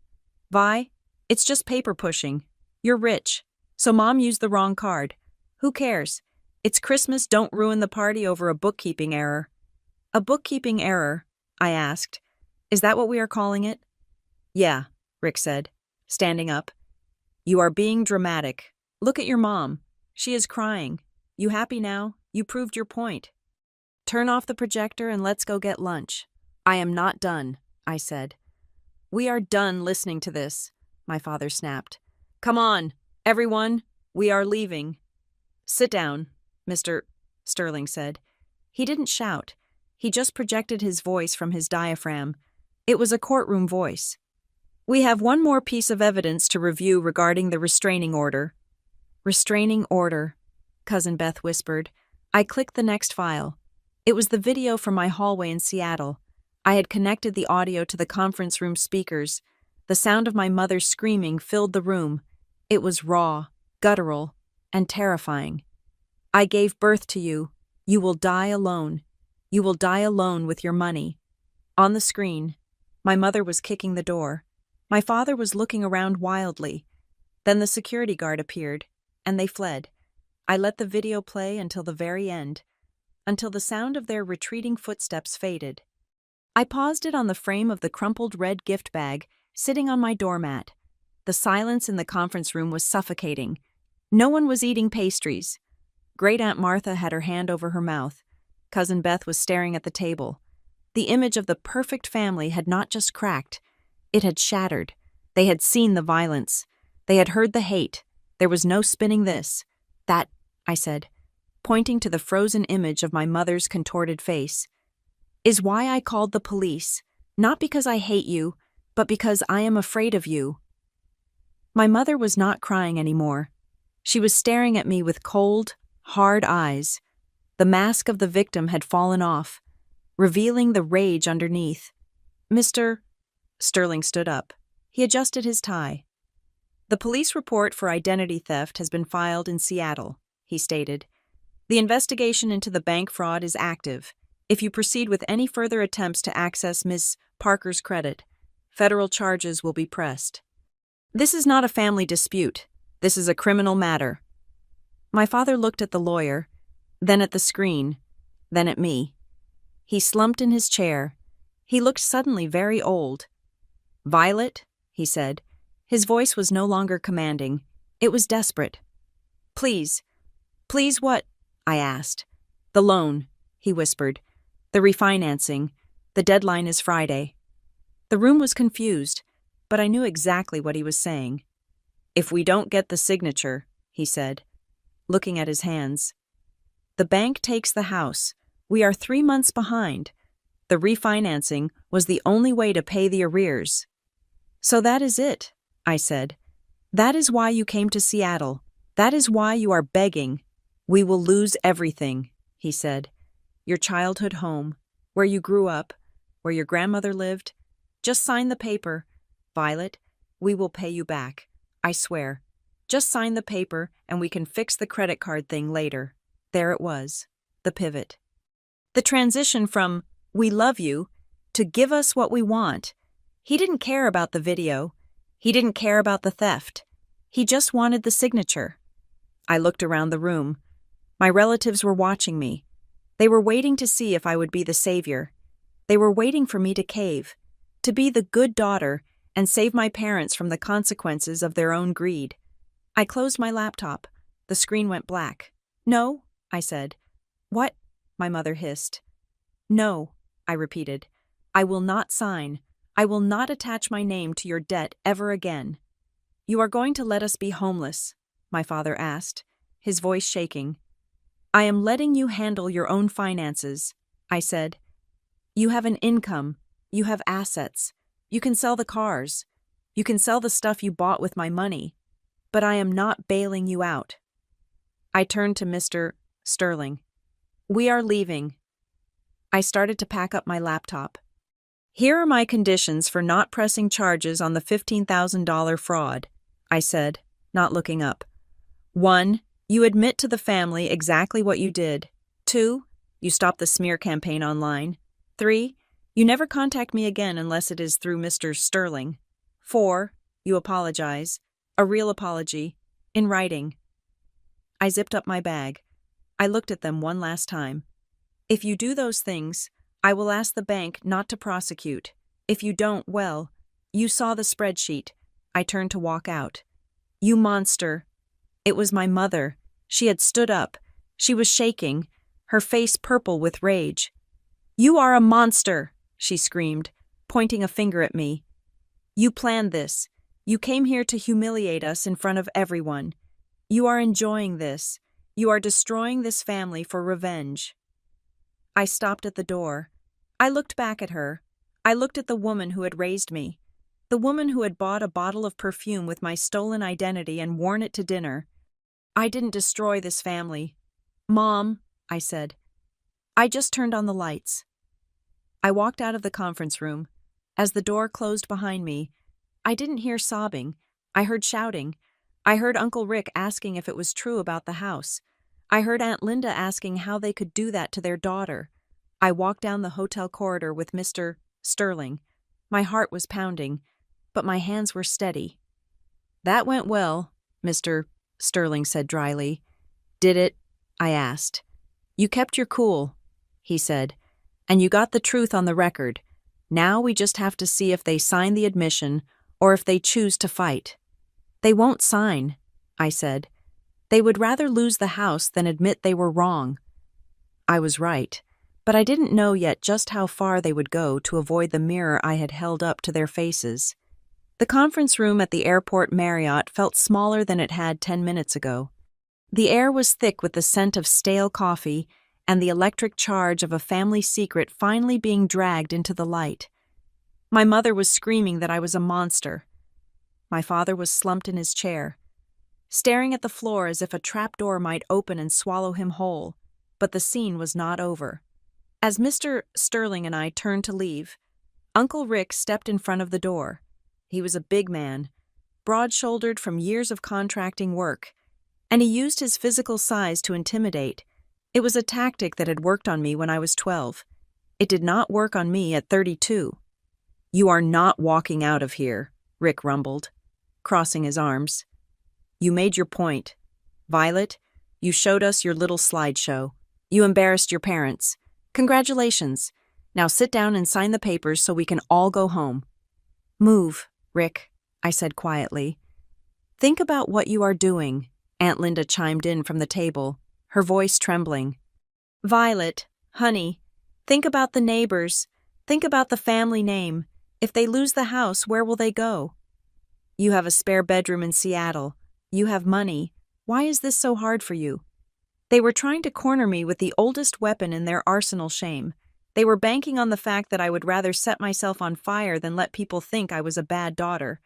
Vi, it's just paper pushing. You're rich, so Mom used the wrong card. Who cares? It's Christmas, don't ruin the party over a bookkeeping error. A bookkeeping error? I asked. Is that what we are calling it? Yeah, Rick said, standing up. You are being dramatic. Look at your mom. She is crying. You happy now? You proved your point. Turn off the projector and let's go get lunch. I am not done, I said. We are done listening to this, my father snapped. Come on, everyone, we are leaving. Sit down, Mr. Sterling said. He didn't shout. He just projected his voice from his diaphragm. It was a courtroom voice. We have one more piece of evidence to review regarding the restraining order. Restraining order, Cousin Beth whispered. I clicked the next file. It was the video from my hallway in Seattle. I had connected the audio to the conference room speakers. The sound of my mother screaming filled the room. It was raw, guttural, and terrifying. I gave birth to you. You will die alone. You will die alone with your money. On the screen, my mother was kicking the door. My father was looking around wildly. Then the security guard appeared, and they fled. I let the video play until the very end, until the sound of their retreating footsteps faded. I paused it on the frame of the crumpled red gift bag sitting on my doormat. The silence in the conference room was suffocating. No one was eating pastries. Great Aunt Martha had her hand over her mouth. Cousin Beth was staring at the table. The image of the perfect family had not just cracked, it had shattered. They had seen the violence. They had heard the hate. There was no spinning this. That, I said, pointing to the frozen image of my mother's contorted face, is why I called the police, not because I hate you, but because I am afraid of you. My mother was not crying anymore. She was staring at me with cold, hard eyes. The mask of the victim had fallen off, revealing the rage underneath. Mr. Sterling stood up. He adjusted his tie. The police report for identity theft has been filed in Seattle, he stated. The investigation into the bank fraud is active. If you proceed with any further attempts to access Ms. Parker's credit, federal charges will be pressed. This is not a family dispute. This is a criminal matter. My father looked at the lawyer, then at the screen, then at me. He slumped in his chair. He looked suddenly very old. Violet, he said. His voice was no longer commanding. It was desperate. Please. Please what? I asked. The loan, he whispered. The refinancing. The deadline is Friday. The room was confused, but I knew exactly what he was saying. If we don't get the signature, he said, looking at his hands. The bank takes the house. We are 3 months behind. The refinancing was the only way to pay the arrears. So that is it, I said. That is why you came to Seattle. That is why you are begging. We will lose everything, he said. Your childhood home, where you grew up, where your grandmother lived. Just sign the paper. Violet, we will pay you back. I swear. Just sign the paper and we can fix the credit card thing later. There it was, the pivot. The transition from, we love you, to give us what we want. He didn't care about the video. He didn't care about the theft. He just wanted the signature. I looked around the room. My relatives were watching me. They were waiting to see if I would be the savior. They were waiting for me to cave, to be the good daughter and save my parents from the consequences of their own greed. I closed my laptop. The screen went black. No, I said. What? My mother hissed. No, I repeated. I will not sign. I will not attach my name to your debt ever again. You are going to let us be homeless? My father asked, his voice shaking. I am letting you handle your own finances, I said. You have an income. You have assets. You can sell the cars. You can sell the stuff you bought with my money. But I am not bailing you out. I turned to Mr. Sterling. We are leaving. I started to pack up my laptop. Here are my conditions for not pressing charges on the $15,000 fraud, I said, not looking up. 1. You admit to the family exactly what you did. 2. You stop the smear campaign online. 3. You never contact me again unless it is through Mr. Sterling. 4. You apologize. A real apology. In writing. I zipped up my bag. I looked at them one last time. If you do those things, I will ask the bank not to prosecute. If you don't, well, you saw the spreadsheet. I turned to walk out. You monster. It was my mother. She had stood up. She was shaking, her face purple with rage. You are a monster, she screamed, pointing a finger at me. You planned this. You came here to humiliate us in front of everyone. You are enjoying this. You are destroying this family for revenge. I stopped at the door. I looked back at her. I looked at the woman who had raised me, the woman who had bought a bottle of perfume with my stolen identity and worn it to dinner. I didn't destroy this family. Mom, I said. I just turned on the lights. I walked out of the conference room. As the door closed behind me, I didn't hear sobbing. I heard shouting. I heard Uncle Rick asking if it was true about the house. I heard Aunt Linda asking how they could do that to their daughter. I walked down the hotel corridor with Mr. Sterling. My heart was pounding, but my hands were steady. That went well, Mr. Sterling said dryly. Did it? I asked. You kept your cool, he said, and you got the truth on the record. Now we just have to see if they sign the admission or if they choose to fight. They won't sign, I said. They would rather lose the house than admit they were wrong. I was right, but I didn't know yet just how far they would go to avoid the mirror I had held up to their faces. The conference room at the airport Marriott felt smaller than it had 10 minutes ago. The air was thick with the scent of stale coffee and the electric charge of a family secret finally being dragged into the light. My mother was screaming that I was a monster. My father was slumped in his chair, staring at the floor as if a trapdoor might open and swallow him whole, but the scene was not over. As Mr. Sterling and I turned to leave, Uncle Rick stepped in front of the door. He was a big man, broad-shouldered from years of contracting work, and he used his physical size to intimidate. It was a tactic that had worked on me when I was 12. It did not work on me at 32. You are not walking out of here, Rick rumbled, crossing his arms. You made your point. Violet, you showed us your little slideshow. You embarrassed your parents. Congratulations. Now sit down and sign the papers so we can all go home. Move, Rick, I said quietly. Think about what you are doing, Aunt Linda chimed in from the table, her voice trembling. Violet, honey, think about the neighbors. Think about the family name. If they lose the house, where will they go? You have a spare bedroom in Seattle. You have money. Why is this so hard for you? They were trying to corner me with the oldest weapon in their arsenal, shame. They were banking on the fact that I would rather set myself on fire than let people think I was a bad daughter.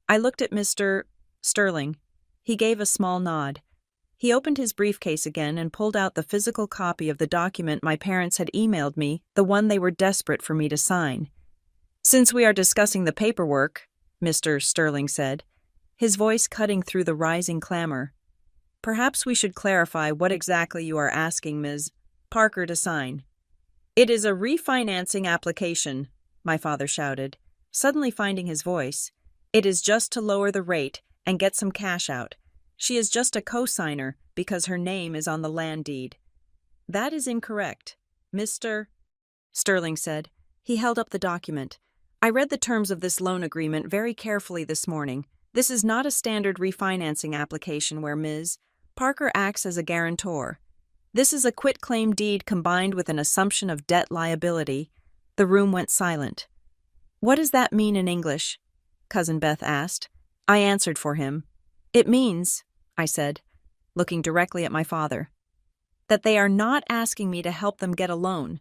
I looked at Mr. Sterling. He gave a small nod. He opened his briefcase again and pulled out the physical copy of the document my parents had emailed me, the one they were desperate for me to sign. "Since we are discussing the paperwork," Mr. Sterling said, his voice cutting through the rising clamor, "perhaps we should clarify what exactly you are asking Ms. Parker to sign." "It is a refinancing application," my father shouted, suddenly finding his voice. "It is just to lower the rate and get some cash out. She is just a co-signer because her name is on the land deed." "That is incorrect," Mr. Sterling said. He held up the document. "I read the terms of this loan agreement very carefully this morning. This is not a standard refinancing application where Ms. Parker acts as a guarantor. This is a quitclaim deed combined with an assumption of debt liability." The room went silent. "What does that mean in English?" Cousin Beth asked. I answered for him. "It means," I said, looking directly at my father, "that they are not asking me to help them get a loan.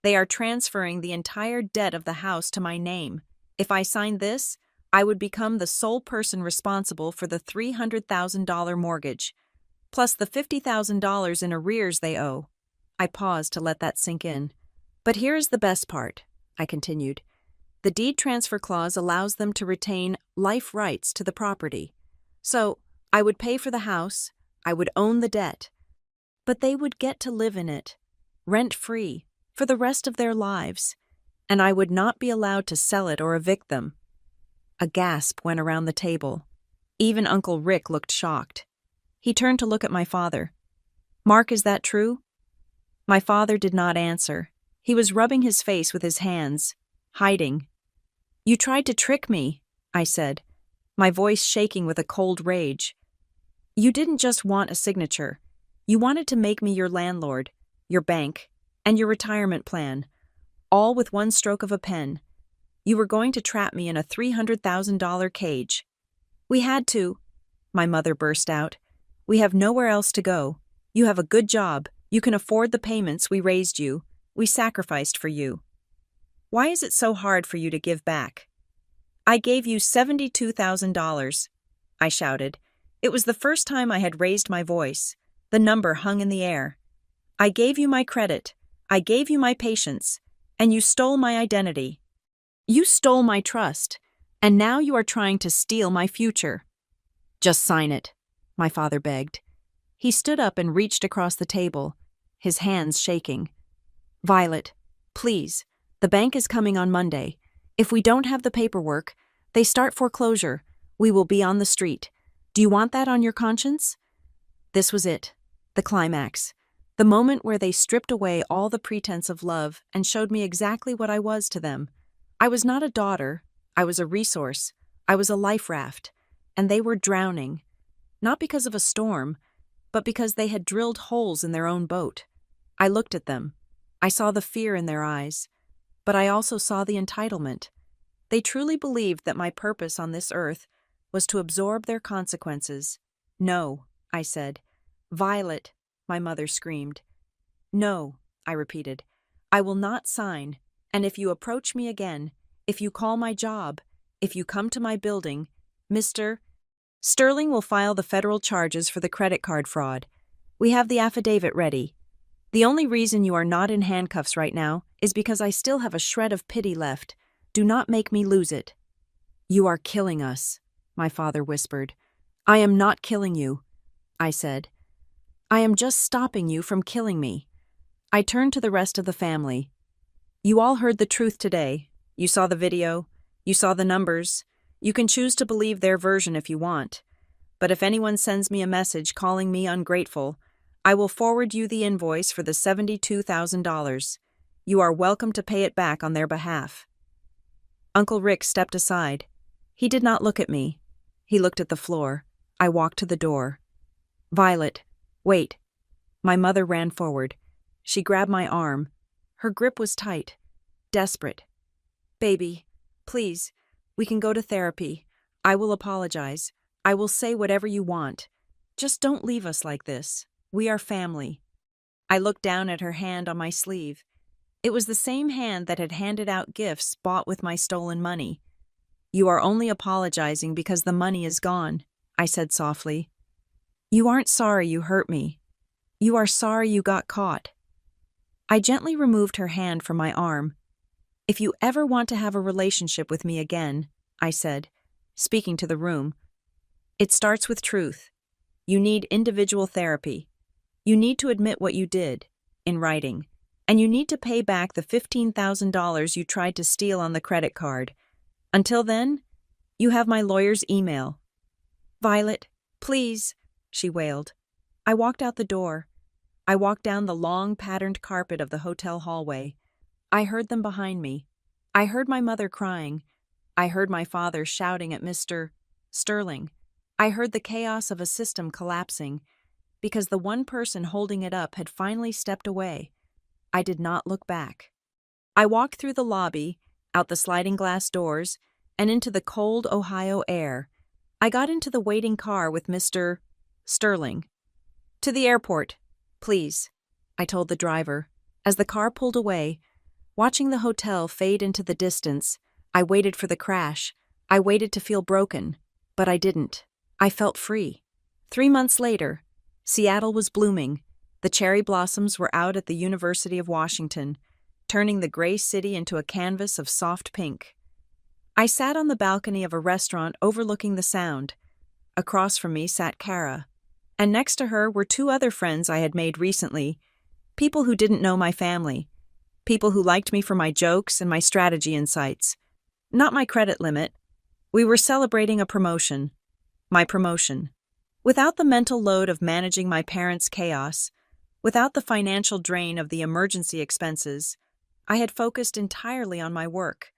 They are transferring the entire debt of the house to my name. If I signed this, I would become the sole person responsible for the $300,000 mortgage, plus the $50,000 in arrears they owe." I paused to let that sink in. "But here is the best part," I continued. "The deed transfer clause allows them to retain life rights to the property. So, I would pay for the house, I would own the debt, but they would get to live in it, rent-free, for the rest of their lives, and I would not be allowed to sell it or evict them." A gasp went around the table. Even Uncle Rick looked shocked. He turned to look at my father. "Mark, is that true?" My father did not answer. He was rubbing his face with his hands, hiding. "You tried to trick me," I said, my voice shaking with a cold rage. "You didn't just want a signature. You wanted to make me your landlord, your bank, and your retirement plan, all with one stroke of a pen. You were going to trap me in a $300,000 cage." "We had to," my mother burst out. "We have nowhere else to go. You have a good job. You can afford the payments. We raised you. We sacrificed for you. Why is it so hard for you to give back?" "I gave you $72,000, I shouted. It was the first time I had raised my voice. The number hung in the air. "I gave you my credit. I gave you my patience. And you stole my identity. You stole my trust. And now you are trying to steal my future." "Just sign it," my father begged. He stood up and reached across the table, his hands shaking. "Violet, please, the bank is coming on Monday. If we don't have the paperwork, they start foreclosure. We will be on the street. Do you want that on your conscience?" This was it, the climax, the moment where they stripped away all the pretense of love and showed me exactly what I was to them. I was not a daughter, I was a resource, I was a life raft, and they were drowning, not because of a storm, but because they had drilled holes in their own boat. I looked at them. I saw the fear in their eyes, but I also saw the entitlement. They truly believed that my purpose on this earth was to absorb their consequences. "No," I said. "Violet," my mother screamed. "No," I repeated. "I will not sign, and if you approach me again, if you call my job, if you come to my building, Mr. Sterling will file the federal charges for the credit card fraud. We have the affidavit ready. The only reason you are not in handcuffs right now is because I still have a shred of pity left. Do not make me lose it." "You are killing us," my father whispered. "I am not killing you," I said. "I am just stopping you from killing me." I turned to the rest of the family. "You all heard the truth today. You saw the video. You saw the numbers. You can choose to believe their version if you want. But if anyone sends me a message calling me ungrateful, I will forward you the invoice for the $72,000. You are welcome to pay it back on their behalf." Uncle Rick stepped aside. He did not look at me. He looked at the floor. I walked to the door. "Violet, wait." My mother ran forward. She grabbed my arm. Her grip was tight, desperate. "Baby, please, we can go to therapy. I will apologize. I will say whatever you want. Just don't leave us like this. We are family. I looked down at her hand on my sleeve. It was the same hand that had handed out gifts bought with my stolen money. You are only apologizing because the money is gone, I said softly. You aren't sorry you hurt me. You are sorry you got caught. I gently removed her hand from my arm. If you ever want to have a relationship with me again, I said, speaking to the room, it starts with truth. You need individual therapy. You need to admit what you did, in writing, and you need to pay back the $15,000 you tried to steal on the credit card. Until then, you have my lawyer's email. Violet, please, she wailed. I walked out the door. I walked down the long, patterned carpet of the hotel hallway. I heard them behind me. I heard my mother crying. I heard my father shouting at Mr. Sterling. I heard the chaos of a system collapsing because the one person holding it up had finally stepped away. I did not look back. I walked through the lobby, out the sliding glass doors, and into the cold Ohio air. I got into the waiting car with Mr. Sterling. To the airport, please, I told the driver. As the car pulled away, watching the hotel fade into the distance, I waited for the crash. I waited to feel broken, but I didn't. I felt free. 3 months later, Seattle was blooming. The cherry blossoms were out at the University of Washington, turning the gray city into a canvas of soft pink. I sat on the balcony of a restaurant overlooking the Sound. Across from me sat Kara, and next to her were 2 other friends I had made recently, people who didn't know my family, people who liked me for my jokes and my strategy insights, not my credit limit. We were celebrating a promotion. My promotion. Without the mental load of managing my parents' chaos, without the financial drain of the emergency expenses, I had focused entirely on my work.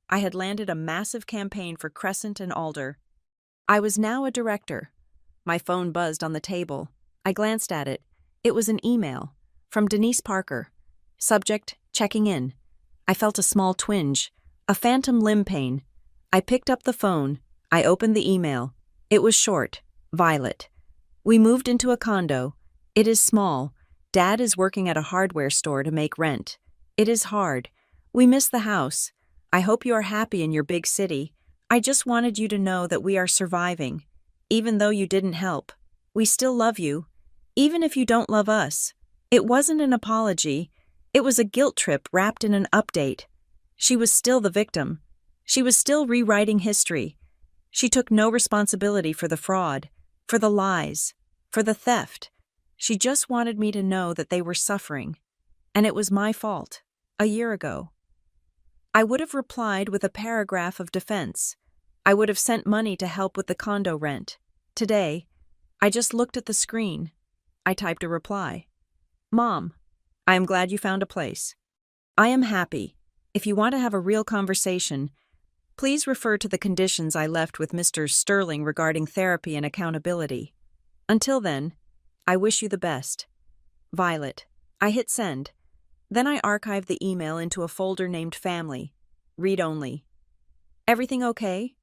I had landed a massive campaign for Crescent and Alder. I was now a director. My phone buzzed on the table. I glanced at it. It was an email from Denise Parker. Subject, checking in. I felt a small twinge, a phantom limb pain. I picked up the phone. I opened the email. It was short. Violet. We moved into a condo. It is small. Dad is working at a hardware store to make rent. It is hard. We miss the house. I hope you are happy in your big city. I just wanted you to know that we are surviving. Even though you didn't help, we still love you. Even if you don't love us. It wasn't an apology. It was a guilt trip wrapped in an update. She was still the victim. She was still rewriting history. She took no responsibility for the fraud, for the lies, for the theft. She just wanted me to know that they were suffering. And it was my fault. A year ago. I would have replied with a paragraph of defense. I would have sent money to help with the condo rent. Today, I just looked at the screen. I typed a reply. Mom, I am glad you found a place. I am happy. If you want to have a real conversation, please refer to the conditions I left with Mr. Sterling regarding therapy and accountability. Until then, I wish you the best. Violet. I hit send. Then I archived the email into a folder named Family. Read only. Everything okay?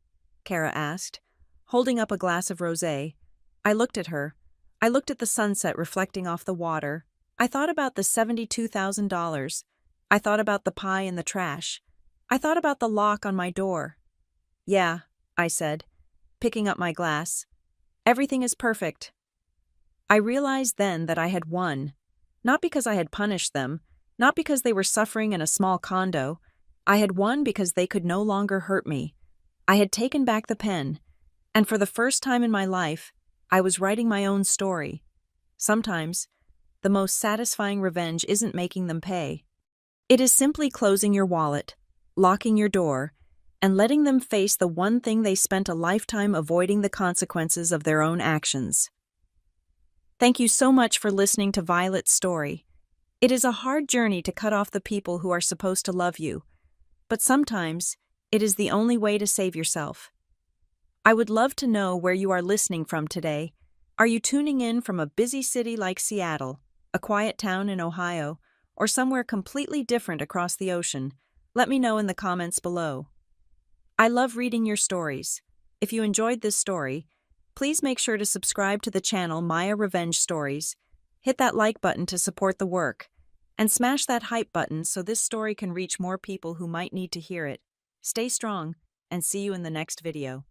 Kara asked, holding up a glass of rosé. I looked at her. I looked at the sunset reflecting off the water. I thought about the $72,000. I thought about the pie in the trash. I thought about the lock on my door. Yeah, I said, picking up my glass. Everything is perfect. I realized then that I had won. Not because I had punished them, not because they were suffering in a small condo. I had won because they could no longer hurt me. I had taken back the pen, and for the first time in my life, I was writing my own story. Sometimes, the most satisfying revenge isn't making them pay. It is simply closing your wallet, locking your door, and letting them face the one thing they spent a lifetime avoiding the consequences of their own actions. Thank you so much for listening to Violet's story. It is a hard journey to cut off the people who are supposed to love you, but sometimes it is the only way to save yourself. I would love to know where you are listening from today. Are you tuning in from a busy city like Seattle, a quiet town in Ohio, or somewhere completely different across the ocean? Let me know in the comments below. I love reading your stories. If you enjoyed this story, please make sure to subscribe to the channel Maya Revenge Stories, hit that like button to support the work, and smash that hype button so this story can reach more people who might need to hear it. Stay strong, and see you in the next video.